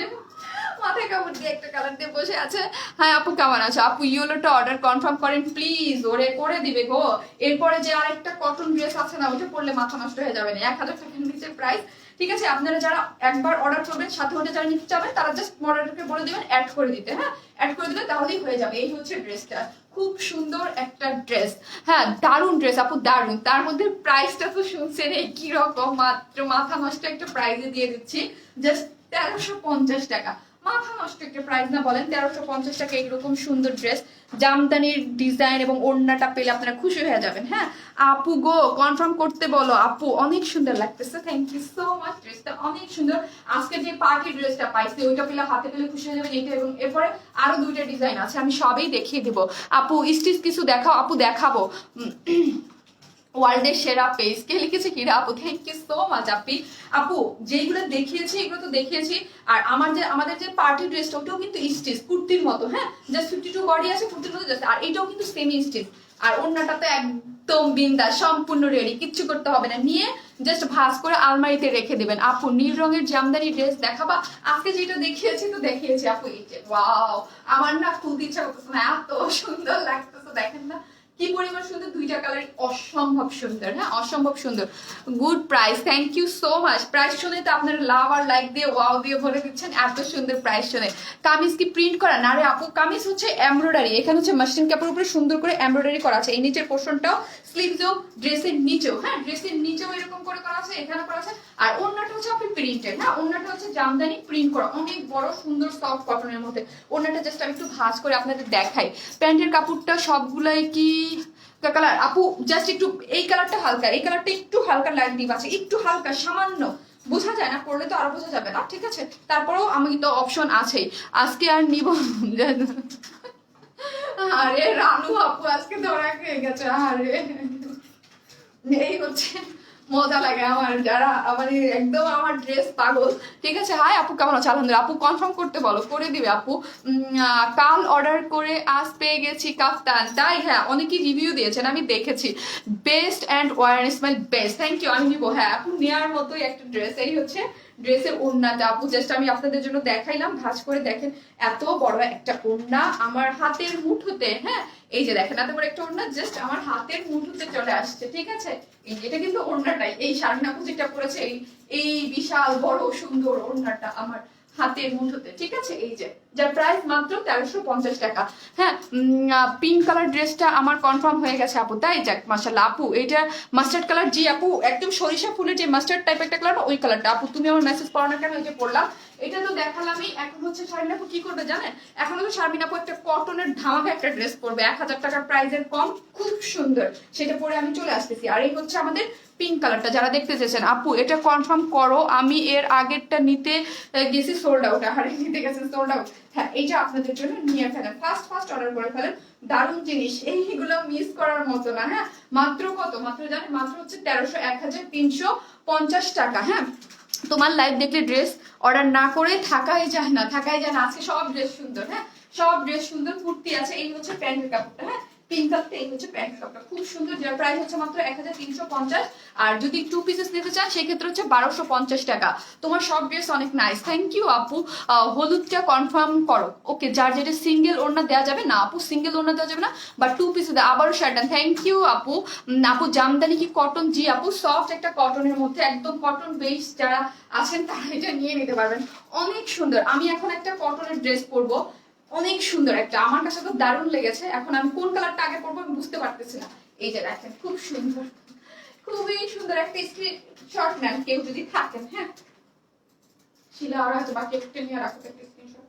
মাথায় কাপড় দিয়ে একটা কালার দিয়ে বসে আছে। হ্যাঁ আপু কেমন আছো? আপু ইয়েলোটা অর্ডার কনফার্ম করেন প্লিজ, ওরে করে দিবে গো। এরপরে যে আরেকটা কটন ড্রেস আছে না, ওটা পরলে মাথা নষ্ট হয়ে যাবে না, 1000 টাকার নিচে প্রাইস, ঠিক আছে? আপনারা যারা একবার অর্ডার করবেন, সাথে ওটা যারা নিতে চাবেন তারা জাস্ট মডারেটরকে বলে দিবেন অ্যাড করে দিতে। হ্যাঁ অ্যাড করে দিলে তাহলেই হয়ে যাবে। এই হচ্ছে ড্রেসটা, খুব সুন্দর একটা ড্রেস। হ্যাঁ দারুণ ড্রেস আপু, দারুণ। তার মধ্যে প্রাইসটা তো শুনছেন এই কি রকম, মাত্র মাথা নষ্ট একটা প্রাইসে দিয়ে দিচ্ছি, জাস্ট 1350 টাকা। মাথা নষ্ট একটা প্রাইস না বলেন? 1350 টাকা এরকম সুন্দর ড্রেস, জামদানির ডিজাইন এবং ওড়নাটা পেলে আপনারা খুশি হয়ে যাবেন। হ্যাঁ আপু গো কনফার্ম করতে বলো। আপু অনেক সুন্দর লাগতেছে, থ্যাংক ইউ সো মাচ, ড্রেসটা অনেক সুন্দর। আজকে যে পার্টি ড্রেসটা পাইছি ওইটা পেলে হাতে পেলে খুশি হয়ে যাবেন। এটা এবং এরপরে আরো 2টা ডিজাইন আছে, আমি সবই দেখিয়ে দেবো। আপু স্টিচ কিছু দেখাও। আপু দেখাবো। ওয়ার্ল্ডের সেরা পেজ কে লিখেছে কিরা আপু, থ্যাংক ইউ সো মাচ আপি। আপু যেগুলো দেখিয়েছি এগুলো তো দেখিয়েছি, আর আমাদের যে পার্টি ড্রেসটা ওটাও কিন্তু স্টিচ কুর্তির মতো। হ্যাঁ জাস্ট 52 বডি আছে কুর্তির মতো জাস্ট, আর এটাও কিন্তু সেমি স্টিচ। আর ওড়নাটা তো একদম বিন্দাস, সম্পূর্ণ রেডি, কিচ্ছু করতে হবে না, নিয়ে জাস্ট ভাঁজ করে আলমারিতে রেখে দেবেন। আপু নীল রঙের জামদানি ড্রেস দেখাবা? আজকে যেটা দেখিয়েছি তো দেখিয়েছি আপু, এই যে ওয়াও, আমার না খুলতে ইচ্ছা করতেছে না, এত সুন্দর লাগতেছে, দেখেন না কি পরিমাণ সুন্দর। দুইটা কালার অসম্ভব সুন্দর, হ্যাঁ অসম্ভব সুন্দর। Good price, thank you so much. Price শুনে তো আপনারা লাভ আর লাইক দিয়ে ওয়াও দিয়ে ভরে দিচ্ছেন, এত সুন্দর প্রাইস শুনে। কামিজ কি প্রিন্ট করা? না রে আপু, কামিজ হচ্ছে এমব্রয়ডারি। এখানে হচ্ছে মাসলিন কাপড়ের উপরে সুন্দর করে এমব্রয়ডারি করা আছে। এই নিচের পোর্শনটাও স্লিভসও, ড্রেসের নিচেও, হ্যাঁ ড্রেসের নিচেও এরকম করে করা আছে, এখানে করা আছে। আর ওড়নাটা হচ্ছে আপনি প্রিন্টেড, হ্যাঁ ওড়নাটা হচ্ছে জামদানি প্রিন্ট করা, অনেক বড় সুন্দর সফট কটনের মধ্যে। ওড়নাটা জাস্ট আমি একটু ভাঁজ করে আপনাদের দেখাই। প্যান্টের কাপড়টা সবগুলাই কি কালার আপু? জাস্ট একটু এই কালারটা হালকা, এই কালারটা একটু হালকা লাইট ডিপ আছে, একটু হালকা সামান্য, বোঝা যায় না, পড়লে তো আরো বোঝা যাবে না, ঠিক আছে। তারপরেও আমি তো অপশন আছেই, আজকে আর নিব। আরে রানু আপু আজকে ধরা খেয়ে গেছে, আরে এই হচ্ছে মজা লাগে আমার, যারা মানে একদম আমার ড্রেস পাগল, ঠিক আছে। হাই আপু, কেমন আছো? আলহামদুলিল্লাহ। আপু কনফার্ম করতে বলো, করে দিবে আপু। কাল অর্ডার করে আজ পেয়ে গেছি কাফতান, তাই? হ্যাঁ অনেকেই রিভিউ দিয়েছেন, আমি দেখেছি। Best and war smile best, thank you. আমি নিবো, হ্যাঁ আপু নেওয়ার মতোই একটা ড্রেস। এই হচ্ছে ড্রেসের ওড়নাটা আপু, জাস্ট আমি আপনাদের জন্য দেখাইলাম, ভাঁজ করে দেখেন। এত বড় একটা ওড়না আমার হাতের মুঠোতে, হ্যাঁ এই যে দেখেন এত বড় একটা ওড়না জাস্ট আমার হাতের মুঠোতে চলে আসছে, ঠিক আছে। এটা কিন্তু ওড়নাটাই, এই শাড়িনা যেটা পরেছে এই বিশাল বড় সুন্দর ওড়নাটা আমার হাতের মুঠোতে, ঠিক আছে। এই যে যার প্রাইস মাত্র 1350 টাকা। হ্যাঁ পিঙ্ক কালার ড্রেসটা আমার কনফার্ম হয়ে গেছে আপু, তাই? যাক মাশাআল্লাহ আপু। এটা মাস্টার্ড কালার, জি আপু একদম সরিষা ফুলের যে মাস্টার্ড টাইপ একটা কালার, ওই কালারটা আপু। তুমি আমার মেসেজ পড়ো না কেন? ওই যে পড়লাম, এটা তো দেখালামই। এখন হচ্ছে শারমিন আপু কি করবে জানেন? এখন হচ্ছে শারমিন আপু একটা কটনের ধামাকা একটা ড্রেস পরবে, 1000 টাকার প্রাইসের কম, খুব সুন্দর, সেটা পরে আমি চলে আসতেছি। আর এই হচ্ছে আমাদের পিঙ্ক কালারটা, যারা দেখতে চেয়েছেন আপু এটা কনফার্ম করো। আমি এর আগেরটা নিতে গেছি, সোল্ড আউট, আরে নিতে গেছে সোল্ড আউট। হ্যাঁ এইটা আপনাদের জন্য নিয়ে ফেলেন, ফার্স্ট অর্ডার করে ফেলেন, দারুণ জিনিস, এইগুলো মিস করার মতো না। হ্যাঁ মাত্র কত? মাত্র জানেন? মাত্র হচ্ছে 1300 1350 টাকা। হ্যাঁ তোমার লাইভ দেখলে ড্রেস অর্ডার না করে থাকাই যায় না, থাকাই যায় না। আজকে সব ড্রেস সুন্দর, হ্যাঁ সব ড্রেস সুন্দর। কুর্তি আছে, এই হচ্ছে প্যান্টের কাপড়টা, হ্যাঁ পিঙ্ক কালারটা, এই হচ্ছে প্যান্টের কাপড়টা, খুব সুন্দর, যার প্রাইস হচ্ছে মাত্র 1350। আর যদি 2 পিসেস নিতে চান সেক্ষেত্রে হচ্ছে 1250 টাকা। তোমার সব ড্রেস অনেক নাইস, থ্যাংক ইউ আপু। হলুদটা কনফার্ম করো, ওকে। যার যেটা সিঙ্গেল ওড়না দেওয়া যাবে না আপু, সিঙ্গেল ওড়না দেওয়া যাবে না, বা 2 পিসে দেওয়া, আবারও শার্ট, থ্যাংক ইউ আপু। আপু জামদানি কি কটন? জি আপু সফট একটা কটনের মধ্যে, একদম কটন বেস যারা আছেন তারা এটা নিয়ে নিতে পারবেন, অনেক সুন্দর। আমি এখন একটা কটনের ড্রেস পরবো, অনেক সুন্দর একটা, আমার কাছে তো দারুণ লেগেছে। এখন আমি কোন কালারটা আগে পরবো আমি বুঝতে পারতেছি না। এই যে দেখেন খুব সুন্দর, খুবই সুন্দর একটা স্ক্রিনশট নেন কেউ যদি থাকেন। হ্যাঁ শিলা আর আছে, বাকি একটা নিয়ে রাখো একটা স্ক্রিনশট,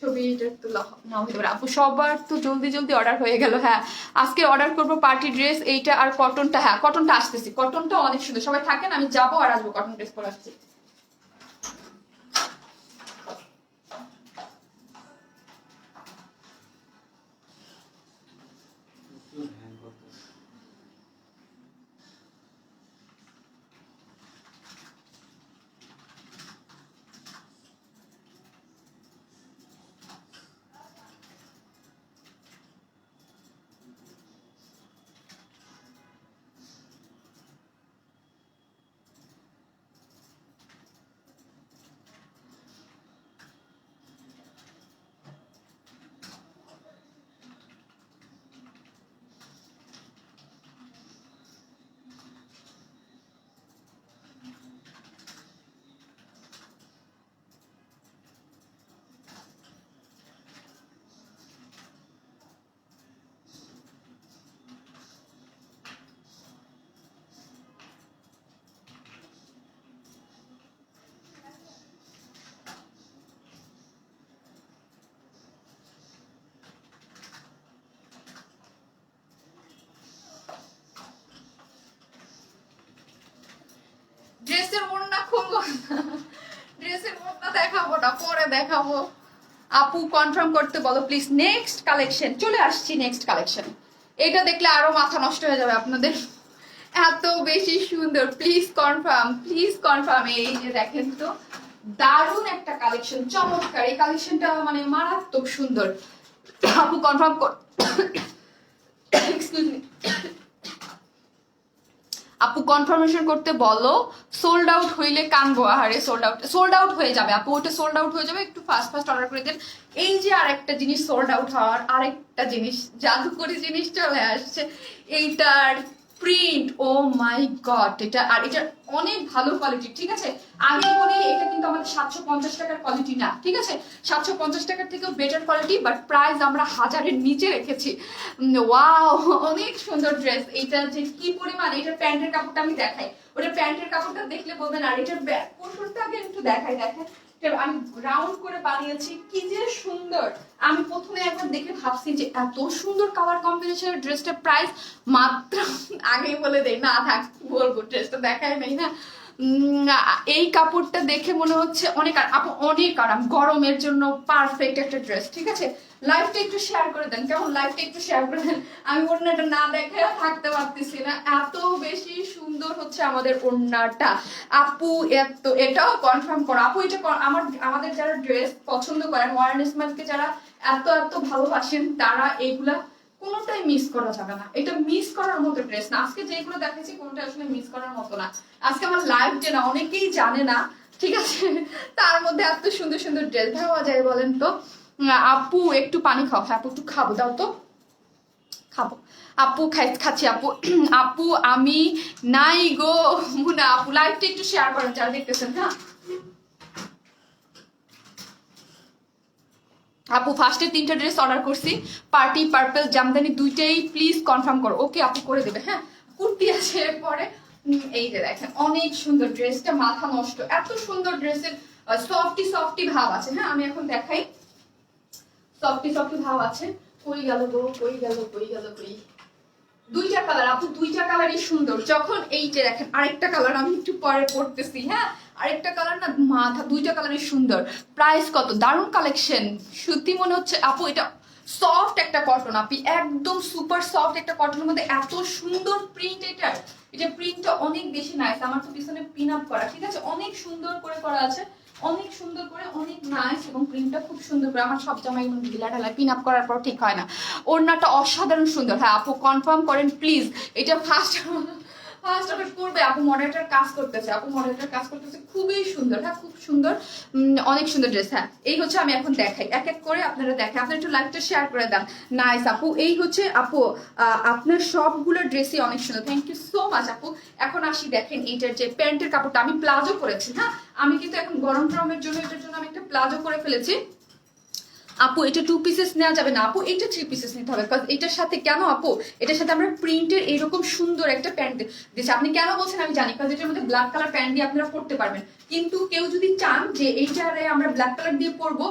ছবি তোলা না হতে পারে আপু। সবার তো জলদি জলদি অর্ডার হয়ে গেল। হ্যাঁ আজকে অর্ডার করবো পার্টি ড্রেস, এইটা আর কটনটা। হ্যাঁ কটনটা আসতেছি, কটনটা অনেক সুন্দর, সবাই থাকেন, আমি যাবো আর আসবো, কটন ড্রেস পরে আসছি। হ্যাং করতেছে। ড্রেসের ওড়না খুলবো, ড্রেসের ওড়না দেখাবো না, পরে দেখাবো। আপু কনফার্ম করতে বলো প্লিজ। নেক্সট কালেকশন চলে আসছি, নেক্সট কালেকশন। এটা দেখলে আরো মাথা নষ্ট হয়ে যাবে আপনাদের, এত বেশি সুন্দর। Please confirm, please confirm. এই যে দেখেন তো দারুণ একটা কালেকশন, চমৎকার। এই কালেকশনটা মানে মারাত্মক সুন্দর। আপু কনফার্ম কর, এক্সকিউজ মি আপু কনফার্মেশন করতে বলো, সোল্ড আউট হইলে কানবো। আহারে সোল্ড আউট হয়ে যাবে আপু, ওটা সোল্ড আউট হয়ে যাবে, একটু ফাস্ট ফাস্ট অর্ডার করে দেন। এই যে আরেকটা জিনিস সোল্ড আউট হওয়ার, আরেকটা জিনিস জাদুকরি জিনিস চলে আসছে, এইটার প্রিন্ট, ও মাই গড, এটা আর এটা অনেক ভালো কোয়ালিটি, ঠিক আছে। আগে বলি এটা কিন্তু আমাদের 750 টাকার কোয়ালিটি না, ঠিক আছে, 750 টাকার থেকেও বেটার কোয়ালিটি, বাট প্রাইস আমরা 1000-এর নিচে রেখেছি। ওয়াও, অনেক সুন্দর ড্রেস। এটা যে কি পরিমাণ, এটার প্যান্টের কাপড়টা আমি দেখাই, ওটা প্যান্টের কাপড়টা দেখলে বলবেন। আর এটার ব্যাক পোর্শনটা আগে একটু দেখাই, দেখেন আমি রাউন্ড করে বানিয়েছি, কি যে সুন্দর। আমি প্রথমে একবার দেখে ভাবছি যে এত সুন্দর কালার কম্বিনেশনের ড্রেসটার প্রাইস মাত্র, আগেই বলে দেই না থাক বলবো, ড্রেসটা দেখায় নাই না। এই কাপড়টা দেখে মনে হচ্ছে অনেক আপু, অনেক আরাম, গরমের জন্য পারফেক্ট একটা ড্রেস, ঠিক আছে। লাইভটা একটু শেয়ার করে দেন, কেমন, লাইভটা একটু শেয়ার করে দেন। আমি ওড়নাটা না দেখে থাকতে পারতেছি না, এত বেশি সুন্দর হচ্ছে আমাদের ওড়নাটা। আপু এটাও কনফার্ম করো আপু, এটা আমাদের যারা ড্রেস পছন্দ করেন, ওয়ারেন ইসমাইলকে যারা এত এত ভালোবাসেন, তারা এইগুলা কোনোটাই মিস করা যাবে না। এটা মিস করার মতো ড্রেস না, আজকে যেগুলো দেখাচ্ছি কোনোটা আসলে মিস করার মতো না। আজকে আমার লাইভ যে না, অনেকেই জানে না, ঠিক আছে, তার মধ্যে এত সুন্দর সুন্দর ড্রেস ভাবা যায় বলেন তো। আপু একটু পানি খাও, হ্যাঁ আপু একটু খাবো, দাও তো খাবো। আপু খাচ্ছি আপু। আপু আমি নাই গো মুনা, আপু লাইভটা একটু শেয়ার করেন যারা দেখতেছেন। হ্যাঁ আপু ফার্স্টে 3টা ড্রেস অর্ডার করছি, পার্টি পার্পল জামদানি, দুইটাই প্লিজ কনফার্ম করো। ওকে আপু করে দেবে, হ্যাঁ। কুর্তি আছে পরে, এই যে দেখেন অনেক সুন্দর ড্রেসটা, মাথা নষ্ট, এত সুন্দর ড্রেসের সফটি সফটি ভাব আছে। হ্যাঁ আমি এখন দেখাই, সফটি সফটি ভাব আছে। কই গেল গো, কই গেল, কই গেল, কই, দুইটা কালার আপু, দুইটা কালারই সুন্দর। যখন এই যে দেখেন আরেকটা কালার আমি একটু পরে পড়তেছি, হ্যাঁ আরেকটা কালার না, মাথা, দুইটা কালারই সুন্দর। প্রাইস কত, দারুণ কালেকশন, সত্যি মনে হচ্ছে আপু এটা সফট একটা কটন, আপনি একদম সুপার সফট একটা কটনের মধ্যে এত সুন্দর প্রিন্ট। এটা প্রিন্টটা অনেক বেশি নাইস, আমার তো পিছনে পিন আপ করা, ঠিক আছে, অনেক সুন্দর করে করা আছে, অনেক সুন্দর করে, অনেক নাইস, এবং প্রিন্টটা খুব সুন্দর করে। আমার সব জামাই ঢিলা ঢালা পিন আপ করার পর ঠিক হয় না। ওড়নাটা অসাধারণ সুন্দর। হ্যাঁ আপু কনফার্ম করেন প্লিজ, এটা ফার্স্ট অর্ডার করবে আপু, মডেলটার কাজ করতেছে, আপু মডেলটার কাজ করতেছে, খুবই সুন্দর, হ্যাঁ খুব সুন্দর, অনেক সুন্দর ড্রেস। হ্যাঁ এই হচ্ছে, আমি এখন দেখাই এক এক করে আপনারা দেখেন, আপনারা একটু লাইভটা শেয়ার করে দেন। নাইস আপু, এই হচ্ছে আপু, আপনার সবগুলো ড্রেসই অনেক সুন্দর, থ্যাংক ইউ সো মাচ আপু। এখন আসি দেখেন এইটার যে প্যান্টের কাপড়টা, আমি প্লাজো করেছি, হ্যাঁ আমি কিন্তু এখন গরম টরমের জন্য এটার জন্য আমি একটা প্লাজো করে ফেলেছি। আপু এটা 2 পিসেস নেওয়া যাবে না আপু, এটা 3 পিসেস নিতে হবে, কারণ এটার সাথে কেন আপু, এটার সাথে আমরা প্রিন্টের এরকম সুন্দর একটা প্যান্ট দিয়েছি। আপনি কেন বলছেন আমি জানি, কারণ এটার মধ্যে ব্ল্যাক কালার প্যান্ট দিয়ে আপনারা পরতে পারবেন, কিন্তু কেউ যদি চান যে এইটারে আমরা ব্ল্যাক কালার দিয়ে পরবো,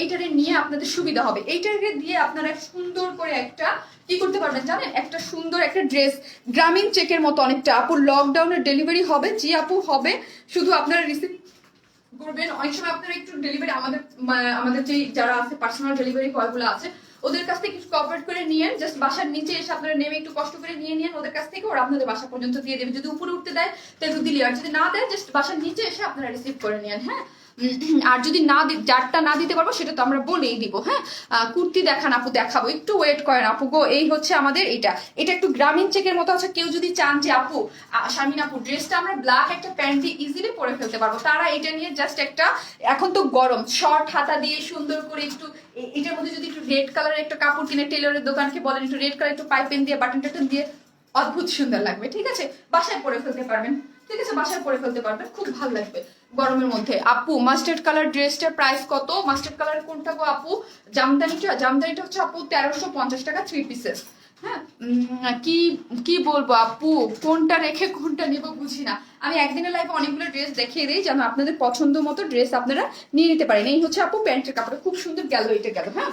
এইটারে নিয়ে আপনাদের সুবিধা হবে, এইটারে দিয়ে আপনারা সুন্দর করে একটা কি করতে পারবেন জানেন, একটা সুন্দর একটা ড্রেস, গ্রামীণ চেকের মতো অনেকটা। আপু লকডাউনের ডেলিভারি হবে, জি আপু হবে, শুধু আপনারা রিসিভ করবেন। অনেক সময় আপনারা একটু ডেলিভারি আমাদের যে যারা আছে পার্সোনাল ডেলিভারি বয়গুলো আছে, ওদের কাছ থেকে একটু কোঅপারেট করে নিয়েন, জাস্ট বাসার নিচে এসে আপনারা নেমে একটু কষ্ট করে নিয়ে নিন ওদের কাছ থেকে, ওরা আপনাদের বাসা পর্যন্ত দিয়ে দেবে। যদি উপরে উঠতে দেয় তাহলে দিলে, আর যদি না দেয় জাস্ট বাসার নিচে এসে আপনারা রিসিভ করে নিন, হ্যাঁ। আর যদি না যারটা না দিতে পারবো সেটা তো আমরা বলেই দিব, হ্যাঁ। কুর্তি দেখান আপু, দেখাবো, একটু ওয়েট করেন আপু গো। এই হচ্ছে আমাদের এটা একটু গ্রামীণ চেকের মতো আছে। কেউ যদি চান যে আপু শারমিন আপু ড্রেসটা আমরা ব্ল্যাক একটা প্যান্ট দিয়ে ইজিলি পরে ফেলতে পারবো, তারা এটা নিয়ে জাস্ট একটা, এখন তো গরম, শর্ট হাতা দিয়ে সুন্দর করে একটু এটার মধ্যে যদি একটু রেড কালারের একটা কাপড় কিনে টেলরের দোকানকে বলেন একটু রেড কালার একটু পাইপেন দিয়ে বাটন টাটন দিয়ে, অদ্ভুত সুন্দর লাগবে, ঠিক আছে, বাসায় পরে ফেলতে পারবেন, ঠিক আছে, বাসায় পরে ফেলতে পারবেন, খুব ভালো লাগবে গরমের মধ্যে। আপু মাস্টার্ড কালার ড্রেসটার প্রাইস কত, মাস্টার্ড কালার কোনটা গো আপু, জামদানিটা হচ্ছে আপু 1350 টাকা 3 পিসেস। হ্যাঁ কি কি বলবো আপু, কোনটা রেখে কোনটা নিব বুঝি না। আমি একদিনের লাইফে অনেকগুলো ড্রেস দেখিয়ে দিই যেন আপনাদের পছন্দ মতো ড্রেস আপনারা নিয়ে নিতে পারেন। এই হচ্ছে আপু প্যান্টের কাপড়, খুব সুন্দর গেল, এটা গেল, হ্যাঁ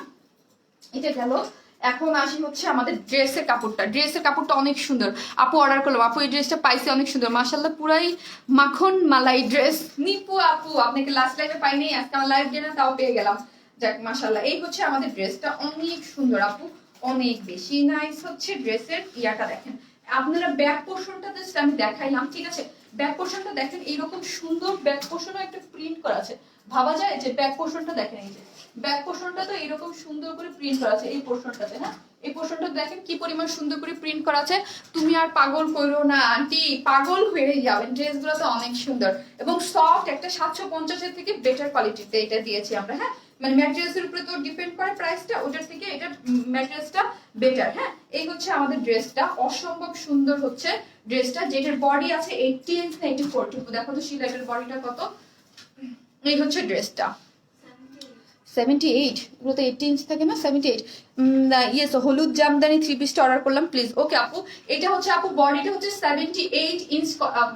এটা গেল। এখন আসি হচ্ছে আমাদের ড্রেসের কাপড়টা অনেক সুন্দর। আপু অর্ডার করলাম, আপু এই ড্রেসটা পাইছি অনেক সুন্দর, মাশাআল্লাহ পুরাই মাখন মালাই ড্রেস। নিপু আপু আপনাকে লাস্ট লাইভে পাইনি, আজকে আমার লাইভ দিয়ে তাও পেয়ে গেলাম, যাক মাশাআল্লাহ। এই হচ্ছে আমাদের ড্রেসটা, অনেক সুন্দর আপু, অনেক বেশি নাইস হচ্ছে ড্রেসের ইয়াটা দেখেন। আপনারা ব্যাক পোর্শনটা জাস্ট আমি দেখাইলাম, ঠিক আছে, ব্যাক পোর্শনটা দেখেন, এইরকম সুন্দর ব্যাক পোর্শনও একটা প্রিন্ট করা আছে, ভাবা যায় যে ব্যাক পোর্শনটা দেখেন, এই যে ব্যাক পোর্শনটা তো এরকম সুন্দর করে প্রিন্ট করা আছে এই পোর্শনটাতে, হ্যাঁ এই পোর্শনটা দেখেন কি পরিমাণ সুন্দর করে প্রিন্ট করা আছে। তুমি আর পাগল কইরো না আন্টি, পাগল হয়ে যাবেন। ড্রেসগুলো তো অনেক সুন্দর এবং সফট, একটা 750 থেকে বেটার কোয়ালিটিতে এটা দিয়েছি আমরা। হ্যাঁ, মানে ম্যাটেরিয়ালসের উপরে তো ডিপেন্ড করে প্রাইসটা, ওটার থেকে এটা ম্যাটেরিয়ালসটা বেটার। হ্যাঁ, এই হচ্ছে আমাদের ড্রেসটা, অসম্ভব সুন্দর হচ্ছে ড্রেসটা, যেটার বডি আছে 80 ইঞ্চ না 84। দেখো তো শিলাইটার বডিটা কত। এই হচ্ছে ড্রেসটা 78, এগুলো তো 80 ইঞ্চ থাকে না, 78। ইয়েস, হলুদ জামদানি 3 পিসটা অর্ডার করলাম প্লিজ। ওকে আপু, এটা হচ্ছে আপু বডিটা হচ্ছে 78 ইঞ্চ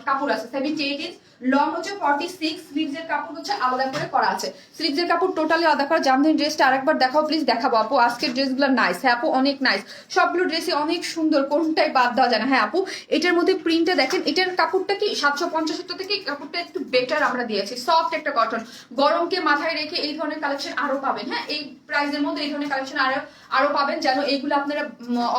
কাপড় আছে, 78 ইঞ্চ লং হচ্ছে 46, স্লিভসের কাপড় হচ্ছে আলাদা করে করা আছে, স্লিভসের কাপড় টোটালি আলাদা করা। জামদানি ড্রেসটা আরেকবার দেখাও প্লিজ। দেখাবো আপু, আজকের ড্রেসগুলো নাইস। হ্যাঁ আপু, অনেক নাইস, সবগুলো ড্রেসই অনেক সুন্দর, কোনটাই বাদ দেওয়া যায় না। হ্যাঁ আপু, এটার মধ্যে প্রিন্টটা দেখেন, এটার কাপড়টা কি 750 থেকে কাপড়টা একটু বেটার আমরা দিয়েছি, সফট একটা কটন। গরমকে মাথায় রেখে এই ধরনের কালেকশন আরো পাবেন। হ্যাঁ, এই প্রাইসের মধ্যে এই ধরনের কালেকশন আরো পাবেন, যেন এইগুলো আপনারা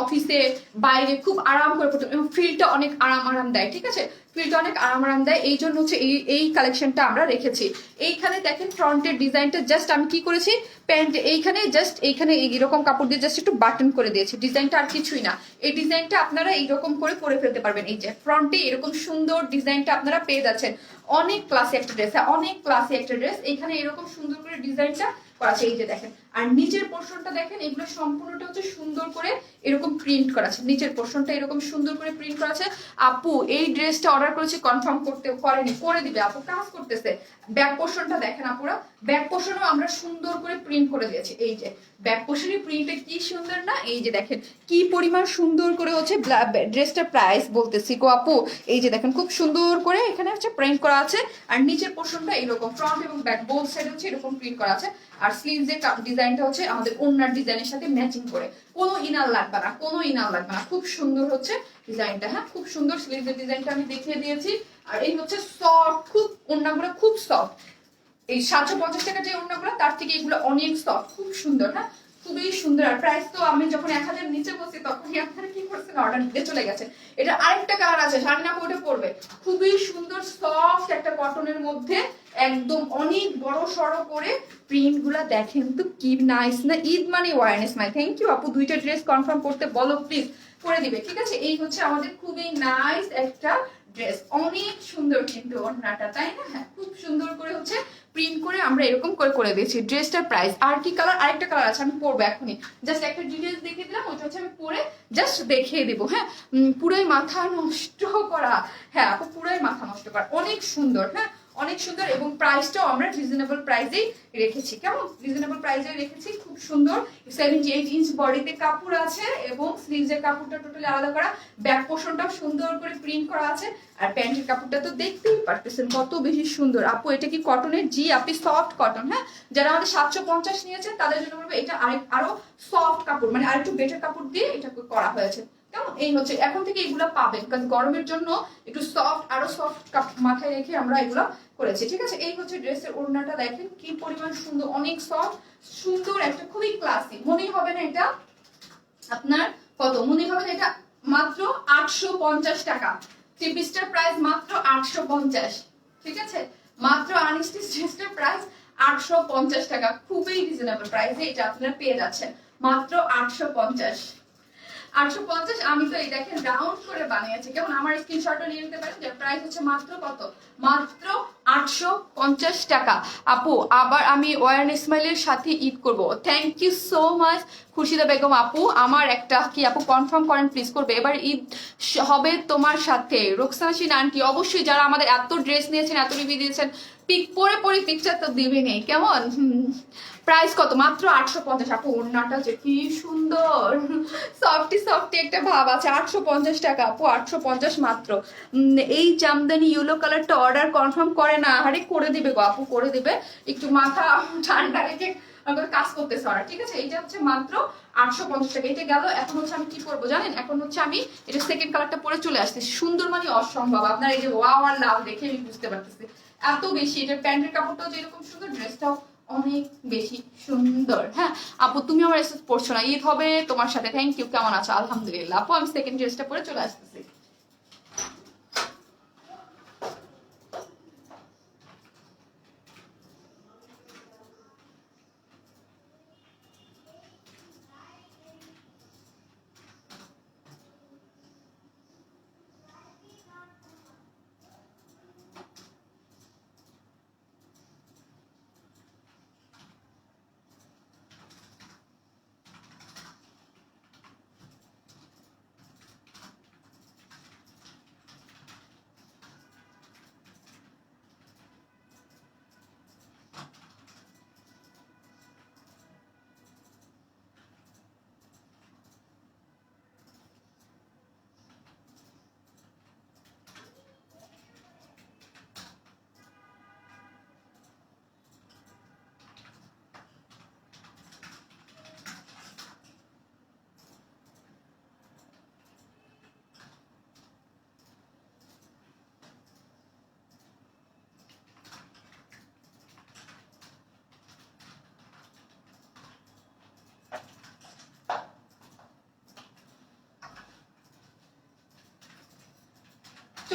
অফিসে বাইরে খুব আরাম করে পড়তে, এবং ফিলটা অনেক আরাম দেয়। ঠিক আছে, ফিলটা অনেক আরাম দেয়, এই জন্য হচ্ছে এই কালেকশনটা আমরা রেখেছি। এইখানে দেখেন ফ্রন্টের ডিজাইনটা জাস্ট আমি কি করেছি, প্যান্ট এইখানে জাস্ট এইখানে এইরকম কাপড় দিয়ে জাস্ট একটু বাটন করে দিয়েছি, ডিজাইনটা আর কিছুই না। এই ডিজাইনটা আপনারা এইরকম করে পরে ফেলতে পারবেন। এই যে ফ্রন্টে এরকম সুন্দর ডিজাইনটা আপনারা পেয়ে যাচ্ছেন। অনেক ক্লাসি একটা ড্রেস, অনেক ক্লাসি একটা ড্রেস। এইখানে এরকম সুন্দর করে ডিজাইনটা করা আছে, এই যে দেখেন। আর নিচের পোর্শনটা দেখেন, এগুলো সম্পূর্ণটা হচ্ছে সুন্দর করে এরকম প্রিন্ট করা আছে, নিচের পোর্শনটা এরকম সুন্দর করে প্রিন্ট করা আছে। আপু এই ড্রেসটা অর্ডার করেছি, কনফার্ম করেনি, করে দিবে আপু, কাজ করতেছে। ব্যাক পোর্শনটা দেখেন আপুরা, ব্যাক পোর্শনও আমরা সুন্দর করে প্রিন্ট করে দিয়েছি। এই যে ব্যাক পোর্শনের প্রিন্টটা কি সুন্দর না, এই যে দেখেন কি পরিমাণ সুন্দর করে হচ্ছে ড্রেসটার প্রাইস বলতেছি গো আপু। এই যে দেখেন খুব সুন্দর করে এখানে হচ্ছে প্রিন্ট করা আছে, আর নিচের পোর্শনটা এরকম ফ্রন্ট এবং ব্যাক বোথ সাইড হচ্ছে এরকম প্রিন্ট করা আছে। আর স্লিভসের ডিজাইনটা হচ্ছে আমাদের ওড়নার ডিজাইনের সাথে ম্যাচিং করে, কোনো ইনার লাগবে না, কোনো ইনার লাগবে না, খুব সুন্দর হচ্ছে ডিজাইনটা। হ্যাঁ, খুব সুন্দর স্লিভসের ডিজাইনটা আমি দেখিয়ে দিয়েছি। আর এই হচ্ছে সফট, খুব ওড়নাগুলো খুব সফট। এই 750 টাকা যে ওড়নাগুলো, তার থেকে এগুলো অনেক সফট, খুব সুন্দর। হ্যাঁ, খুবই সুন্দর। আর প্রাইস তো আমি যখন 1000 নিচে বসি তখনই আপনারা কি করছেন, অর্ডার দিতে চলে গেছে। এটা আরেকটা কালার আছে, শাড়িনা পরে পড়বে, খুবই সুন্দর সফট একটা কটনের মধ্যে, একদম অনেক বড় সড়ো করে প্রিন্ট গুলা দেখেন তো কি নাইস না। ঈদ মানে ওয়ারনেস মাই, থ্যাংক ইউ আপু, দুইটা ড্রেস কনফার্ম করতে বলো প্লিজ, করে দিবে। ঠিক আছে, এই হচ্ছে আমাদের খুবই নাইস একটা ড্রেস, অনেক সুন্দর কিন্তু ওড়নাটা, তাই না? হ্যাঁ, খুব সুন্দর করে হচ্ছে প্রিন্ট করে আমরা এরকম করে দিয়েছি। ড্রেসটার প্রাইস আর কি কালার, আরেকটা কালার আছে, আমি পরবো এখনই, জাস্ট একটা ডিটেলস দেখিয়ে দিলাম, ওটা হচ্ছে আমি পরে জাস্ট দেখিয়ে দিব। হ্যাঁ, পুরোই মাথা নষ্ট করা, হ্যাঁ আপু পুরোই মাথা নষ্ট করা, অনেক সুন্দর। হ্যাঁ, অনেক সুন্দর, এবং প্রাইসটাও আমরা রিজনেবল প্রাইসেই রেখেছি। কেমন রিজনেবল প্রাইসে রেখেছি, খুব সুন্দর। 78 ইঞ্চ বডিতে কাপড় আছে, এবং স্লিভসের কাপড়টা টোটালি আলাদা করা, ব্যাক পোর্শনটাও সুন্দর করে প্রিন্ট করা আছে। আর প্যান্টের কাপড়টা তো দেখতেই পারতেছেন কত বেশি সুন্দর। আপু এটা কি কটনের? জি আপনি, সফট কটন। হ্যাঁ, যারা আমাদের 750 নিয়েছেন তাদের জন্য বলবো এটা আরো সফট কাপড়, মানে আরেকটু বেটার কাপড় দিয়ে এটা করা হয়েছে। কেমন, এই হচ্ছে এখন থেকে এগুলো পাবেন, কারণ গরমের জন্য একটু সফট, আরো সফট মাথায় রেখে আমরা এগুলো করেছি। ঠিক আছে, এই হচ্ছে ড্রেসের ওড়নাটা দেখেন কি পরিমাণ সুন্দর, অনেক সফট সুন্দর, একটা খুবই ক্লাসি। মনেই হবে না এটা আপনার কত, মনে হবে না এটা মাত্র 850 টাকা। থ্রি পিসটার প্রাইস মাত্র 850। ঠিক আছে, মাত্র আনস্টিচ ড্রেসটার প্রাইস 850 টাকা, খুবই রিজনেবল প্রাইসে এটা আপনারা পেয়ে যাচ্ছেন, মাত্র 850। 850। আমি তো এই দেখেন রাউন্ড করে বানিয়েছি, কেমন, আমার স্ক্রিনশটও নিয়ে নিতে পারেন। যার প্রাইস হচ্ছে মাত্র কত, মাত্র 850 টাকা। আপু আবার আমি ওয়ান স্মাইলের সাথে ঈদ করব, thank you so much Khushida Begum আপু। আমার একটা কি আপু কনফার্ম করেন প্লিজ, করবে এবার ঈদ হবে তোমার সাথে। রোকসানা সিন আন্টি, অবশ্যই যারা আমাদের এত ড্রেস নিয়েছেন, এত রিভিউ দিয়েছেন, পিক পরে পিকচার তো দিবে নেই, কেমন। প্রাইস কত, মাত্র 850। আপু ওড়নাটা যে কি সুন্দর, সফটি একটা ভাব আছে, 850 টাকা আপু, 850 মাত্র। এই জামদানি ইয়েলো কালারটা অর্ডার কনফার্ম করে না, আরে করে দিবে গো আপু, করে দিবে, একটু মাথা ঠান্ডা রেখে কাজ করতেছে ওরা। ঠিক আছে, এটা হচ্ছে মাত্র 850 টাকা। এটা গেল, এখন হচ্ছে আমি কি করবো জানেন, এখন হচ্ছে আমি এটা সেকেন্ড কালারটা পরে চলে আসছি, সুন্দর মানে অসম্ভব। আপনার এই যে ওয়াও আর লাভ দেখে আমি বুঝতে পারতেছি এত বেশি, এটার প্যান্টের কাপড়টাও যেরকম সুন্দর, ড্রেসটাও অনেক বেশি সুন্দর। হ্যাঁ আপু, তুমি আমার এসে পড়ছো না, ঈদ হবে তোমার সাথে, থ্যাংক ইউ, কেমন আছো? আলহামদুলিল্লাহ আপু, আমি সেকেন্ড ড্রেসটা পরে চলে আসতেছি।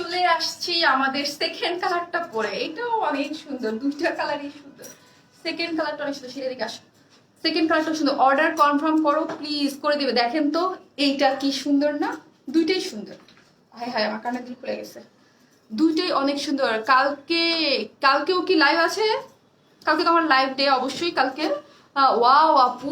চলে আসছি আমাদের সেকেন্ড কালারটা পরে। এটাও অনেক সুন্দর, দুইটা কালারই সুন্দর। সেকেন্ড কালারটা অনেক সুন্দর, সেটা দিকে আসো। সেকেন্ড কালারটা সুন্দর, অর্ডার কনফার্ম করো প্লিজ, করে দিবে। দেখেন তো এইটা কি সুন্দর না, দুইটাই সুন্দর। হায় হায় আমার কানে দুল খুলে গেছে। দুইটাই অনেক সুন্দর। কালকেও কি লাইভ আছে? কালকে তো আমার লাইভ ডে, অবশ্যই কালকে। ওয়াও আপু,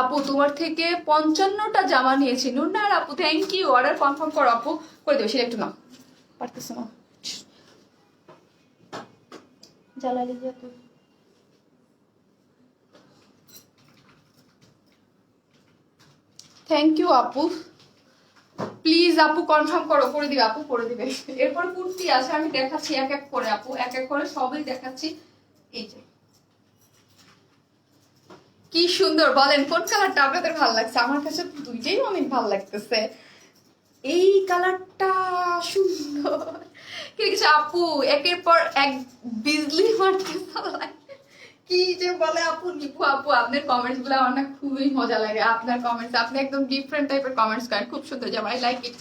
আপু তোমার থেকে 55টা জামা নিয়েছি। নুন্নার আপু থ্যাংক ইউ, অর্ডার কনফার্ম করো আপু, করে দেবে। সেটা একটু নাও, পারতেছে না, জ্বালালি যে তুই। থ্যাংক ইউ আপু, প্লিজ আপু কনফার্ম করো, করে দিবে আপু, করে দিবে। এরপর কুর্তি আছে, আমি দেখাচ্ছি এক এক করে আপু, এক এক করে সবই দেখাচ্ছি। এই যে কি সুন্দর, বলেন কোন কালারটা আপনাদের ভালো লাগছে? আমার কাছে দুইটাই অনেক ভালো লাগতেছে। এই কালারটা সুন্দর, কি কিছু আপু একের পর এক বিজলি মারতে। কি যে বলে আপু, নিপু আপু আপনার কমেন্টস গুলো আমার না খুবই মজা লাগে। আপনার কমেন্টস, আপনি একদম ডিফারেন্ট টাইপের কমেন্টস করেন, খুব সুন্দর জামা, আই লাইক ইট।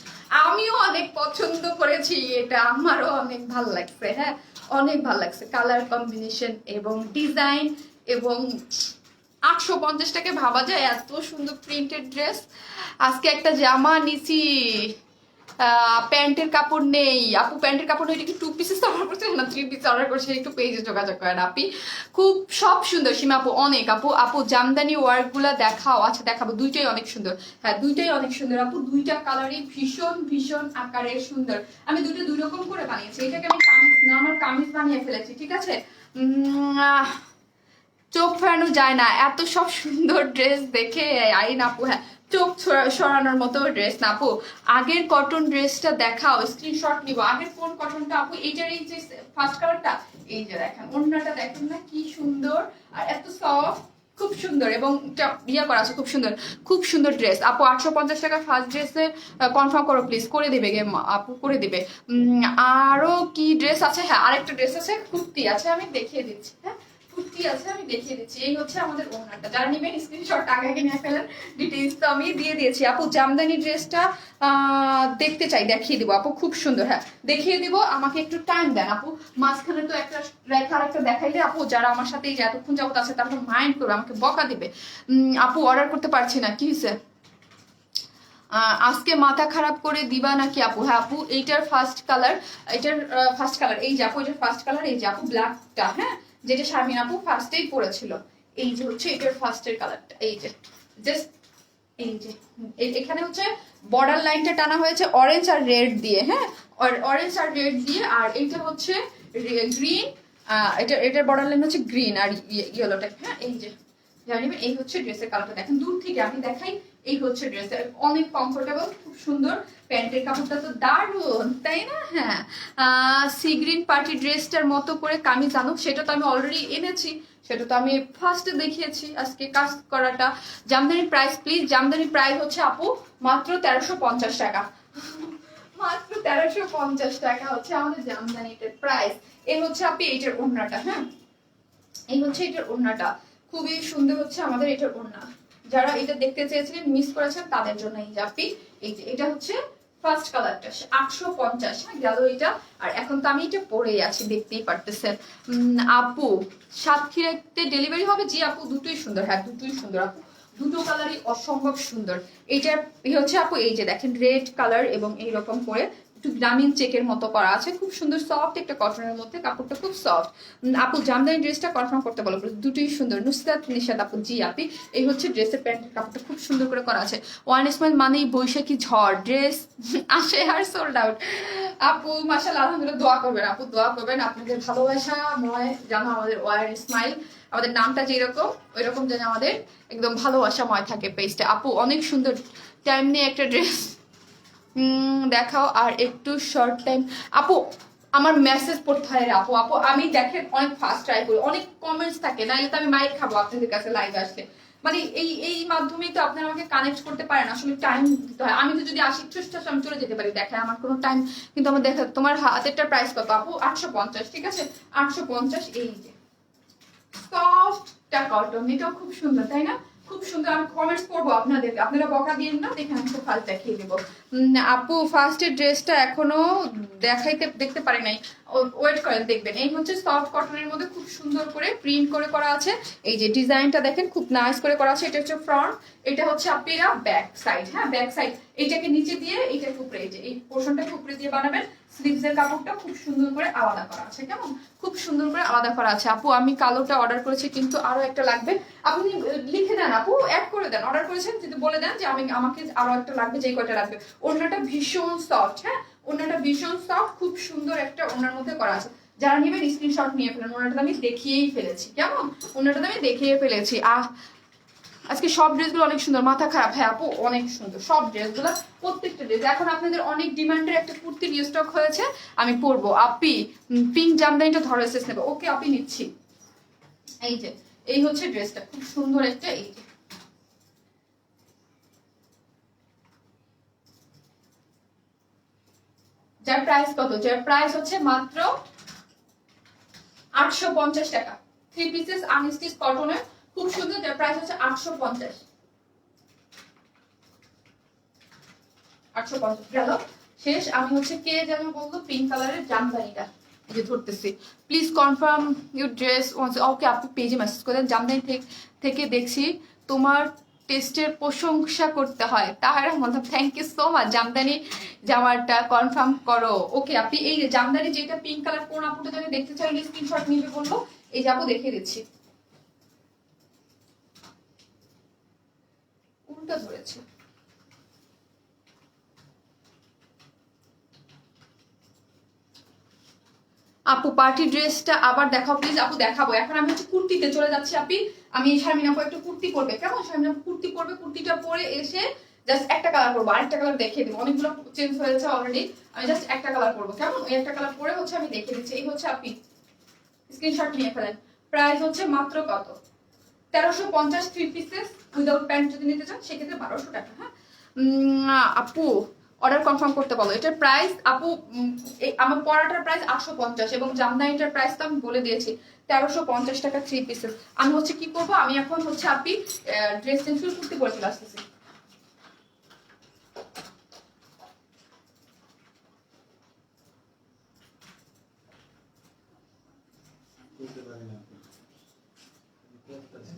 আমিও অনেক পছন্দ করেছি এটা, আমারও অনেক ভালো লাগছে। হ্যাঁ অনেক ভালো লাগছে, কালার কম্বিনেশন এবং ডিজাইন। এবং 850 টাকা ভাবা যায় এত সুন্দর প্রিন্টেড ড্রেস। আজকে একটা জামা নিছি, প্যান্টের কাপড় নেই আপু, প্যান্টের কাপড় নেই, কি 2 পিসেস অর্ডার করছে না 3 পিস অর্ডার করছে, একটু পেজে যোগাযোগ করেন আপনি। খুব সব সুন্দর সীমা আপু, অনেক আপু। আপু জামদানি ওয়ার্ক গুলা দেখাও। আচ্ছা দেখাবো, দুইটাই অনেক সুন্দর। হ্যাঁ দুইটাই অনেক সুন্দর আপু, দুইটা কালারই ভীষণ ভীষণ আকারের সুন্দর। আমি দুটো দুই রকম করে বানিয়েছি, এটাকে আমি কামিজ না, আমার কামিজ বানিয়ে ফেলেছি, ঠিক আছে। চোখ ফেরানো যায় না, এত সব সুন্দর ড্রেস দেখে আইন আপু। হ্যাঁ চোখ সরানোর মতো ড্রেস না আপু। আগের কটন ড্রেসটা দেখাও, স্ক্রিনশট নিব। আগের কোন কটনটা আপু? এইটার এই যে ফার্স্ট কালারটা, এই যে দেখেন ওড়নাটা দেখেন না কি সুন্দর, আর এত সফট, খুব সুন্দর। এবং ইয়া করা আছে, খুব সুন্দর, খুব সুন্দর ড্রেস আপু। 850 টাকা ফার্স্ট ড্রেসে কনফার্ম করো প্লিজ, করে দিবে গে আপু, করে দিবে। আরো কি ড্রেস আছে? হ্যাঁ আরেকটা ড্রেস আছে, কুর্তি আছে, আমি দেখিয়ে দিচ্ছি। হ্যাঁ কুর্তি আছে, আমি দেখিয়ে দিচ্ছি। এই হচ্ছে আমাদের ওনারটা, যারা নিবেন স্ক্রিনশট আগে আগে নিয়ে ফেলেন। ডিটেইলস তো আমি দিয়ে দিয়েছি আপু। জামদানি ড্রেসটা দেখতে চাই, দেখিয়ে দিব আপু, খুব সুন্দর। হ্যাঁ দেখিয়ে দিব, আমাকে একটু টাইম দেন আপু। মাঝখানে তো একটা রেখা একটা দেখাইলে আপু, যারা আমার সাথে এই যে এতক্ষণ যাবত আছে তারপর মাইন্ড করবে, আমাকে বকা দিবে। আপু অর্ডার করতে পারছি না, কি হয়েছে? আজকে মাথা খারাপ করে দিবা নাকি আপু? হ্যাঁ আপু, এইটার ফার্স্ট কালার, এটার ফার্স্ট কালার এই যে আপু, এটার ফার্স্ট কালার এই যে আপু, ব্ল্যাকটা। হ্যাঁ যেটা শারমিন আপু ফার্স্টেই পরেছিল, এই যে হচ্ছে এটার ফার্স্টের কালারটা। এই যে জাস্ট এই যে এখানে হচ্ছে বর্ডার লাইনটা টানা হয়েছে অরেঞ্জ আর রেড দিয়ে। হ্যাঁ অরেঞ্জ আর রেড দিয়ে, আর এইটা হচ্ছে গ্রিন, এটার বর্ডার লাইন হচ্ছে গ্রিন আর ইয়েলো টাইপ। হ্যাঁ এই যে জানিবেন, এই হচ্ছে ড্রেসের কালারটা। দেখেন দূর থেকে আমি দেখাই, এই হচ্ছে ড্রেস, অনেক কমফোর্টেবল, খুব সুন্দর। প্যান্টের কাপড়টা তো দারুণ, তাই না? হ্যাঁ সি গ্রিন পার্টি ড্রেসটার মতো করে কামিজ আনুক, সেটা তো আমি অলরেডি এনেছি, সেটা তো আমি ফার্স্টে দেখিয়েছি। আজকে কাজ করাটা। জামদানির প্রাইস প্লিজ, জামদানির প্রাইস হচ্ছে আপু মাত্র 1350 টাকা। মাত্র 1350 টাকা হচ্ছে আমাদের জামদানিটার প্রাইস। এই হচ্ছে আপনি এইটার ওড়নাটা। হ্যাঁ এই হচ্ছে এটার ওড়নাটা, খুবই সুন্দর হচ্ছে আমাদের এটার ওড়না। যারা এটা দেখতে চেয়েছিলেন, মিস করেছেন, তাদের জন্য এই জাপি। এই যে এটা হচ্ছে ফার্স্ট কালারটা, 850 গেল এটা। আর এখন তো আমি এটা পরেই আছি, দেখতেই পারতেছেন। আপু সাতক্ষীরাতে ডেলিভারি হবে? জি আপু, দুটোই সুন্দর। হ্যাঁ দুটোই সুন্দর আপু, দুটো কালারই অসম্ভব সুন্দর। এইটার হচ্ছে আপু এই যে দেখেন রেড কালার, এবং এইরকম করে একটু গ্রামীণ চেকের মতো করা আছে, খুব সুন্দর সফট একটা কটনের মধ্যে, কাপড়টা খুব সফট। আপু জামদানি ড্রেসটা কনফার্ম করতে বলো, দুটোই সুন্দর। নুসরাত নিশাত আপু, জি আপি। এই হচ্ছে ড্রেসের প্যান্টের কাপড়টা খুব সুন্দর করে করা আছে। ওয়ান স্মাইল মানেই বৈশাখী ঝড়, ড্রেস আসে আর সোল্ড আউট। আপু মাশাআল্লাহ, আলহামদুলিল্লাহ, দোয়া করবেন আপু, দোয়া করবেন। আপনাদের ভালোবাসা ময় যেন আমাদের ওয়ার স্মাইল, আমাদের নামটা যেরকম ওই রকম যেন আমাদের একদম ভালোবাসাময় থাকে পেজটা। আপু অনেক সুন্দর, টাইম নিয়ে একটা ড্রেস দেখাও, আর একটু শর্ট টাইম। আপু আমার মেসেজ পড়তে হয় রে আপু। আপু আমি দেখেন অনেক ফাস্ট ট্রাই করি, অনেক কমেন্টস থাকে, নাহলে তো আমি মাইক খাবো আপনাদের কাছে লাইভ আসলে। মানে এই মাধ্যমেই তো আপনারা আমাকে কানেক্ট করতে পারেন, আসলে টাইম দিতে হয়। আমি তো যদি আসি ঠুসঠাস আমি চলে যেতে পারি, দেখে আমার কোনো টাইম, কিন্তু আমার দেখা তোমার হাতেরটার প্রাইস কত আপু? 850, ঠিক আছে 850। এই যে সফটটা কটন, এটাও খুব সুন্দর তাই না? খুব সুন্দর। আমি কমেন্টস পড়বো আপনাদেরকে, আপনারা বকা দিন না, দেখে আমি খুব ফার্স্ট দেখিয়ে দেবো। আপু ফার্স্টের ড্রেসটা এখনো দেখতে পারি নাই, ওয়েট করেন দেখবেন। এই হচ্ছে সফট কটনের মধ্যে খুব সুন্দর করে প্রিন্ট করে করা আছে। এই যে ডিজাইনটা দেখেন খুব নাইস করে করা আছে। এটা হচ্ছে ফ্রন্ট, এটা হচ্ছে আপনারা ব্যাক সাইড। হ্যাঁ, ব্যাক সাইড এইটাকে নিচে দিয়ে এইটাকে উপরে, এই যে এই পোর্শনটাকে উপরে দিয়ে বানাবেন। স্লিভস এর কাপড়টা খুব সুন্দর করে আলাদা করা আছে, কেমন খুব সুন্দর করে আলাদা করা আছে। আপু আমি কালোটা অর্ডার করেছি কিন্তু আরো একটা লাগবে, আপনি লিখে দেন আপু, অ্যাড করে দেন। অর্ডার করেছেন যদি বলে দেন যে আমাকে আরো একটা লাগবে, যেই কয়টা লাগবে। ওড়নাটা ভীষণ সফট, হ্যাঁ ওড়নাটা ভীষণ সফট, খুব সুন্দর একটা ওড়নার মধ্যে করা আছে। যারা নেবেন স্ক্রিনশট নিয়ে ফেলেন। ওড়নাটা আমি দেখিয়েই ফেলেছি, কেমন ওড়নাটা আমি দেখিয়ে ফেলেছি। আজকে সব ড্রেসগুলো অনেক সুন্দর, মাথা খারাপ। হ্যাঁ আপু অনেক সুন্দর সব ড্রেসগুলো, প্রত্যেকটা ড্রেস। এখন আপনাদের অনেক ডিমান্ডের একটা কুর্তি নিউ স্টক হয়েছে, আমি পরবো। আপি পিঙ্ক জামদানিটা ধরে শেষ নেবে। ওকে আপি নিচ্ছি। এই যে এই হচ্ছে ড্রেসটা, খুব সুন্দর একটা। এই যে যার প্রাইস কত, যার প্রাইস হচ্ছে মাত্র 850 টাকা। 3 পিসেস আনস্টিচ কটনের খুব সুন্দর, যার প্রাইস হচ্ছে 850। 850 গেল শেষ। আমি হচ্ছে কে যেন বললো পিঙ্ক কালারের জামদানিটা, এই যে ধরতেছি। Please confirm your dress once. Okay আপনি পেজে মেসেজ করেন। জামদানি থেকে দেখছি তোমার টেস্টের প্রশংসা করতে হয়। তাহারা মতলব thank you so much. Jamdani জামাটা কনফার্ম করো। ওকে আপনি এই যে জামদানি যেটা পিঙ্ক কালার, কোন আপুটা যদি দেখতে চাইলে স্ক্রিনশট নিবে বলবো। এই যে আপু দেখিয়ে দিচ্ছি, উল্টা ধরেছে। আপু পার্টি ড্রেসটা আবার দেখাও প্লিজ। আপু দেখাবো, এখন আমি হচ্ছে কুর্তিতে চলে যাচ্ছি। আমি শারমিন আপু একটা কুর্তি পরবে, কেমন শারমিন আপু কুর্তি পরবে। কুর্তিটা পরে এসে জাস্ট একটা কালার করবো, আরেকটা কালার দেখিয়ে দেবো। অনেকগুলো চেঞ্জ হয়েছে অলরেডি, আমি জাস্ট একটা কালার করবো, কেমন ওই একটা কালার পরে হচ্ছে আমি দেখিয়ে দিচ্ছি। এই হচ্ছে আপনি স্ক্রিনশট নিয়ে ফেলেন। প্রাইস হচ্ছে মাত্র কত, 1350। 3 পিসেস উইদাউট প্যান্ট যদি নিতে চান সেক্ষেত্রে 1200 টাকা। হ্যাঁ আপু অর্ডার কনফার্ম করতে বলো। এটার প্রাইস আপু আমার পরাটার প্রাইস 850 এবং জামদানিটার প্রাইস তো আমি বলে দিয়েছি 1350 টাকা 3 পিসেস। আমি হচ্ছে কি করবো, আমি এখন হচ্ছে আপনি ড্রেস চেঞ্জ করে কুর্তি পরে চলে আসতেছি। বুঝতে পারি না আপনি। করতেছেন।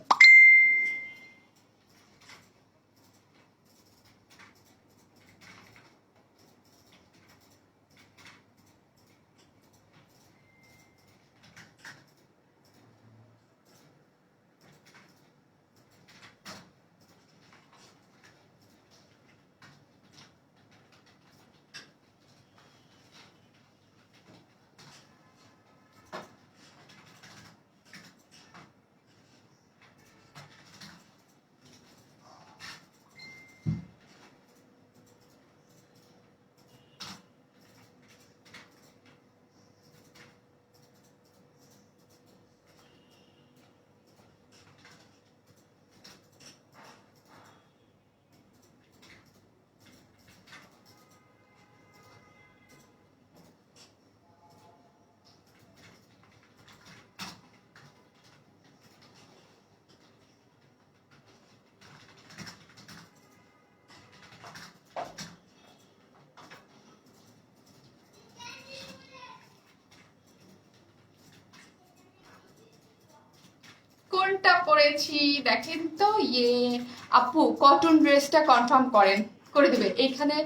কোনটা পরেছি দেখেন তো। আপু কটন ড্রেসটা কনফার্ম করে দিবে এখানে।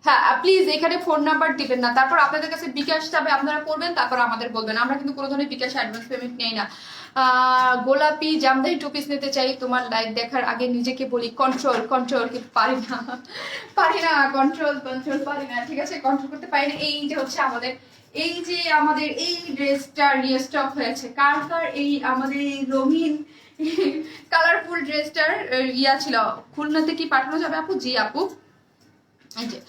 হ্যাঁ প্লিজ এখানে ফোন নাম্বার দিবেন না, তারপর আপনাদের কাছে বিকাশ যাবে, আপনারা করবেন তারপর আমাদের বলবেন। আমরা কিন্তু কোনো ধরনের বিকাশ অ্যাডভান্স পেমেন্ট নেই না। গোলাপি জামদানি 2 পিস নিতে চাই। তোমার লাইভ দেখার আগে নিজেকে বলি কন্ট্রোল কিন্তু পারি না কন্ট্রোল পারি না। ঠিক আছে, কন্ট্রোল করতে পারি না। এই যে হচ্ছে আমাদের এই ড্রেসটা রিস্টক হয়েছে। কার এই আমাদের এই রঙিন কালারফুল ড্রেসটার ছিল, খুলনাতে কি পাঠানো যাবে আপু? জি আপু। এই যে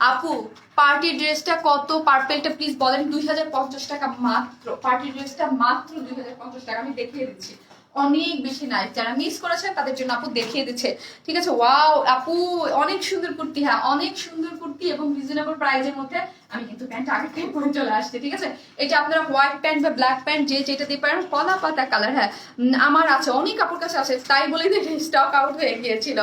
আপু পার্টি ড্রেসটা কত, পার্পেলটা প্লিজ বলেন। 2050 টাকা মাত্র পার্টি ড্রেসটা, মাত্র 2050 টাকা। আমি দেখিয়ে দিচ্ছি অনেক বেশি নাইস। যারা মিস করেছেন তাদের জন্য আপু দেখিয়ে দিচ্ছে, ঠিক আছে। ওয়াও আপু অনেক সুন্দর কুর্তি, হ্যাঁ অনেক সুন্দর কুর্তি এবং রিজনেবল প্রাইসের মধ্যে। আমি কিন্তু প্যান্ট আগে থেকে পরে চলে আসছে, ঠিক আছে। এটা আপনারা হোয়াইট প্যান্ট বা ব্ল্যাক প্যান্ট যে যেটা দিয়ে পারেন, কলা পাতা কালার, হ্যাঁ আমার আছে, অনেক কাপড় কাছে আছে, তাই বলে স্টক আউট হয়ে গিয়েছিল।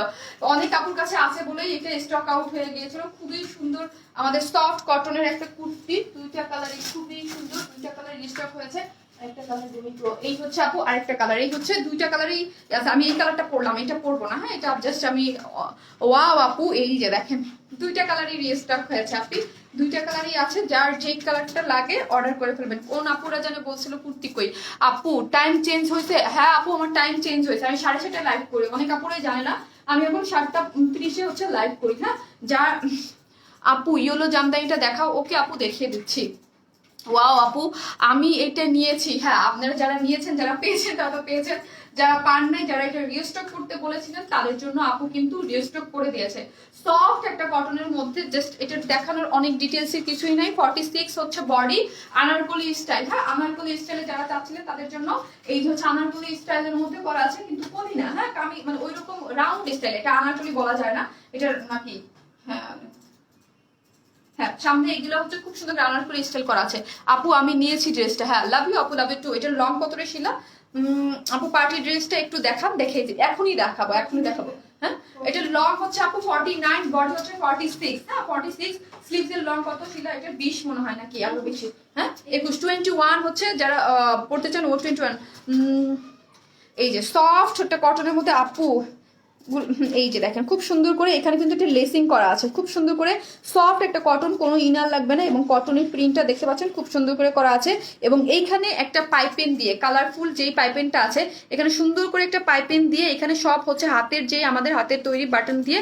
অনেক কাপড় কাছে আছে বলেই এটা স্টক আউট হয়ে গিয়েছিল। খুবই সুন্দর আমাদের সফট কটনের একটা কুর্তি, দুইটা কালারই খুবই সুন্দর, দুইটা কালার স্টক হয়েছে। আরেকটা কালার দেবো তো, এই হচ্ছে আপু আরেকটা কালার, এই হচ্ছে দুইটা কালারই আছে। আমি এই কালারটা পরলাম, এটা পরবো না, হ্যাঁ এটা জাস্ট আমি ওয়াও আপু এই যে দেখেন দুইটা কালারই রিস্টক হয়েছে। আপনি দুইটা কালারই আছে, যার যে কালারটা লাগে অর্ডার করে ফেলবেন। কোন আপুরা জানে বলছিল কুর্তি কই, আপু টাইম চেঞ্জ হয়েছে। হ্যাঁ আপু আমার টাইম চেঞ্জ হয়েছে, আমি 6:30 লাইভ করি, অনেক আপুরাই জানে না। আমি এখন 7:30 হচ্ছে লাইভ করি, হ্যাঁ। যার আপু ইয়েলো জামদানিটা দেখাও, ওকে আপু দেখিয়ে দিচ্ছি। ওয়াও আপু আমি এটা নিয়েছি, হ্যাঁ আপনারা যারা নিয়েছেন, যারা পেয়েছেন তারা তো পেয়েছেন, যারা পান নাই, যারা এটা রিস্টক করতে বলেছিলেন তাদের জন্য আপু কিন্তু রিস্টক করে দিয়েছে। সফট একটা কটনের মধ্যে, জাস্ট এটা দেখানোর অনেক ডিটেলস এর কিছুই নাই। 46 হচ্ছে বডি, আনারকলি স্টাইল, হ্যাঁ আনারকলি স্টাইলে যারা চাচ্ছিলেন তাদের জন্য এই যে হচ্ছে আনারকলি স্টাইলের মধ্যে করা আছে, কিন্তু কলি না, হ্যাঁ কামি মানে ওইরকম রাউন্ড স্টাইল, এটা আনারকলি বলা যায় না এটা নাকি, হ্যাঁ হ্যাঁ সামনে এগুলো হচ্ছে খুব সুন্দর রানার করে স্টাইল করা আছে। আপু আমি নিয়েছি ড্রেসটা, হ্যাঁ লাভ ইউ আপু, লাভ ইউ টু। এটার লং কত রে শিলা? আপু পার্টি ড্রেসটা একটু দেখান, দেখিয়ে দিই, এখনই দেখাবো, এখনই দেখাবো। হ্যাঁ এটার লং হচ্ছে আপু 49, বডি হচ্ছে 46, হ্যাঁ 46। স্লিভস এর লং কত শিলা? এটা 20 মনে হয় নাকি আরো বেশি, হ্যাঁ 21, 21 হচ্ছে যারা পড়তে চান ও 21। এই যে সফট একটা কটনের মধ্যে আপু, এই যে দেখেন খুব সুন্দর করে এখানে কিন্তু একটা লেসিং করা আছে, খুব সুন্দর করে সফট একটা কটন, কোনো ইনার লাগবে না, এবং কটনের প্রিন্টটা দেখতে পাচ্ছেন খুব সুন্দর করে করা আছে। এবং এইখানে একটা পাইপেন দিয়ে কালারফুল যেই পাইপেনটা আছে, এখানে সুন্দর করে একটা পাইপেন দিয়ে এখানে সব হচ্ছে হাতের যে আমাদের হাতের তৈরি বাটন দিয়ে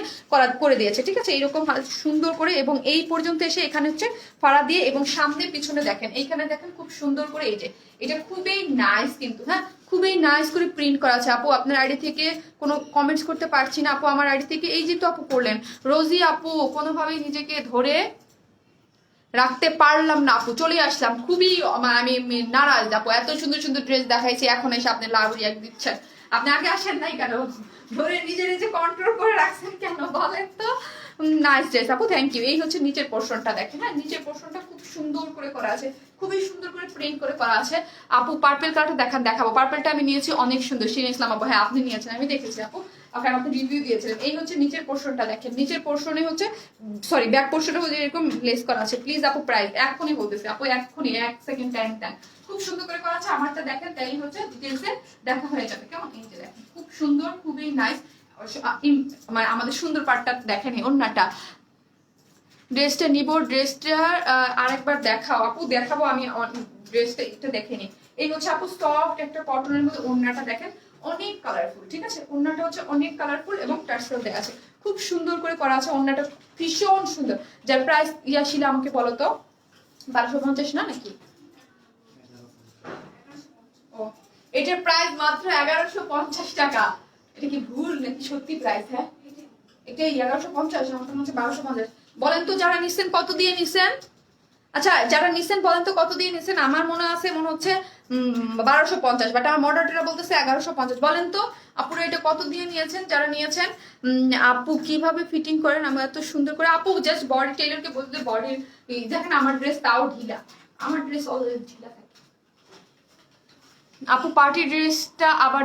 করে দিয়েছে, ঠিক আছে এরকম সুন্দর করে। এবং এই পর্যন্ত এসে এখানে হচ্ছে ফাড়া দিয়ে, এবং সামনে পিছনে দেখেন এইখানে দেখেন খুব সুন্দর করে, এই যে এটা খুবই নাইস কিন্তু, হ্যাঁ খুবই নাইস করে প্রিন্ট করা আছে। আপু আপনার আইডি থেকে কোনো কমেন্টস করতে পারছি না আপু, আমার আইডি থেকে এই যে তো আপু করলেন, রোজি আপু কোনোভাবেই নিজেকে ধরে রাখতে পারলাম না আপু, চলে আসলাম, খুবই আমি নারাজ আপু, এত সুন্দর সুন্দর ড্রেস দেখাইছি, এখন এসে আপনি লাভ রিয়াক্ট দিচ্ছেন। আপনি আগে আসেন নাই কেন, ধরে নিজে নিজে কন্ট্রোল করে রাখছেন কেন বলেন তো। নাইস ড্রেস আপু, থ্যাংক ইউ। এই হচ্ছে নিচের পোর্শনটা দেখেন, হ্যাঁ নিচের পোর্শনটা খুব সুন্দর করে করা আছে, খুবই সুন্দর করে প্রিন্ট করে করা আছে। আপু পার্পল কালারটা দেখাবো, পার্পলটা আমি নিয়েছি, অনেক সুন্দর। শিরিন ইসলাম আপু, হ্যাঁ আপনি নিয়েছেন, আমি দেখেছি আপু, কারণ আপনি রিভিউ দিয়েছিলেন। এই হচ্ছে নিচের পোর্শনটা দেখেন, নিচের পোর্শনে হচ্ছে সরি ব্যাক পোর্শনে হচ্ছে এরকম লেস করা আছে। প্লিজ আপু প্রাইস এখনই বলতেছি আপু, এখনই 1 সেকেন্ড টাইম দেন, খুব সুন্দর করে করা আছে। আমারটা দেখেন, তাই হচ্ছে ডিটেলসে দেখা হয়ে যাবে কেমন। এই যে দেখেন খুব সুন্দর, খুবই নাইস। মানে আমাদের সুন্দর পার্টটা দেখেন, ওন্নাটা ড্রেসটা নিব, ড্রেসটার আরেকবার দেখাও আপু, দেখাবো আমি ড্রেসটা এটা দেখে নি। এই হচ্ছে আপু সফট একটা কটনের মধ্যে ওন্নাটা দেখেন, অনেক কালারফুল, ঠিক আছে ওন্নাটা হচ্ছে অনেক কালারফুল এবং টার্সেল দেওয়া আছে, খুব সুন্দর করে করা আছে। ওন্নাটা ভীষণ সুন্দর। যার প্রাইস ইয়াশিলা আমাকে বলো তো, 1250 না নাকি? ও এটার প্রাইস মাত্র 1150 টাকা। এটা কি ভুল নাকি সত্যি প্রাইস? হ্যাঁ এটাই 1150, আমার মনে হচ্ছে 1250। বলেন তো যারা নিছেন কত দিয়ে নিছেন? আচ্ছা যারা নিছেন বলেন তো কত দিয়ে নিছেন? আমার মনে হচ্ছে 1250, বাট আমার মডারেটররা বলতেছে 1150। বলেন তো আপুরা এটা কত দিয়ে নিয়েছেন যারা নিয়েছেন? আপু কিভাবে ফিটিং করেন আমি এত সুন্দর করে? আপু জাস্ট বডি টেইলরকে বলতে, বডির দেখেন আমার ড্রেস তাও ঢিলা, আমার ড্রেস অলওয়েজ ঢিলা থাকে। আপু পার্টি ড্রেসটা আবার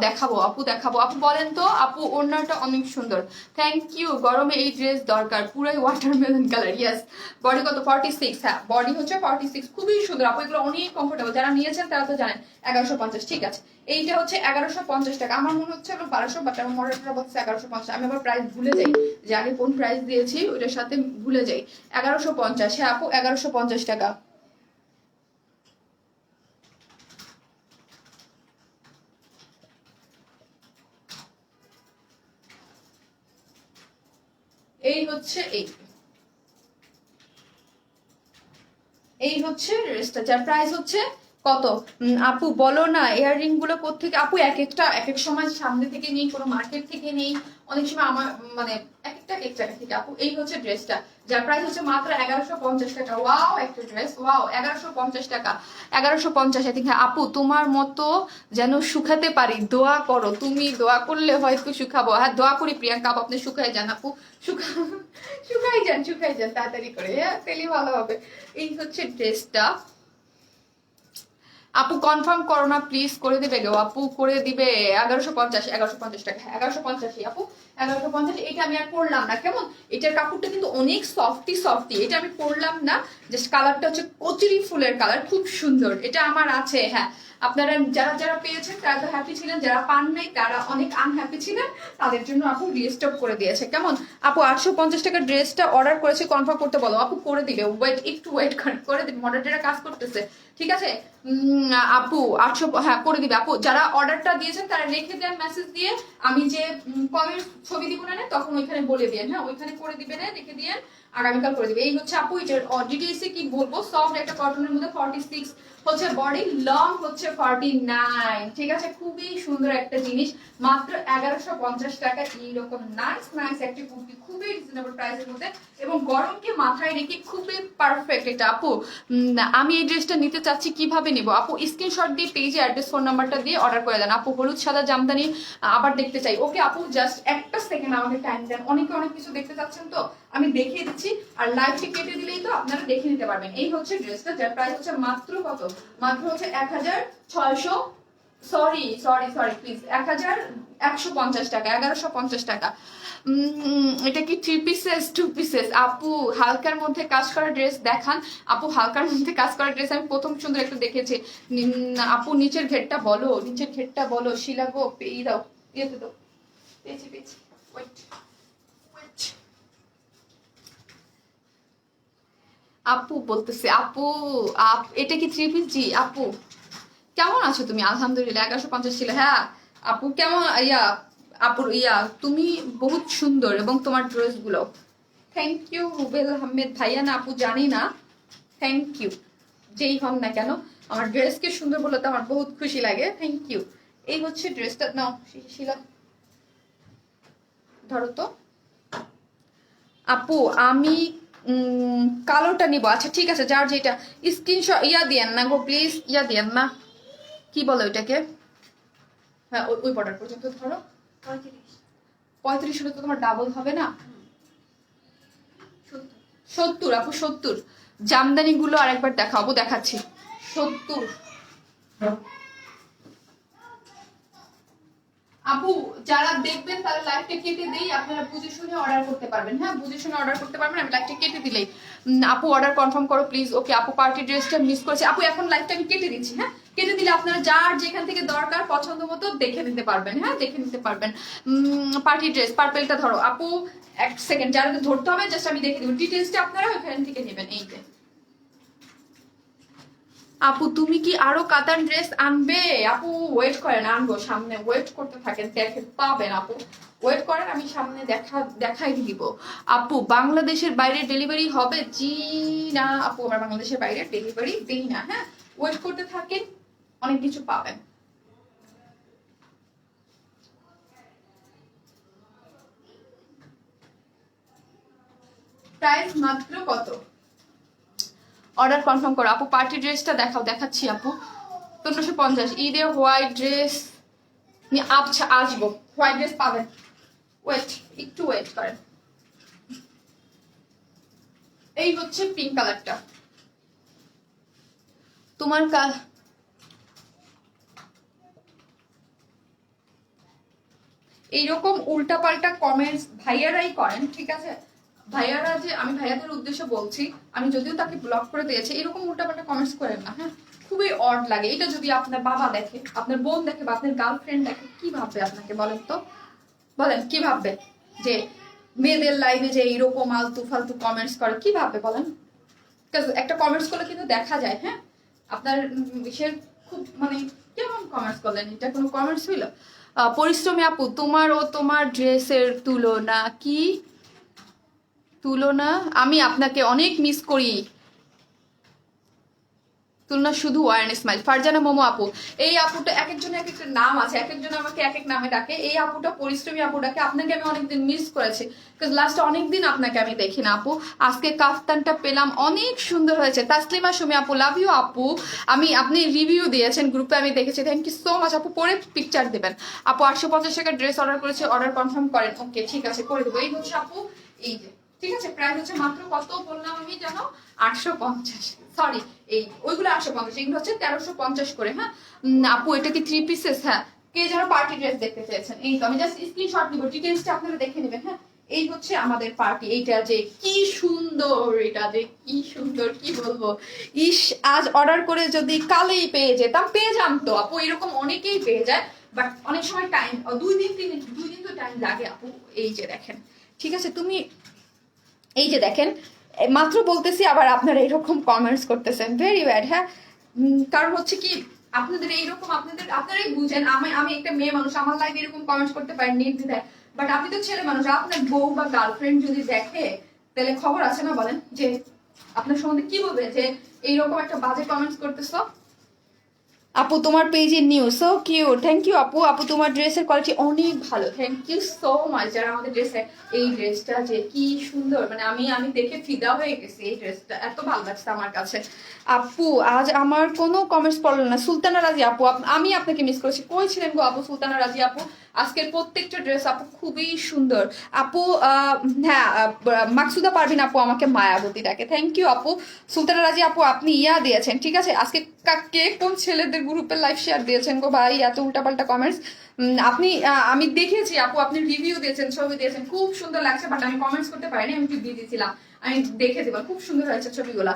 দেখাবো আপু, দেখাবো আপু। বলেন তো আপু ওড়নাটা অনেক সুন্দর, থ্যাংক ইউ। গরমে এই ড্রেস দরকার, পুরাই ওয়াটারমেলন কালার। ইয়েস বডি কত? 46, হ্যাঁ বডি হচ্ছে 46, খুবই সুন্দর আপু, এগুলো অনেক কমফোর্টেবল। যারা নিয়েছেন তারা তো জানেন। 1150, ঠিক আছে এইটা হচ্ছে 1150 টাকা। আমার মনে হচ্ছে 1200, বাট আমার মডারেটর বলছে 1150। আমি আবার প্রাইস ভুলে যাই যে আগে কোন প্রাইস দিয়েছি, ওইটার সাথে ভুলে যাই। 1150, হ্যাঁ আপু 1150 টাকা। এই হচ্ছে এই হচ্ছে ড্রেসটা, যার প্রাইস হচ্ছে কত? আপু বলো না ইয়াররিং গুলো কোত্থেকে? আপু এক একটা এক এক সময় সামনে থেকে নেই, কোনো মার্কেট থেকে নেই, অনেক সময় আমার মানে এক একটা জায়গা থেকে। আপু এই হচ্ছে ড্রেসটা, যার প্রাইস হচ্ছে মাত্র 1150 টাকা। ওয়াও একটা ড্রেস, ওয়াও 1150 টাকা, 1150 আই থিঙ্ক। আপু তোমার মতো যেন শুকাতে পারি, দোয়া করো। তুমি দোয়া করলে হয়তো শুকাবো। হ্যাঁ দোয়া করি প্রিয়াঙ্কা আপু, আপনি শুকাই যান আপু, শুকাই যান, শুকাই যান তাড়াতাড়ি করে, হ্যাঁ তাহলে ভালো হবে। এই হচ্ছে ড্রেসটা। আপু কনফার্ম করো না প্লিজ, করে দিবে গো আপু, করে দিবে। 1150, 1150 টাকা, 1150 আপু, 1150। এটা আমি আর পরলাম না, কেমন? এটার কাপড়টা কিন্তু অনেক সফটি সফটি, এটা আমি পরলাম না। জাস্ট কালারটা হচ্ছে কচুরি ফুলের কালার, খুব সুন্দর। এটা আমার আছে, হ্যাঁ আপনারা যারা যারা পেয়েছেন তারা তো হ্যাপি ছিলেন, যারা পান নাই তারা অনেক আনহ্যাপি ছিলেন, তাদের জন্য আপু রিস্টক করে দিয়েছে। কেমন আপু? 850 টাকার ড্রেসটা অর্ডার করেছে, কনফার্ম করতে বলো আপু, করে দিবে। ওয়েট, একটু ওয়েট করে দিবে, মডারেটররা কাজ করতেছে, ঠিক আছে? আপু 800, হ্যাঁ করে দিবে আপু। যারা অর্ডারটা দিয়েছেন তারা রেখে দেন মেসেজ দিয়ে, আমি যে কমের ছবি দিব না তখন ওইখানে বলে দিয়েন, হ্যাঁ ওইখানে করে দিবে না, রেখে দিয়েন, আগামীকাল করে দিবে। এই হচ্ছে আপু এটার ডিটেইলসে কি বলবো, সফট একটা কটনের মধ্যে 46 হচ্ছে বডি, লং হচ্ছে 49, ঠিক আছে? খুবই সুন্দর একটা জিনিস, মাত্র 1150 টাকা। এইরকম নাইস নাইস একটা কুর্তি, খুবই রিজনেবল প্রাইসের মধ্যে, এবং গরমকে মাথায় রেখে খুবই পারফেক্ট এটা আপু। আমি এই ড্রেসটা নিতে চাচ্ছি, কিভাবে নিব আপু? স্ক্রিনশট দিয়ে পেজে অ্যাড্রেস ফোন নাম্বারটা দিয়ে অর্ডার করে দেন আপু। হলুদ সাদা জামদানি আবার দেখতে চাই। ওকে আপু জাস্ট একটা সেকেন্ড আমাকে টাইম দেন, অনেকে অনেক কিছু দেখতে চাচ্ছেন তো আমি দেখিয়ে দিচ্ছি, আর লাইভটি কেটে দিলেই তো আপনারা দেখে নিতে পারবেন। এই হচ্ছে ড্রেসটা, যার প্রাইস হচ্ছে মাত্র কত? মাত্র হচ্ছে 1600, সরি সরি সরি প্লিজ, 1150 টাকা, 1150 টাকা। এটা কি 3 পিসেস 2 পিসেস? আপু হালকার মধ্যে কাজ করা ড্রেস দেখান আপু, হালকার মধ্যে কাজ করা ড্রেস আমি প্রথম সুন্দর একটা দেখেছি। আপু নিচের ঘেরটা বলো, নিচের ঘেরটা বলো। শিলা গো পেয়ে দাও, ইয়েতে দাও, পেয়েছি পেয়েছি, ওয়েট ওয়েট। আপু বলতেছে, আপু এটা কি 3 পিস? জি আপু। কেমন আছো তুমি? আলহামদুলিল্লাহ। 1150 ছিল, হ্যাঁ আপু কেমন আপুর তুমি বহুত সুন্দর, এবং তোমার ড্রেস গুলো, থ্যাংক ইউ রুবেল আহমেদ ভাইয়া। না আপু জানি না, থ্যাংক ইউ যেই হন না কেন, আমার ড্রেসকে সুন্দর বলে তো আমার বহুত খুশি লাগে, থ্যাংক ইউ। এই হচ্ছে ড্রেসটা, নাও শিলা ধরো তো। আপু আমি কালোটা নিব। আচ্ছা ঠিক আছে, যার যেটা স্ক্রিনশট দিয়েন না গো প্লিজ, দিয়েন না, কি বলো এটাকে, হ্যাঁ ওই বর্ডার পর্যন্ত ধরো। 35 হলে তো তোমার ডাবল হবে না? 70 আপু, 70। জামদানি গুলো আরেকবার দেখাবো, দেখাচ্ছি। 70 আপু, যারা দেখবেন তারা লাইভটা কেটে দেই, আপনারা বুঝে শুনে অর্ডার করতে পারবেন, হ্যাঁ বুঝে শুনে অর্ডার করতে পারবেন, আমি লাইভটা কেটে দিলেই। আপু অর্ডার কনফার্ম করো প্লিজ। ওকে আপু পার্টি ড্রেসটা মিস করেছে আপু, এখন লাইভটা আমি কেটে দিচ্ছি, হ্যাঁ কেটে দিলে আপনারা যার যেখান থেকে দরকার পছন্দ মতো দেখে নিতে পারবেন, হ্যাঁ দেখে নিতে পারবেন। পার্টি ড্রেস পার্পেলটা ধরো আপু, এক সেকেন্ড, যারা ধরতে হবে জাস্ট আমি দেখে দেবো, ডিটেলসটা আপনারা ওখান থেকে নেবেন। এই যে আপু তুমি কি আরো কাতান ড্রেস আনবে? আপু ওয়েট করেন, আনবো, সামনে ওয়েট করতে থাকেন, দেখে পাবেন আপু, ওয়েট করেন, আমি সামনে দেখাই দিব। আপু বাংলাদেশের বাইরে ডেলিভারি হবে? জি না আপু, আমরা বাংলাদেশের বাইরে ডেলিভারি দিই না, হ্যাঁ ওয়েট করতে থাকেন, অনেক কিছু পাবেন। প্রাইস মাত্র কত? অর্ডার কনফার্ম করো আপু। পার্টি ড্রেসটা দেখাও, দেখাচ্ছি আপু। 1550 ঈদে হোয়াইট ড্রেস আচ্ছা আসবো, হোয়াইট ড্রেস পাবেন, ওয়েট একটু ওয়েট করেন। এই হচ্ছে পিঙ্ক কালারটা, তোমার এইরকম উল্টাপাল্টা কমেন্টস ভাইয়ারাই করেন, ঠিক আছে? ভাইয়ারা যে, আমি ভাইয়াদের উদ্দেশ্যে বলছি, আমি যদিও তাকে ব্লক করে দিয়েছি, এরকম উল্টাপাল্টা কমেন্টস করেন না, হ্যাঁ খুবই অড লাগে। এটা যদি আপনার বাবা দেখে, আপনার বোন দেখে, বা আপনার গার্লফ্রেন্ড দেখে, কি ভাববে আপনাকে বলেন তো? বলেন কি ভাববে যে মেয়েদের লাইভে যে এইরকম আলতু ফালতু কমেন্টস করে, কি ভাববে বলেন? একটা কমেন্টস করলে কিন্তু দেখা যায়, হ্যাঁ আপনার সে খুব মানে কেমন কমেন্টস করলেন, এটা কোনো কমেন্টস হইল? পরিশ্রমী আপু তোমার ও তোমার ড্রেসের তুলনা, কি তুলনা? আমি আপনাকে অনেক মিস করি। তুলনা শুধু ওয়ার্ন স্মাইল। ফারজানা মোমো আপু, এই আপুটা এক একজনের এক একটা নাম আছে, এক একজন আমাকে এক এক নামে ডাকে। এই আপুটা পরিশ্রমী আপু ডাকে। আপনাকে আমি অনেকদিন মিস করেছি, বিকজ লাস্ট অনেকদিন আপনাকে আমি দেখি না আপু। আজকে কাফতানটা পেলাম, অনেক সুন্দর হয়েছে। তাসলিমা সুমি আপু, লাভ ইউ আপু। আপনি রিভিউ দিয়েছেন গ্রুপে, আমি দেখেছি, থ্যাংক ইউ সো মাচ আপু। পরে পিকচার দেবেন আপু। 850 টাকার ড্রেস অর্ডার করেছে, অর্ডার কনফার্ম করেন। ওকে ঠিক আছে, করে দেবো। এই হচ্ছে আপু, এই যে ঠিক আছে, প্রাইস হচ্ছে মাত্র কত বললাম আমি জানো, 850। সরি, এই ওইগুলো 850, এগুলো হচ্ছে 1350 করে। হ্যাঁ আপু, এটা কি 3 পিসেস? হ্যাঁ, কে যেন পার্টি ড্রেস দেখতে চেয়েছেন, এই তো আমি জাস্ট স্ক্রিনশট নিব, ডিটেইলসটা আপনারা দেখে নেবেন। হ্যাঁ, এই হচ্ছে আমাদের পার্টি। এইটা যে কি সুন্দর, এটা যে কি সুন্দর, কি বলবো। ইস, আজ অর্ডার করে যদি কালেই পেয়ে যেতাম, পেয়ে যাম তো আপু, এরকম অনেকেই পেয়ে যায়, বাট অনেক সময় টাইম, 2 দিন 3 দিন, 2 দিন তো টাইম লাগে আপু। এই যে দেখেন, ঠিক আছে, তুমি এই যে দেখেন, মাত্র বলতেছি আবার আপনারা এরকম কমেন্টস করতেছেন, ভেরি ব্যাড। হ্যাঁ, কারণ হচ্ছে কি, আপনাদের এইরকম, আপনারাই বুঝেন, আমি একটা মেয়ে মানুষ, আমার লাইফে এরকম কমেন্টস করতে পারেন নির্দ্বিধায়, বাট আপনি তো ছেলে মানুষ, আপনার বউ বা গার্লফ্রেন্ড যদি দেখে, তাহলে খবর আছে না, বলেন, যে আপনার সম্বন্ধে কি বলবে, যে এইরকম একটা বাজে কমেন্টস করতেছো। আপু তোমার পেজে new, so cute, thank you আপু। আপু তোমার ড্রেসের কোয়ালিটি অনেক ভালো, থ্যাংক ইউ সো মাচ। যারা আমাদের ড্রেসে, এই ড্রেসটা যে কি সুন্দর, মানে আমি দেখে ফিদা হয়ে গেছি, এই ড্রেসটা এত ভালো লাগছে আমার কাছে। আপু আজ আমার কোনো কমেন্টস পড়লো না। সুলতানা রাজি আপু, আমি আপনাকে মিস করেছি, কই ছিলেন গো আপু? সুলতানা রাজি আপু, আজকের প্রত্যেকটা ড্রেস আপু খুবই সুন্দর আপু। হ্যাঁ, মাকসুদা পারবিন আপু আমাকে মায়াবতী ডাকে, থ্যাংক ইউ আপু। সুলতানা রাজি আপু, আপনি ইয়া দিয়েছেন, ঠিক আছে, আজকে কে কোন ছেলেদের গ্রুপে লাইভ শেয়ার দিয়েছেন গো ভাই, এত উল্টাপাল্টা কমেন্টস। আপনি আমি দেখেছি আপু, আপনি রিভিউ দিয়েছেন, ছবি দিয়েছেন, খুব সুন্দর লাগছে, বাট আমি কমেন্টস করতে পারিনি, আমি একটু দিয়ে দিয়েছিলাম, আমি দেখে দেবো, খুব সুন্দর হয়েছে ছবিগুলা।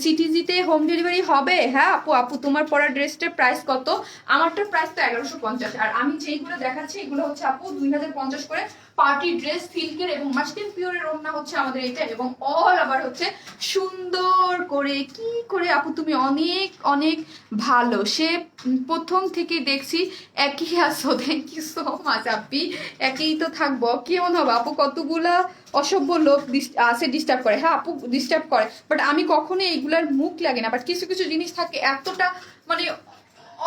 সিটিজিতে হোম ডেলিভারি হবে? হ্যাঁ আপু। আপু তোমার পরা ড্রেসটার প্রাইস কত? আমারটার প্রাইস তো 1150, আর আমি যেইগুলো দেখাচ্ছি এগুলো হচ্ছে আপু 2050 করে। পার্টি ড্রেস, সিল্কের এবং মাস্কিন পিওরের ওড়না হচ্ছে আমাদের এটা, এবং অল আবার হচ্ছে সুন্দর করে কি করে। আপু তুমি অনেক অনেক ভালো, সে প্রথম থেকে দেখছি একই আছো, থ্যাংক ইউ সো মাচ আপি। একই তো থাকবো, কেমন হবে আপু? কতগুলা অসভ্য লোক আছে ডিস্টার্ব করে। হ্যাঁ আপু, ডিস্টার্ব করে, বাট আমি কখনো এইগুলার মুখ লাগে না, বাট কিছু কিছু জিনিস থাকে এতটা মানে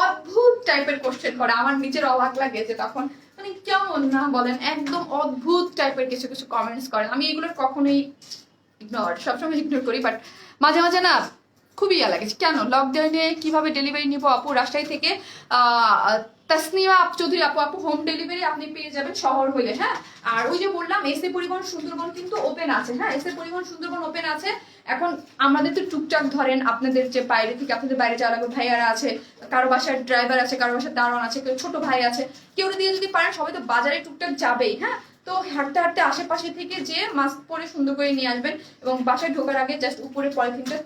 অদ্ভুত টাইপের কোশ্চেন করে, আমার নিজের অবাক লাগে, যে তখন মানে কেমন না বলেন, একদম অদ্ভুত টাইপের কিছু কিছু কমেন্টস করে, আমি এগুলোর কখনোই সবসময় ইগনোর করি, বাট মাঝে মাঝে না খুবই ইয়া লাগে, কেন লকডাউনে কিভাবে ডেলিভারি নিব আপু? রাজশাহী থেকে তাসনিমা চৌধুরী আপু, আপু হোম ডেলিভারি আপনি পেয়ে যাবেন শহর হইলে। হ্যাঁ, আর ওই যে বললাম এসএ পরিবহন সুন্দরবন কিন্তু ওপেন আছে। হ্যাঁ, এসএ পরিবহন সুন্দরবন ওপেন আছে। এখন আমাদের তো টুকটাক ধরেন, আপনাদের যে বাইরে থেকে, আপনাদের বাইরে যাওয়া লাগবে, ভাইয়ারা আছে, কারো বাসার ড্রাইভার আছে, কারো বাসার দারোয়ান আছে, কেউ ছোট ভাই আছে, কেউ দিয়ে যদি পারেন, সবাই তো বাজারে টুকটাক যাবেই। হ্যাঁ, তো হাঁটতে হাঁটতে আশেপাশে থেকে যে মাস্ক পরে সুন্দর করে নিয়ে আসবেন, এবং বাসায় ঢোকার আগে জাস্ট উপরে পলিথিনটা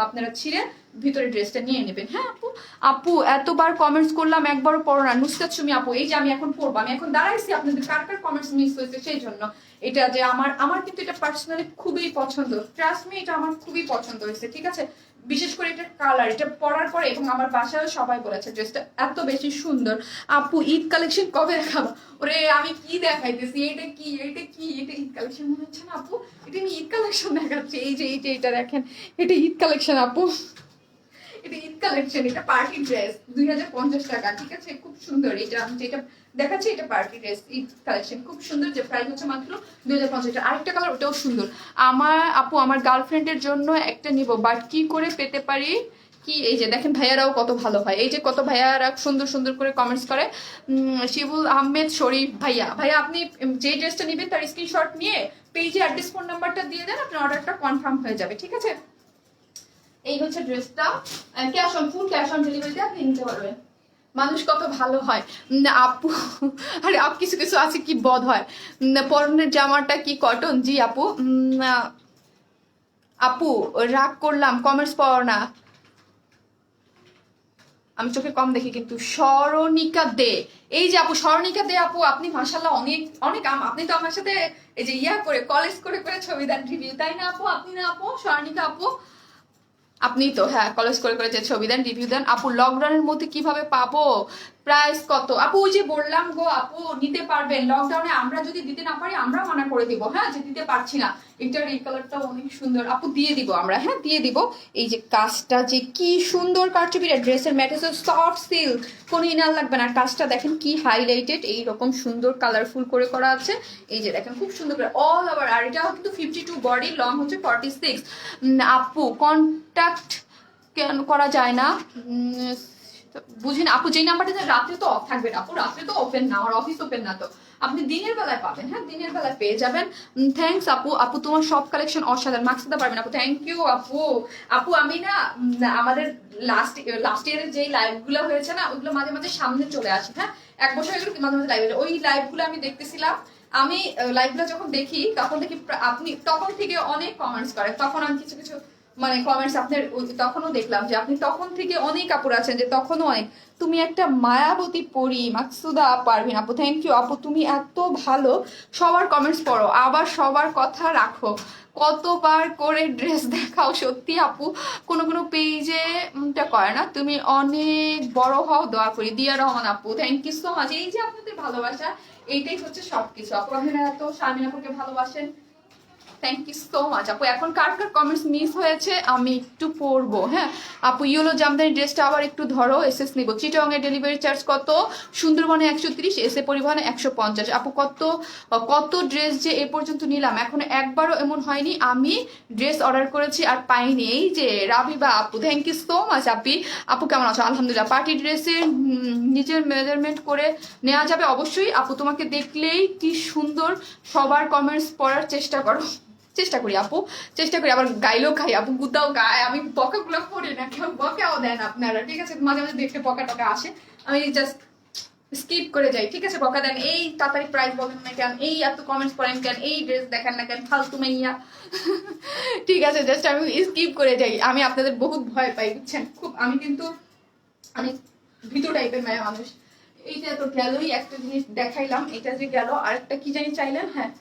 আপনারা ছিঁড়ে ভিতরে ড্রেসটা নিয়ে নেবেন। হ্যাঁ আপু। আপু এতবার কমেন্টস করলাম, একবারও পড়ো না। নুসরাত সুমি আপু, এই যে আমি এখন পড়বো, আমি এখন দাঁড়াইছি, আপনাদের কার কার কমেন্টস মিস হয়েছে সেই জন্য। এটা যে আমার কিন্তু এটা পার্সোনালি খুবই পছন্দ, ট্রাস্ট মি, এটা আমার খুবই পছন্দ হয়েছে, ঠিক আছে। বিশেষ করে এটার কালার, এটা পরার পরে, এবং আমার বাসায়ও সবাই বলেছে ড্রেসটা এত বেশি সুন্দর। আপু ঈদ কালেকশন কবে দেখাবো? ওরে আমি কি দেখাইতেছি, এটা কি, এটা কি, এটা ঈদ কালেকশন মনে হচ্ছে না আপু? এটা আমি ঈদ কালেকশন দেখাচ্ছি, এই যে এটা দেখেন, এটা ঈদ কালেকশন আপু, এটা ঈদ কালেকশন, এটা পার্টি ড্রেস, 2050 টাকা, ঠিক আছে, খুব সুন্দর। এটা আমি যেটা দেখাচ্ছি এটা পার্টি ড্রেস ঈদ কালেকশন, খুব সুন্দর, যে প্রাইস হচ্ছে মাত্র 2050 টাকা। আরেকটা কালার, ওটাও সুন্দর। আপু আমার গার্লফ্রেন্ডের জন্য একটা নিব, বাট কি করে পেতে পারি? কি, এই যে দেখেন ভাইয়ারাও কত ভালো হয়, এই যে কত ভাইয়ারা সুন্দর সুন্দর করে কমেন্টস করে। শিবুল আহমেদ শরীফ ভাইয়া, আপনি যে ড্রেসটা নেবেন তার স্ক্রিনশট নিয়ে পেজে অ্যাড্রেস ফোন নাম্বারটা দিয়ে দেন, আপনার অর্ডারটা কনফার্ম হয়ে যাবে, ঠিক আছে। এই হচ্ছে ড্রেসটা, ফুল ক্যাশ অন ডেলিভারিতে আপনি নিতে পারবেন। মানুষ কত ভালো হয় আপু। আরে আপ কিছু কিছু আছে কি বদ হয়। পরনের জামাটা কি কটন? জি আপু। আপু রাগ করলাম, কমেন্টস পড়ো না, আমি চোখে কম দেখি কিন্তু। স্মরণিকা দে, এই যে আপু স্মরণিকা দে আপু, আপনি মাশাআল্লাহ অনেক অনেক আপনি তো আমার সাথে এই যে করে কলেজ করে ছবি দেন, রিভিউ, তাই না আপু? আপনি না আপু স্মরণিকা আপু? আপনি তো হ্যাঁ কলেজ করে যে ছবি দেন, রিভিউ দেন। আপু লকডাউনের মধ্যে কিভাবে পাবো? প্রাইস কত আপু? ওই যে বললাম গো আপু, নিতে পারবেন লকডাউনে, আমরা যদি দিতে না পারি আমরা মানা করে দিব, হ্যাঁ, যে দিতে পারছি না। এটার এই কালারটা অনেক সুন্দর আপু, দিয়ে দিব আমরা, হ্যাঁ দিয়ে দিব। এই যে কাজটা যে কি সুন্দর কারচুপিটা, ড্রেসের ম্যাটেরিয়াল সফট সিল্ক, কোনো ইনার লাগবে না। আর কাজটা দেখেন কি হাইলাইটেড, এইরকম সুন্দর কালারফুল করে করা আছে। এই যে দেখেন খুব সুন্দর করে অল ওভার। আর এটা কিন্তু 52 বডি, লং হচ্ছে 46। আপু কন্ট্যাক্ট কেন করা যায় না বুঝি না আপু। যেই নাম্বারটা রাত্রে তো অফ থাকবে আপু, রাত্রে তো ওপেন না, আমার অফিস ওপেন না, তো আপনি দিনের বেলায় পাবেন, হ্যাঁ দিনের বেলায় পেয়ে যাবেন। থ্যাংকস আপু। আপু তোমার সব কালেকশন অসাধারণ, মার্কস দিতে পারবেন আপু। থ্যাংক ইউ আপু। আপু আমি না আমাদের লাস্ট ইয়ারের যেই লাইভ গুলো হয়েছে না, ওইগুলো মাঝে মাঝে সামনে চলে আসে, হ্যাঁ 1 বছর এগুলো মাঝে মাঝে লাইভ, ওই লাইভ গুলো আমি দেখতেছিলাম। আমি লাইভগুলো যখন দেখি তখন দেখি আপনি তখন থেকে অনেক কমেন্টস করে, তখন আমি কিছু কিছু মানে কমেন্টস আপনার তখনও দেখলাম যে আপনি তখন থেকে অনেক কাপড় আছেন, যে তখনও অনেক। তুমি একটা মায়াবতী পরি মাকসুদা পারভিন আপু, থ্যাংক ইউ আপু। তুমি এত ভালো, সবার কমেন্টস পড়ো, আবার সবার কথা রাখো, কতবার করে ড্রেস দেখাও। সত্যি আপু কোনো কোনো পেজে করে না। তুমি অনেক বড় হও, দোয়া করি। দিয়া রহমান আপু, থ্যাংক ইউ সো মাচ। এই যে আপনাদের ভালোবাসা, এইটাই হচ্ছে সবকিছু আপু। আপনারা এত শারমিন আপুকে ভালোবাসেন, থ্যাংক ইউ সো মাচ আপু। এখন কার কার কমেন্টস মিস হয়েছে আমি একটু পড়বো, হ্যাঁ আপু। ইয়েলো জামদানি ড্রেসটা আবার একটু ধরো, এসএস নিব। চিটং এর ডেলিভারি চার্জ কত? সুন্দরবনে 130, এসে পরিবহনে 150 আপু। কত ড্রেস যে এ পর্যন্ত নিলাম, এখন একবারও এমন হয়নি আমি ড্রেস অর্ডার করেছি আর পাইনি। এই যে রাবিবা আপু, থ্যাংক ইউ সো মাচ আপি। আপু কেমন আছো? আলহামদুলিল্লাহ। পার্টি ড্রেসের নিজের মেজারমেন্ট করে নেওয়া যাবে? অবশ্যই আপু, তোমাকে দেখলেই কি সুন্দর। সবার কমেন্টস পড়ার চেষ্টা করো, চেষ্টা করি আপু, চেষ্টা করি। আবার গাইলেও খাই আপু, গুদাও গায়। আমি বকাগুলো করি না, কেউ বকাও দেন আপনারা, ঠিক আছে? মাঝে মাঝে দেখতে বকা টকা আসে, আমি জাস্ট স্কিপ করে যাই, ঠিক আছে? বকা দেন, এই তাড়াতাড়ি প্রাইস বলেন না কেন, এই এত কমেন্টস করেন কেন, এই ড্রেস দেখেন না কেন, ফালতু মাইয়া। ঠিক আছে, জাস্ট আমি স্কিপ করে যাই। আমি আপনাদের বহুত ভয় পাই বুঝছেন, খুব। আমি কিন্তু অনেক ভীতু টাইপের মেয়ে মানুষ। এইটা তো গেলই, একটা জিনিস দেখাইলাম, এটা যে গেল। আরেকটা কি জানি চাইলেন, হ্যাঁ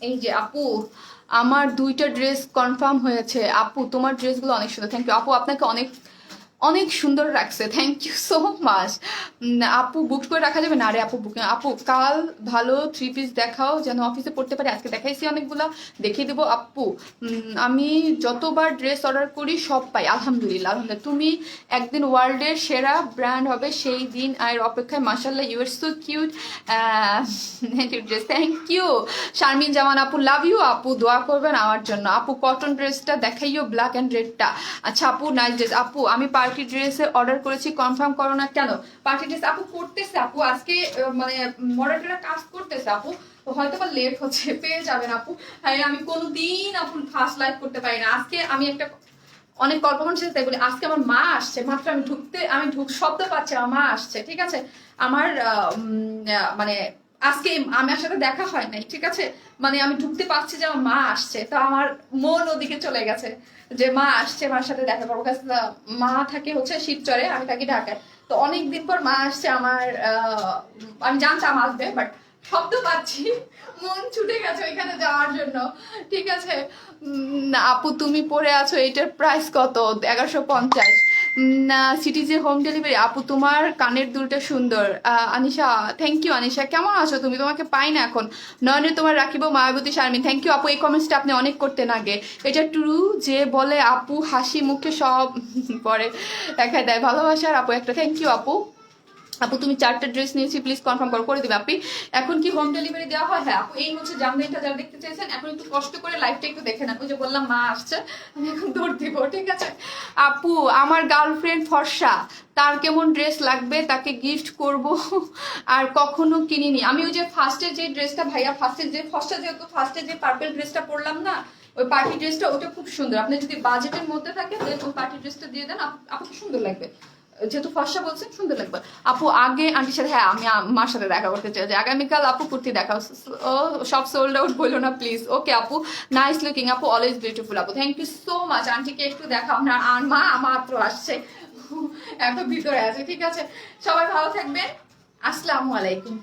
এই যে আপু আমার 2টা ড্রেস কনফার্ম হয়েছে আপু। তোমার ড্রেসগুলো অনেক সুন্দর, থ্যাংক ইউ আপু। আপনাকে অনেক অনেক সুন্দর রাখছে, থ্যাংক ইউ সো মাচ আপু। বুক করে রাখা যাবে না? আরে আপু বুকিং আপু, কাল ভালো 3 পিস দেখাও যেন অফিসে পড়তে পারি। আজকে দেখাইছি অনেকগুলো, দেখিয়ে দেবো আপু। আমি যতবার ড্রেস অর্ডার করি সব পাই, আলহামদুলিল্লাহ আলহামদুলিল্লাহ। তুমি একদিন ওয়ার্ল্ডের সেরা ব্র্যান্ড হবে, সেই দিন আর অপেক্ষায়। মাশাল্লাহ, you are so cute dress, thank you Sharmin Zaman আপু, লাভ ইউ আপু। দোয়া করবেন আমার জন্য আপু। কটন ড্রেসটা দেখাইও, ব্ল্যাক অ্যান্ড রেডটা। আচ্ছা আপু, নাইস ড্রেস আপু। আমি পার্টি ড্রেসে অর্ডার করেছি, কনফার্ম করো না কেন? পার্টি ড্রেস আপু করতেছে আপু, আজকে মানে মডেলটা কাজ করতেছে আপু, হয়তো বা লেট হচ্ছে, পেয়ে যাবেন আপু। হ্যাঁ আমি কোনোদিন আপু ফার্স্ট লাইভ করতে পারি না। আজকে আমি একটা অনেক কল্পনা ছিল, তাই বলি আজকে আমার মা আসছে মাত্র, আমি শব্দ পাচ্ছি আমার মা আসছে, ঠিক আছে? আমার মানে আজকে আমার সাথে দেখা হয় নাই, ঠিক আছে? মানে আমি ঢুকতে পারছি যে আমার মা আসছে, তো আমার মন ওদিকে চলে গেছে যে মা আসছে, মার সাথে দেখা করবো। কাছে মা থাকে হচ্ছে শিবচরে, আমি থাকি ঢাকায়। তো অনেকদিন পর মা আসছে আমার, আমি জানতাম আসবে, বাট শব্দ পাচ্ছি, মন ছুটে গেছে ওইখানে যাওয়ার জন্য, ঠিক আছে? আপু তুমি পরে আছো, এটার প্রাইস কত? 1150 না। সিটিজে হোম ডেলিভারি আপু। তোমার কানের দুলটা সুন্দর আনিশা, থ্যাংক ইউ আনিশা। কেমন আছো তুমি? তোমাকে পাই না এখন। নয়নে তোমার রাখিব, মায়াবতী শারমিন, থ্যাংক ইউ আপু। এই কমেন্টসটা আপনি অনেক করতেন আগে। এটা ট্রু যে বলে আপু হাসি মুখে সব পরে দেখায় দেয় ভালোবাসার আপু একটা, থ্যাংক ইউ আপু। আপু তুমি 4টা ড্রেস নিয়েছি, প্লিজ কনফার্ম করে দিবে আপনি। এখন কি হোম ডেলিভারি দেওয়া হয়? হ্যাঁ আপু। এই হচ্ছে জামদানিটা যারা দেখতে চাইছেন, এখন একটু কষ্ট করে লাইভটা একটু দেখে নেন। ওই যে বললাম মা আসছে, আমি এখন দৌড় দিব, ঠিক আছে? আপু আমার গার্লফ্রেন্ড ফর্সা, তার কেমন ড্রেস লাগবে, তাকে গিফট করব, আর কখনো কিনিনি আমি। ওই যে ফার্স্টে যে ড্রেসটা ভাইয়া, ফার্স্টে যে পার্পল ড্রেসটা পরলাম না, ওই পার্টি ড্রেসটা, ওটা খুব সুন্দর। আপনি যদি বাজেটের মধ্যে থাকে দেন ওই পার্টি ড্রেসটা দিয়ে দেন, আপু খুব সুন্দর লাগবে। যেহেতু ফর্সা বলছেন, সুন্দর লাগবে আপু। আগে আন্টির সাথে, হ্যাঁ আমি মার সাথে দেখা করতে চাই, যে আগামীকাল আপু কুর্তি দেখাও। ও সব সোল্ড আউট বললো না প্লিজ। ওকে আপু, নাইস লুকিং আপু, অলওয়েজ বিউটিফুল আপু, থ্যাংক ইউ সো মাচ। আন্টিকে একটু দেখাও না, আর মা মাত্র আসছে, এত ভিতরে আছে, ঠিক আছে? সবাই ভালো থাকবেন, আসসালামু আলাইকুম।